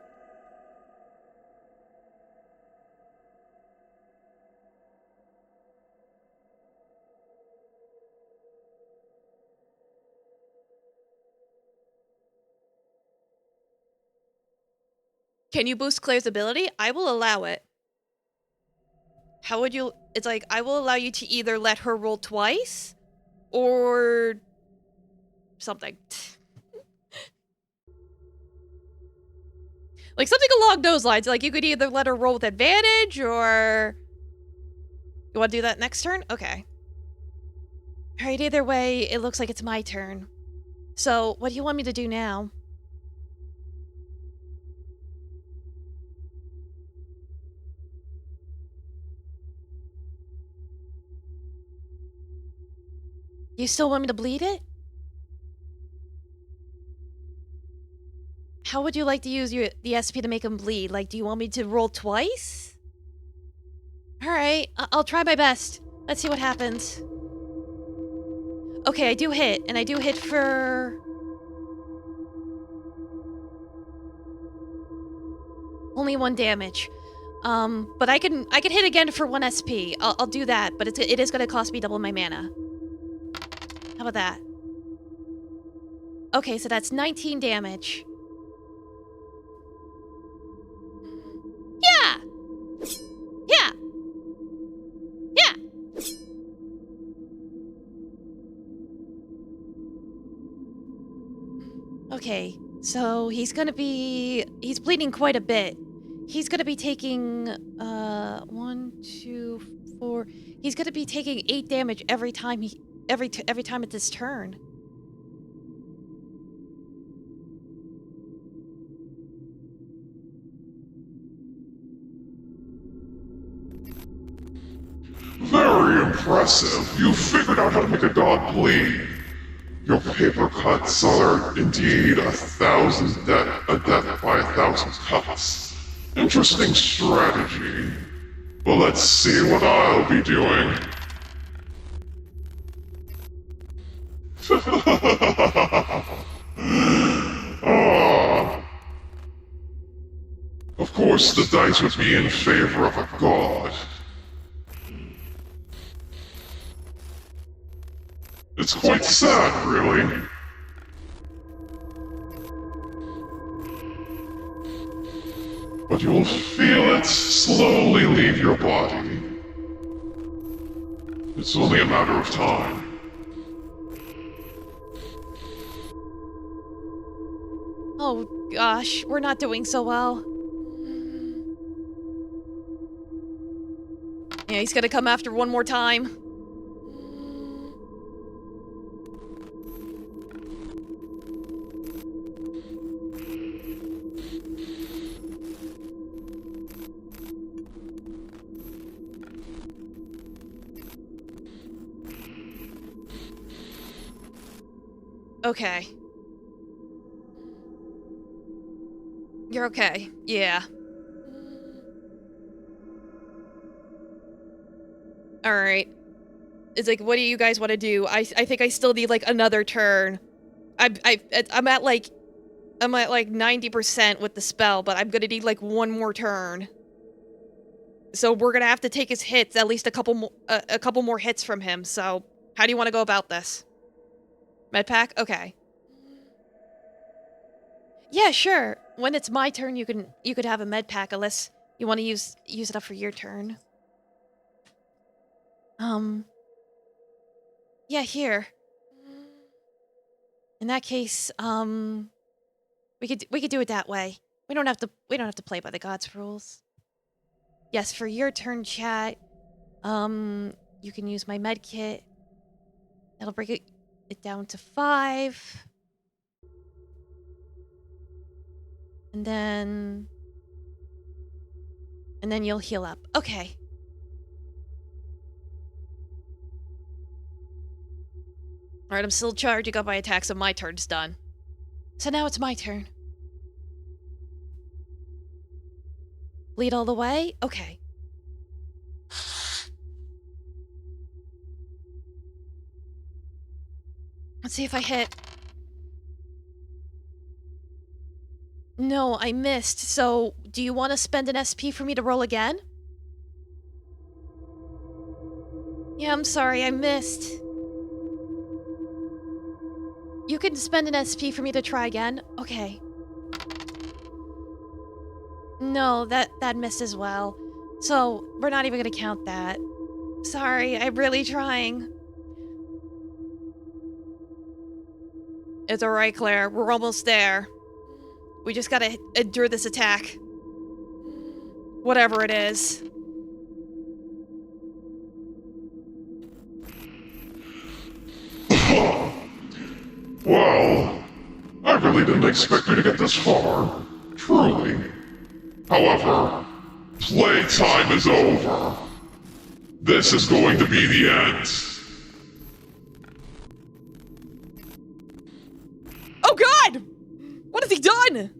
Can you boost Claire's ability? I will allow it. How would you... It's like, I will allow you to either let her roll twice, or... something. Like, something along those lines. Like, you could either let her roll with advantage, or... You want to do that next turn? Okay. Alright, either way, it looks like it's my turn. So, what do you want me to do now? You still want me to bleed it? How would you like to use the SP to make him bleed? Like, do you want me to roll twice? Alright, I'll try my best. Let's see what happens. Okay, I do hit, and I do hit for... only 1 damage. But I can hit again for 1 SP. I'll do that, but it is gonna cost me double my mana. How about that? Okay, so that's 19 damage. Yeah! Yeah! Yeah! Okay, so he's bleeding quite a bit. He's gonna be taking, 1, 2, 4... He's gonna be taking 8 damage every time every time it's his turn. Very impressive. You figured out how to make a god bleed. Your paper cuts are indeed a death by 1,000 cuts. Interesting strategy. But let's see what I'll be doing. Ah. Of course, the dice would be in favor of a god. It's quite sad, really. But you'll feel it slowly leave your body. It's only a matter of time. Oh gosh, we're not doing so well. Yeah, he's gonna come after one more time. Okay. You're okay. Yeah. Alright. It's like, what do you guys want to do? I think I still need, like, another turn. I'm at, like... I'm at, like, 90% with the spell, but I'm gonna need, like, one more turn. So we're gonna have to take his hits, at least a couple more hits from him, so... How do you want to go about this? Medpack? Okay. Yeah, sure. When it's my turn, you could have a med pack unless you want to use it up for your turn. Yeah, here. In that case, we could do it that way. We don't have to play by the gods' rules. Yes, for your turn, chat. You can use my med kit. That'll bring it down to 5. And then you'll heal up. Okay. Alright, I'm still charging up my attacks, so my turn's done. So now it's my turn. Bleed all the way? Okay. Let's see if I hit. No, I missed. So, do you want to spend an SP for me to roll again? Yeah, I'm sorry, I missed. You can spend an SP for me to try again? Okay. No, that missed as well. So, we're not even gonna count that. Sorry, I'm really trying. It's alright, Claire. We're almost there. We just gotta endure this attack. Whatever it is. Well, I really didn't expect you to get this far. Truly. However, playtime is over. This is going to be the end. Oh god! What has he done?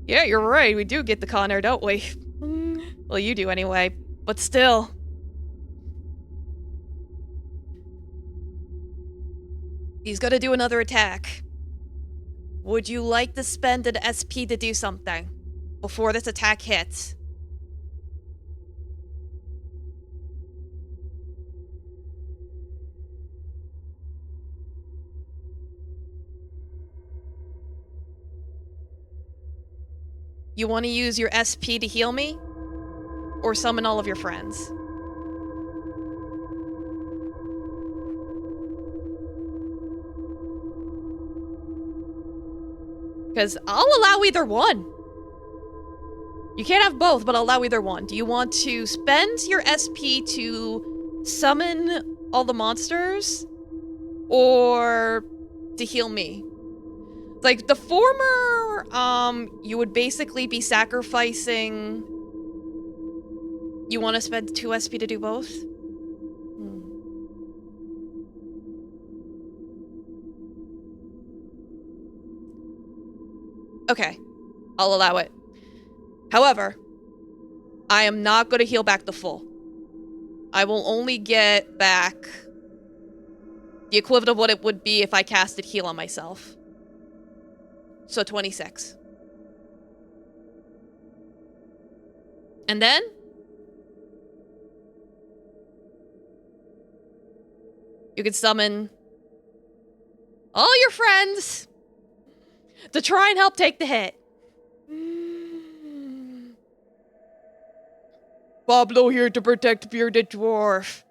Yeah, you're right. We do get the Connor, don't we? Well, you do anyway. But still. He's gonna do another attack. Would you like to spend an SP to do something before this attack hits? You want to use your SP to heal me? Or summon all of your friends? Because I'll allow either one. You can't have both, but I'll allow either one. Do you want to spend your SP to summon all the monsters? Or to heal me? Like, the former, you would basically be sacrificing... You want to spend 2 SP to do both? Okay. I'll allow it. However, I am not going to heal back the full. I will only get back the equivalent of what it would be if I casted heal on myself. So 26. And then you can summon all your friends to try and help take the hit. Pablo here to protect Bearded Dwarf.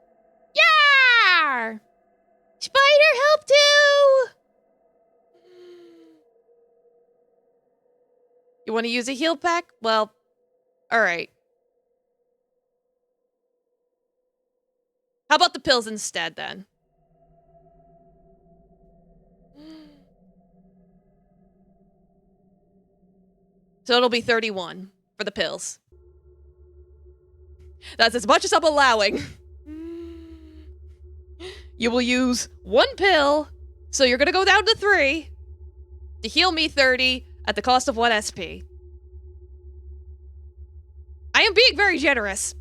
Yeah! Spider help too! You want to use a heal pack? Well, alright. How about the pills instead then? So it'll be 31 for the pills. That's as much as I'm allowing. You will use 1 pill, so you're gonna go down to 3 to heal me 30 at the cost of 1 SP. I am being very generous.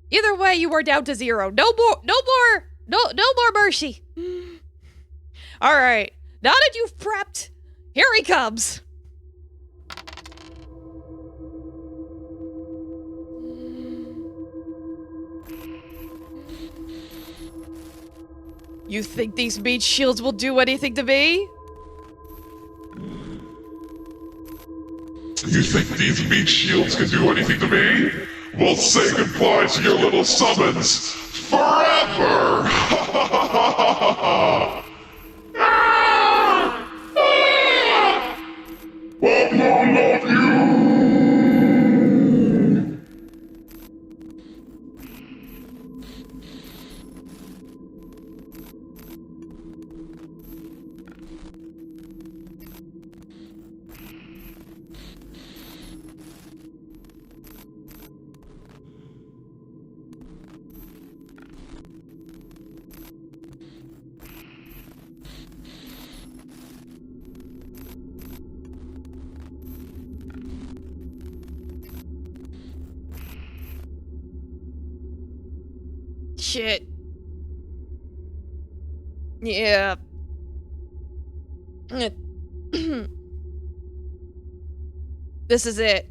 Either way, you are down to 0. No more mercy. All right, now that you've prepped, here he comes. You think these meat shields will do anything to me? You think these meat shields can do anything to me? Well, say goodbye to your little summons forever! Pablo, love you! Shit. Yeah. This is it.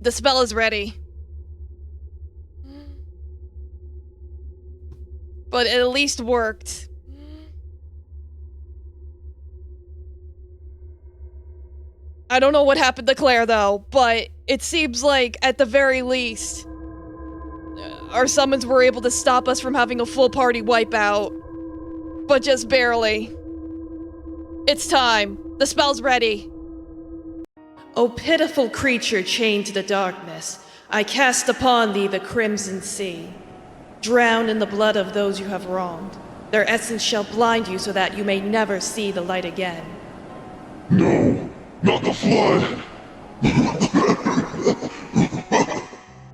The spell is ready. But it at least worked. I don't know what happened to Claire, though, but it seems like, at the very least, our summons were able to stop us from having a full party wipeout. But just barely. It's time. The spell's ready. O pitiful creature chained to the darkness, I cast upon thee the crimson sea. Drown in the blood of those you have wronged. Their essence shall blind you so that you may never see the light again. No, not the flood!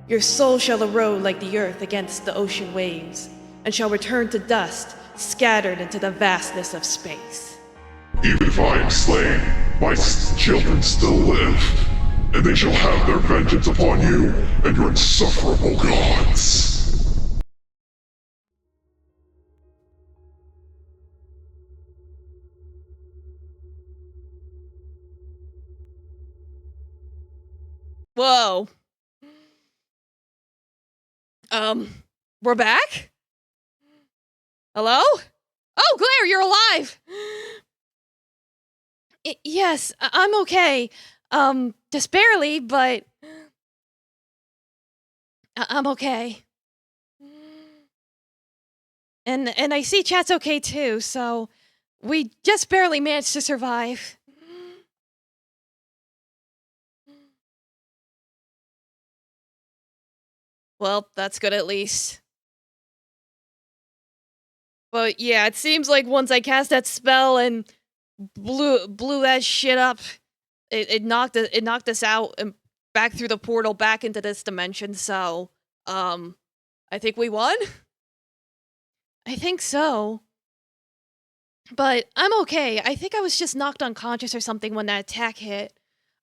Your soul shall erode like the earth against the ocean waves, and shall return to dust, scattered into the vastness of space. Even if I am slain, my children still live, and they shall have their vengeance upon you and your insufferable gods. Whoa. We're back? Hello? Oh, Claire, you're alive! Yes, I'm okay. Just barely, but I'm okay. And I see chat's okay too, so we just barely managed to survive. Well, that's good at least. But yeah, it seems like once I cast that spell and blew that shit up, it knocked us out back through the portal back into this dimension, so, I think we won? I think so. But I'm okay. I think I was just knocked unconscious or something when that attack hit.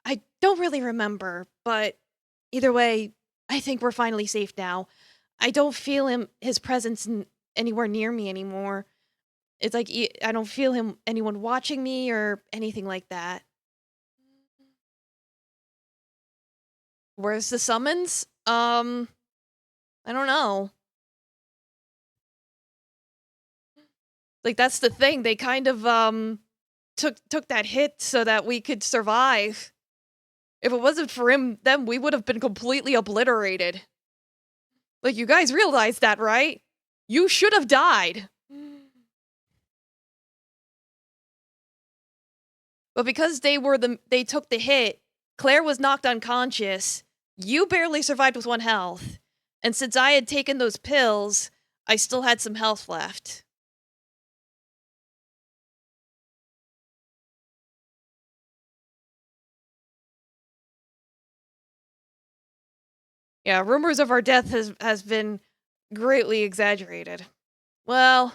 I don't really remember, but either way, I think we're finally safe now. I don't feel his presence anywhere near me anymore. It's like I don't feel anyone watching me or anything like that. Where's the summons? I don't know. Like, that's the thing. They kind of took that hit so that we could survive. If it wasn't for them, we would have been completely obliterated. Like, you guys realize that, right? You should have died. But because they took the hit, Claire was knocked unconscious. You barely survived with 1 health. And since I had taken those pills, I still had some health left. Yeah, rumors of our death has been greatly exaggerated. Well,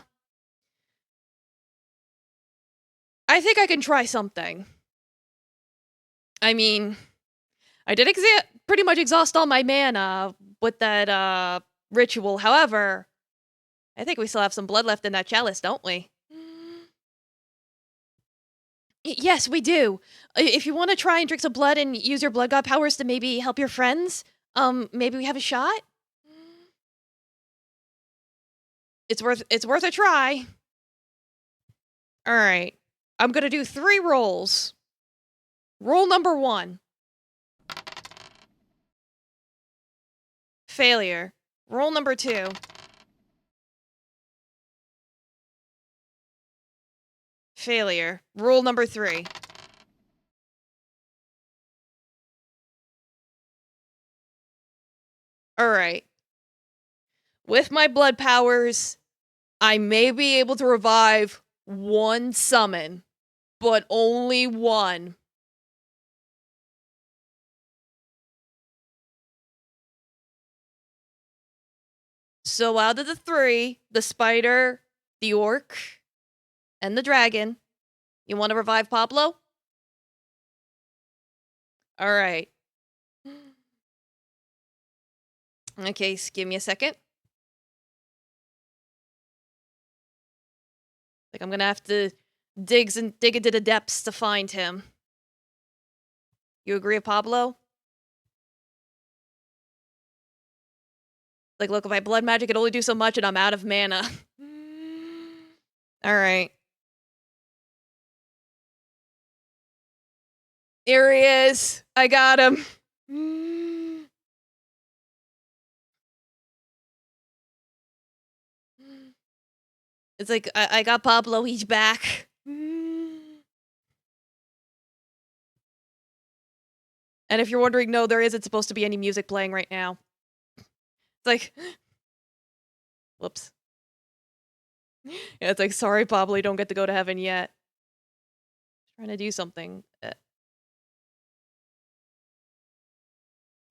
I think I can try something. I mean, I did pretty much exhaust all my mana with that ritual. However, I think we still have some blood left in that chalice, don't we? Yes, we do. If you want to try and drink some blood and use your blood god powers to maybe help your friends, maybe we have a shot? It's worth a try. All right. I'm going to do 3 rolls. Roll number 1. Failure. Roll number 2. Failure. Roll number 3. Alright. With my blood powers, I may be able to revive 1 summon, but only 1. So out of the 3, the spider, the orc, and the dragon, you want to revive Pablo? Alright. Okay, give me a second. Like, I'm gonna have to dig into the depths to find him. You agree, Pablo? Like, look, if my blood magic can only do so much and I'm out of mana. Alright. Here he is. I got him. It's like, I got Pablo, he's back. And if you're wondering, no, there isn't supposed to be any music playing right now. It's like, whoops. Yeah, it's like, sorry, Pablo, you don't get to go to heaven yet. Trying to do something. Can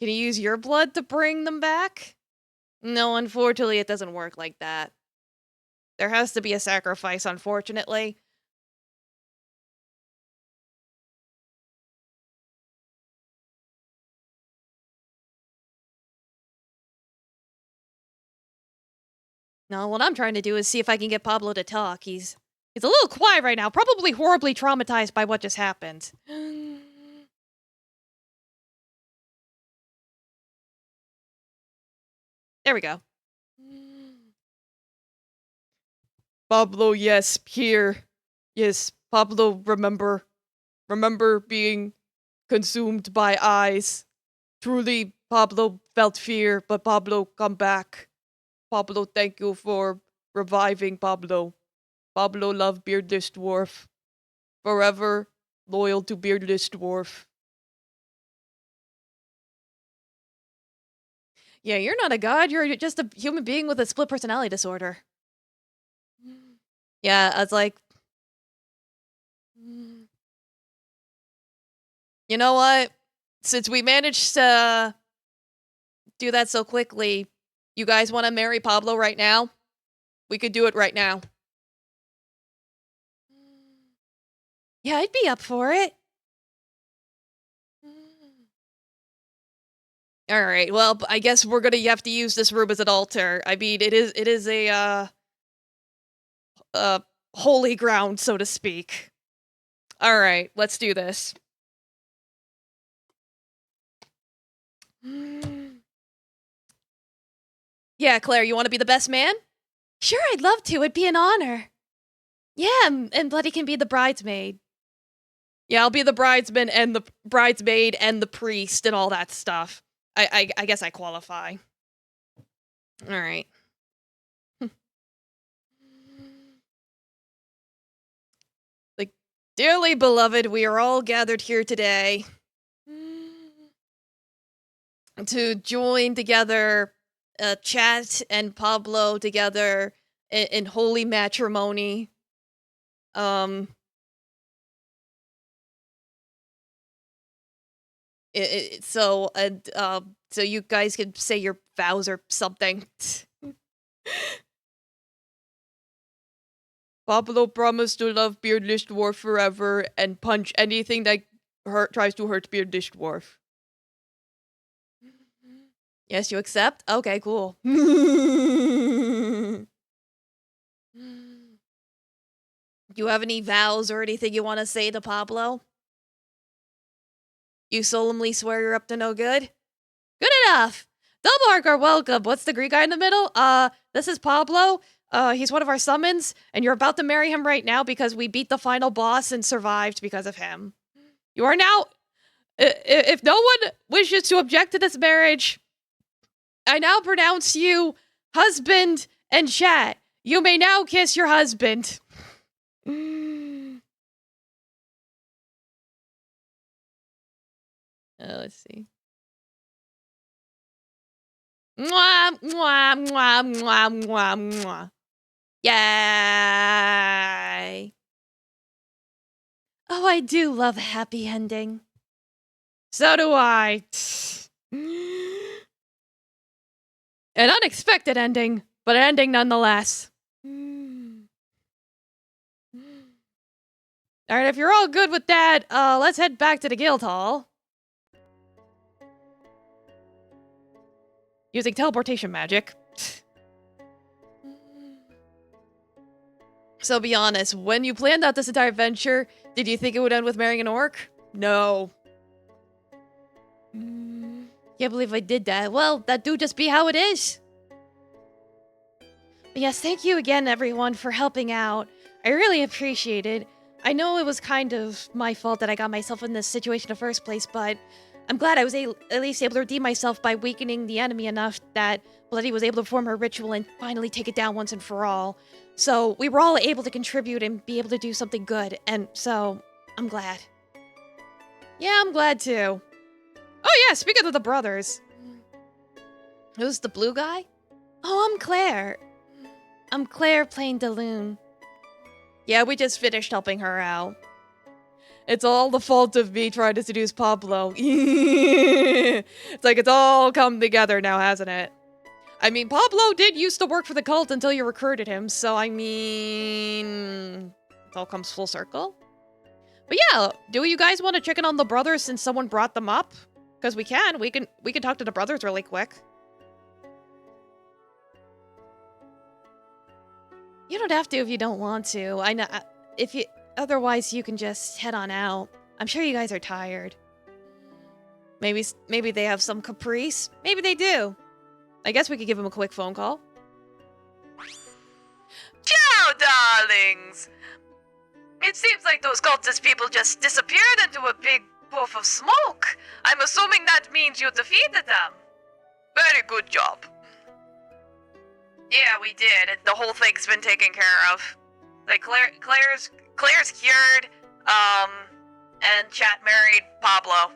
you use your blood to bring them back? No, unfortunately, it doesn't work like that. There has to be a sacrifice, unfortunately. No, what I'm trying to do is see if I can get Pablo to talk. He's a little quiet right now, probably horribly traumatized by what just happened. There we go. Pablo, yes, here. Yes, Pablo, remember being consumed by eyes. Truly, Pablo felt fear, but Pablo, come back. Pablo, thank you for reviving Pablo. Pablo loved Beardless Dwarf. Forever loyal to Beardless Dwarf. Yeah, you're not a god, you're just a human being with a split personality disorder. Yeah, I was like... You know what? since we managed to do that so quickly, you guys want to marry Pablo right now? We could do it right now. Yeah, I'd be up for it. All right. Well, I guess we're gonna have to use this room as an altar. I mean, it is a holy ground, so to speak. All right, let's do this. Yeah, Claire, you want to be the best man? Sure, I'd love to. It'd be an honor. Yeah, and Bloody can be the bridesmaid. Yeah, I'll be the bridesman and the bridesmaid and the priest and all that stuff. I guess I qualify. All right. Like, dearly beloved, we are all gathered here today to join together, Chat and Pablo together in holy matrimony. So you guys can say your vows or something. Pablo promised to love Beardless Dwarf forever and punch anything that tries to hurt Beardless Dwarf. Yes, you accept? Okay, cool. Do you have any vows or anything you want to say to Pablo? You solemnly swear you're up to no good? Good enough! Double Arc are welcome. What's the Greek guy in the middle? This is Pablo. He's one of our summons, and you're about to marry him right now because we beat the final boss and survived because of him. You are now... If no one wishes to object to this marriage, I now pronounce you husband and Chat. You may now kiss your husband. Let's see. Mwah, mwah, mwah, mwah, mwah, mwah. Yay! Oh, I do love a happy ending. So do I. An unexpected ending, but an ending nonetheless. Alright, if you're all good with that, let's head back to the guild hall. Using teleportation magic. So be honest, when you planned out this entire adventure, did you think it would end with marrying an orc? No. Can't believe I did that. Well, that do just be how it is. But yes, thank you again, everyone, for helping out. I really appreciate it. I know it was kind of my fault that I got myself in this situation in the first place, but I'm glad I was at least able to redeem myself by weakening the enemy enough that Bloody was able to perform her ritual and finally take it down once and for all. So we were all able to contribute and be able to do something good, and so I'm glad. Yeah, I'm glad too. Oh yeah, speaking of the brothers. Who's the blue guy? Oh, I'm Claire. I'm Claire playing Daloon. Yeah, we just finished helping her out. It's all the fault of me trying to seduce Pablo. It's like it's all come together now, hasn't it? I mean, Pablo did used to work for the cult until you recruited him, so I mean... it all comes full circle. But yeah, do you guys want to check in on the brothers since someone brought them up? Because we can talk to the brothers really quick. You don't have to if you don't want to. I know otherwise you can just head on out. I'm sure you guys are tired. Maybe they have some caprice. Maybe they do. I guess we could give them a quick phone call. Ciao, darlings! It seems like those cultist people just disappeared into a big puff of smoke. I'm assuming that means you defeated them. Very good job. Yeah, we did. The whole thing's been taken care of. Like, Claire's cured, and Chat married Pablo.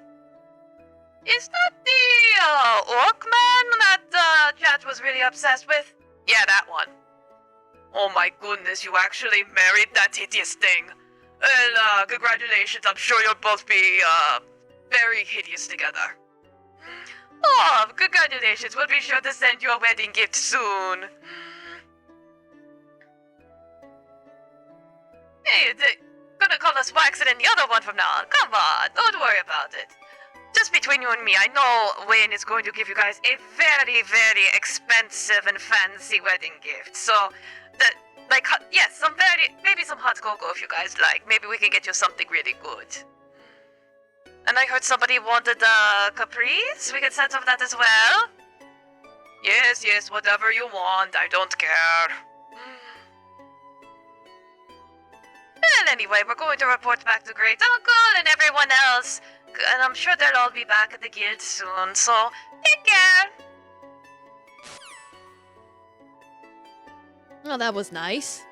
Is that the, orc man that, Chat was really obsessed with? Yeah, that one. Oh my goodness, you actually married that hideous thing. Well, congratulations, I'm sure you'll both be, very hideous together. Oh, congratulations. We'll be sure to send you a wedding gift soon. Hey, they're gonna call us Waxen and the other one from now on. Come on, don't worry about it. Just between you and me, I know Wayne is going to give you guys a very, very expensive and fancy wedding gift. So, yes, maybe some hot cocoa if you guys like. Maybe we can get you something really good. And I heard somebody wanted capris. We can set some of that as well. Yes, whatever you want. I don't care. And anyway, we're going to report back to Great Uncle and everyone else. And I'm sure they'll all be back at the guild soon. So, take care. Oh, that was nice.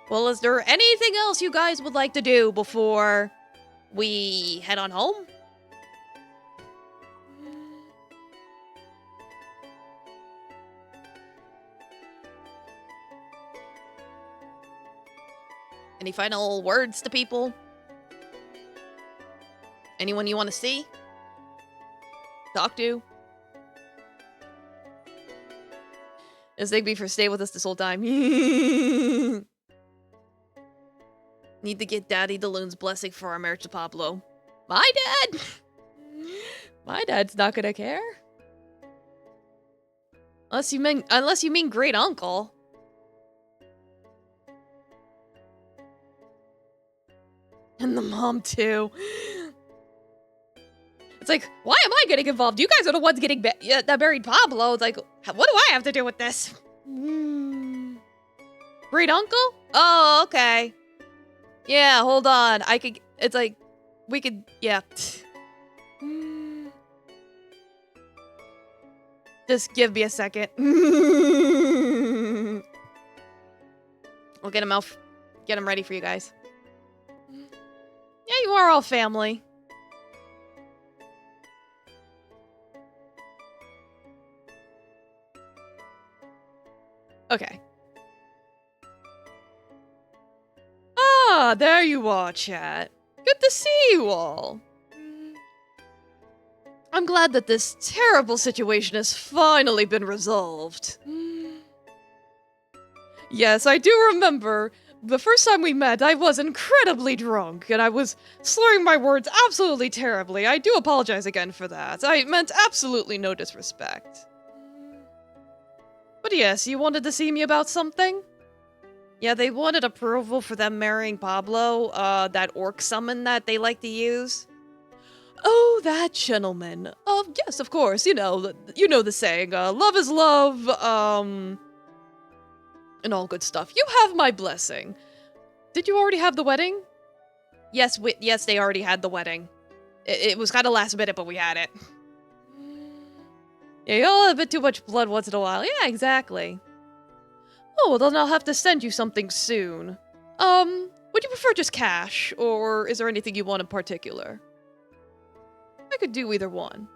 Well, is there anything else you guys would like to do before we head on home? Any final words to people? Anyone you want to see? Talk to? Is Zigby for stay with us this whole time? Need to get Daddy DeLune's blessing for our marriage to Pablo. My dad? My dad's not gonna care. Unless you mean great uncle. And the mom too. It's like, why am I getting involved? You guys are the ones getting that married Pablo. It's like, what do I have to do with this? Great uncle? Oh, okay. Yeah, hold on. It's like, we could, yeah. Just give me a second. We'll get him ready for you guys. Yeah, you are all family. Okay. Ah, there you are, chat. Good to see you all. I'm glad that this terrible situation has finally been resolved. Yes, I do remember the first time we met, I was incredibly drunk, and I was slurring my words absolutely terribly. I do apologize again for that. I meant absolutely no disrespect. But yes, you wanted to see me about something? Yeah, they wanted approval for them marrying Pablo, that orc summon that they like to use. Oh, that gentleman. Yes, of course, you know the saying, love is love, and all good stuff. You have my blessing. Did you already have the wedding? Yes, they already had the wedding. It was kind of last minute, but we had it. Yeah, you all have a bit too much blood once in a while. Yeah, exactly. Oh, well, then I'll have to send you something soon. Would you prefer just cash, or is there anything you want in particular? I could do either one.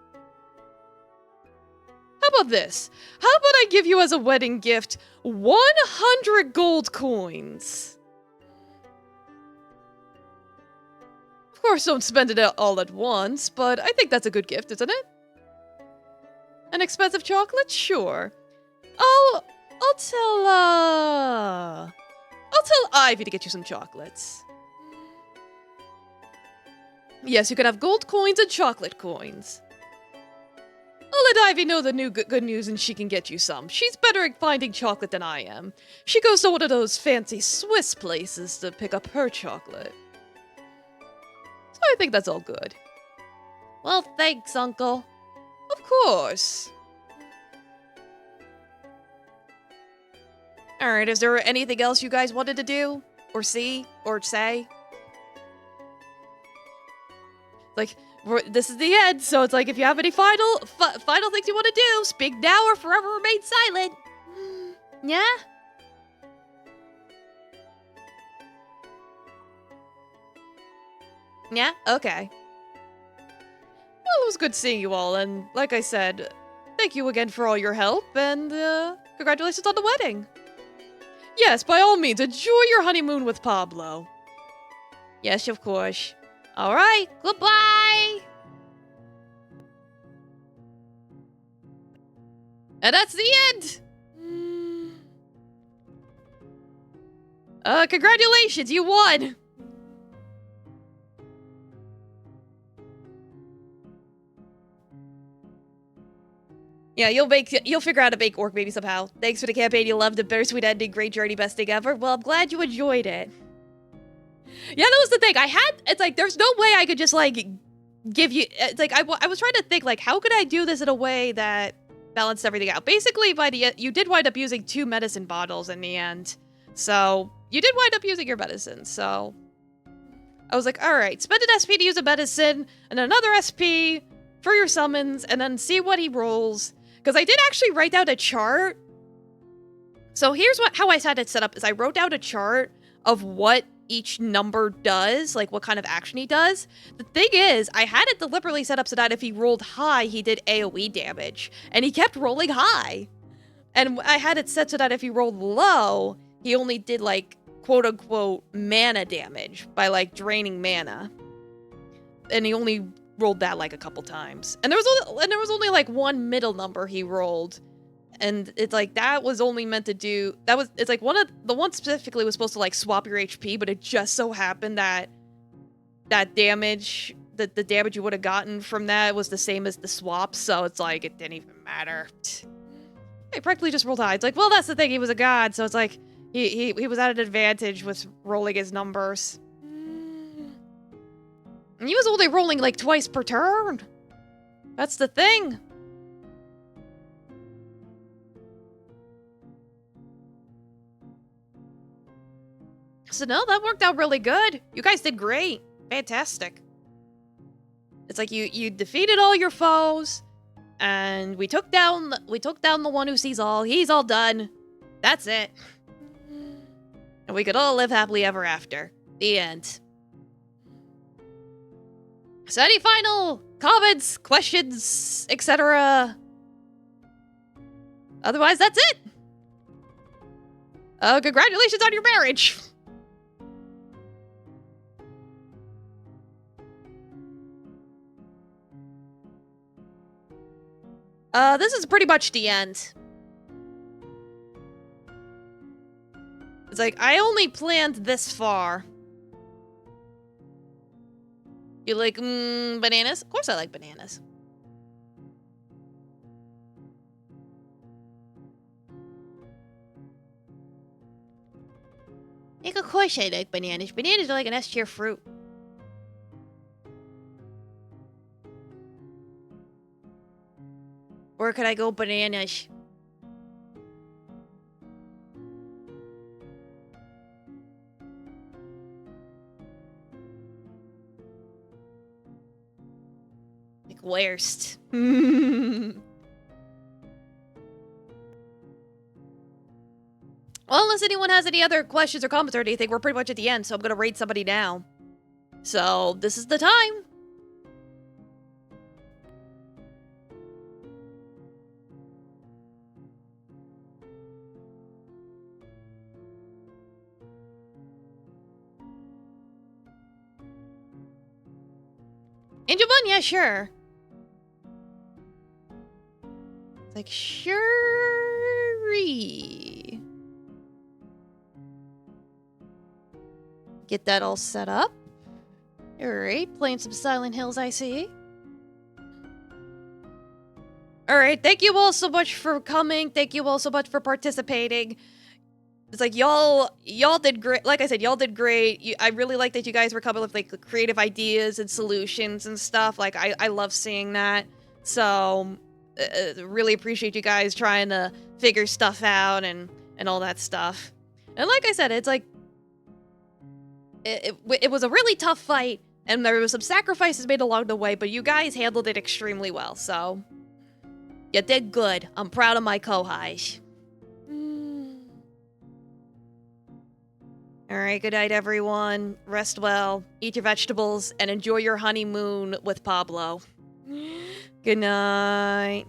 How about this? How about I give you as a wedding gift 100 gold coins? Of course, don't spend it all at once, but I think that's a good gift, isn't it? An expensive chocolate? Sure. I'll tell Ivy to get you some chocolates. Yes, you can have gold coins and chocolate coins. I'll let Ivy know the new good news and she can get you some. She's better at finding chocolate than I am. She goes to one of those fancy Swiss places to pick up her chocolate. So I think that's all good. Well, thanks, Uncle. Of course. Alright, is there anything else you guys wanted to do? Or see? Or say? Like, this is the end, so it's like, if you have any final things you want to do, speak now or forever remain silent. Yeah? Yeah? Okay. Well, it was good seeing you all, and like I said, thank you again for all your help, and congratulations on the wedding. Yes, by all means, enjoy your honeymoon with Pablo. Yes, of course. All right, goodbye. And that's the end. Congratulations, you won. Yeah, you'll figure out how to make orc baby somehow. Thanks for the campaign. You loved it. Bittersweet ending. Great journey. Best thing ever. Well, I'm glad you enjoyed it. Yeah, that was the thing. It's like, there's no way I could just, like, give you, it's like, I was trying to think, like, how could I do this in a way that balanced everything out? Basically, by the end, you did wind up using 2 medicine bottles in the end. So, you did wind up using your medicine, so. I was like, alright, spend an SP to use a medicine, and another SP for your summons, and then see what he rolls. Because I did actually write down a chart. So here's how I had it set up, is I wrote down a chart of what each number does, like what kind of action he does. The thing is, I had it deliberately set up so that if he rolled high, he did AoE damage. And he kept rolling high. And I had it set so that if he rolled low, he only did like, quote-unquote, mana damage by like draining mana. And he only rolled that like a couple times. And there was only like one middle number he rolled. And it's like, that was only meant to do, it's like the one specifically was supposed to like swap your HP, but it just so happened that damage, the damage you would have gotten from that was the same as the swap, so it's like, it didn't even matter. He practically just rolled high. It's like, well, that's the thing, he was a god, so it's like, he was at an advantage with rolling his numbers. And he was only rolling like twice per turn. That's the thing. So no, that worked out really good. You guys did great. Fantastic. It's like you defeated all your foes, and we took down the one who sees all. He's all done. That's it. And we could all live happily ever after. The end. So any final comments, questions, etc.? Otherwise, that's it. Congratulations on your marriage. This is pretty much the end. It's like, I only planned this far. You like, bananas? Of course I like bananas. Like, of course I like bananas. Bananas are like an S-tier fruit. Where could I go bananas? Like, worst. Well, unless anyone has any other questions or comments or anything, we're pretty much at the end, so I'm gonna raid somebody now. So, this is the time. Angel Bun? Yeah, sure. It's like, sure. Get that all set up. Alright, playing some Silent Hills, I see. Alright, thank you all so much for coming. Thank you all so much for participating. It's like, y'all did great. Like I said, y'all did great. I really like that you guys were coming with, like, creative ideas and solutions and stuff. Like, I love seeing that. So, really appreciate you guys trying to figure stuff out and all that stuff. And like I said, it's like, it was a really tough fight, and there was some sacrifices made along the way, but you guys handled it extremely well, so you did good. I'm proud of my Kohais. Alright, good night, everyone. Rest well, eat your vegetables, and enjoy your honeymoon with Pablo. Good night.